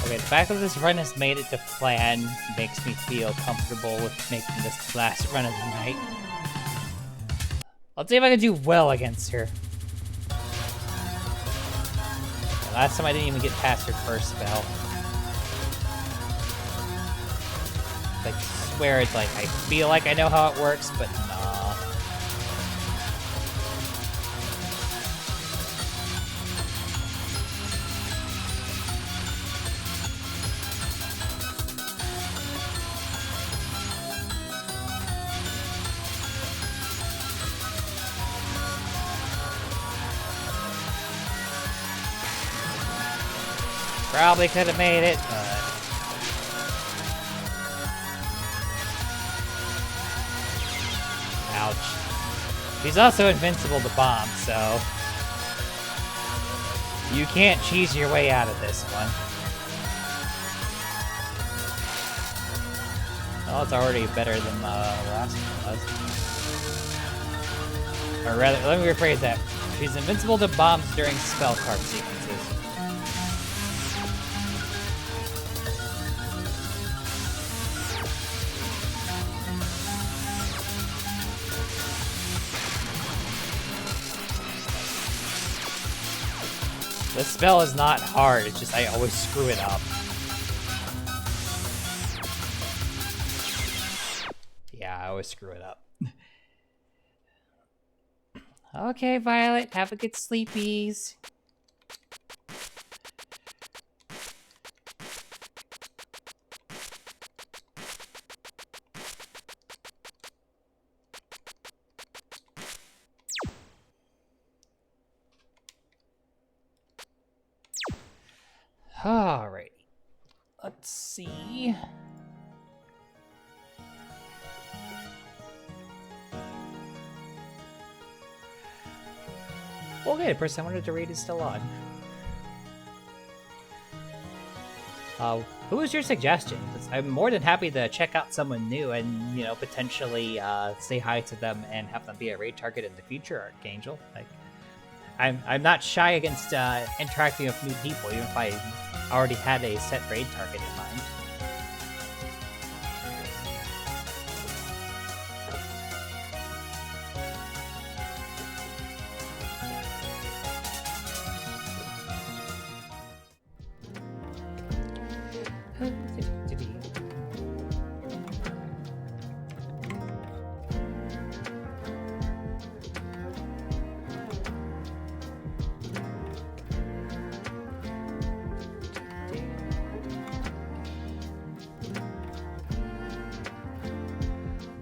Okay, the fact that this run has made it to plan makes me feel comfortable with making this last run of the night. Let's see if I can do well against her. Last time I didn't even get past her first spell. I swear it's like, I feel like I know how it works, but nah. Probably could have made it, but... Ouch. He's also invincible to bomb, so... You can't cheese your way out of this one. Well, it's already better than the last one was. Or rather, let me rephrase that. She's invincible to bombs during spell card sequences. The spell is not hard, it's just I always screw it up. Yeah, I always screw it up. Okay, Violet, have a good sleepies. Alrighty. Let's see. Okay, the person I wanted to read is still on. Who was your suggestion? I'm more than happy to check out someone new and, you know, potentially say hi to them and have them be a raid target in the future, Archangel. Like, I'm not shy against interacting with new people, even if I already had a set raid target in mind.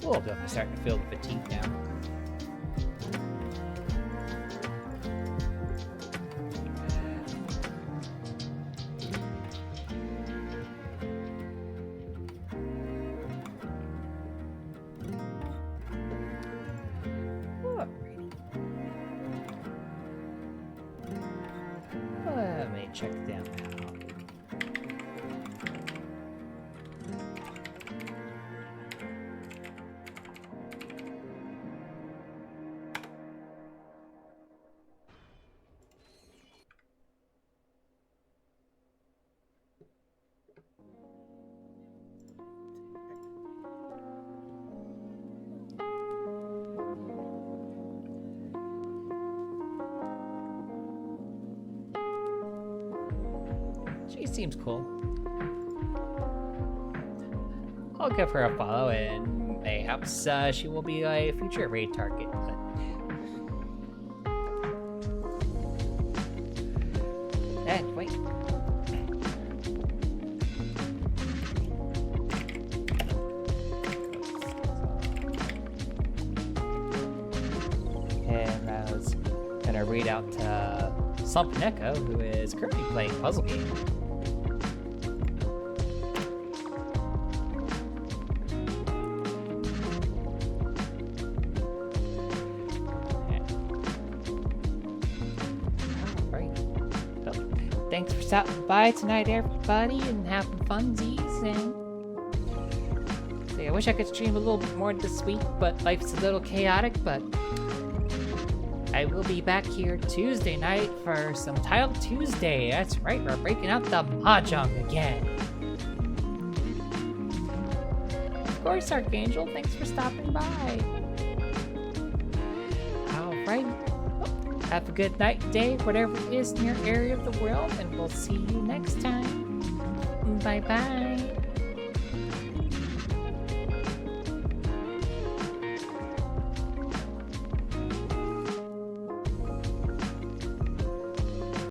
Oh, I'm starting to feel the fatigue now. Let me check them out. She seems cool. I'll give her a follow, and perhaps she will be a future raid target. But... wait. And I was gonna read out Slump Echo, who is currently playing Puzzle Game. Thanks for stopping by tonight, everybody, and having funsies. And I wish I could stream a little bit more this week, but life's a little chaotic. But I will be back here Tuesday night for some Tile Tuesday. That's right, we're breaking out the mahjong again. Of course, Archangel, thanks for stopping by. All right. Have a good night, day, whatever it is in your area of the world, and we'll see you next time. Bye-bye.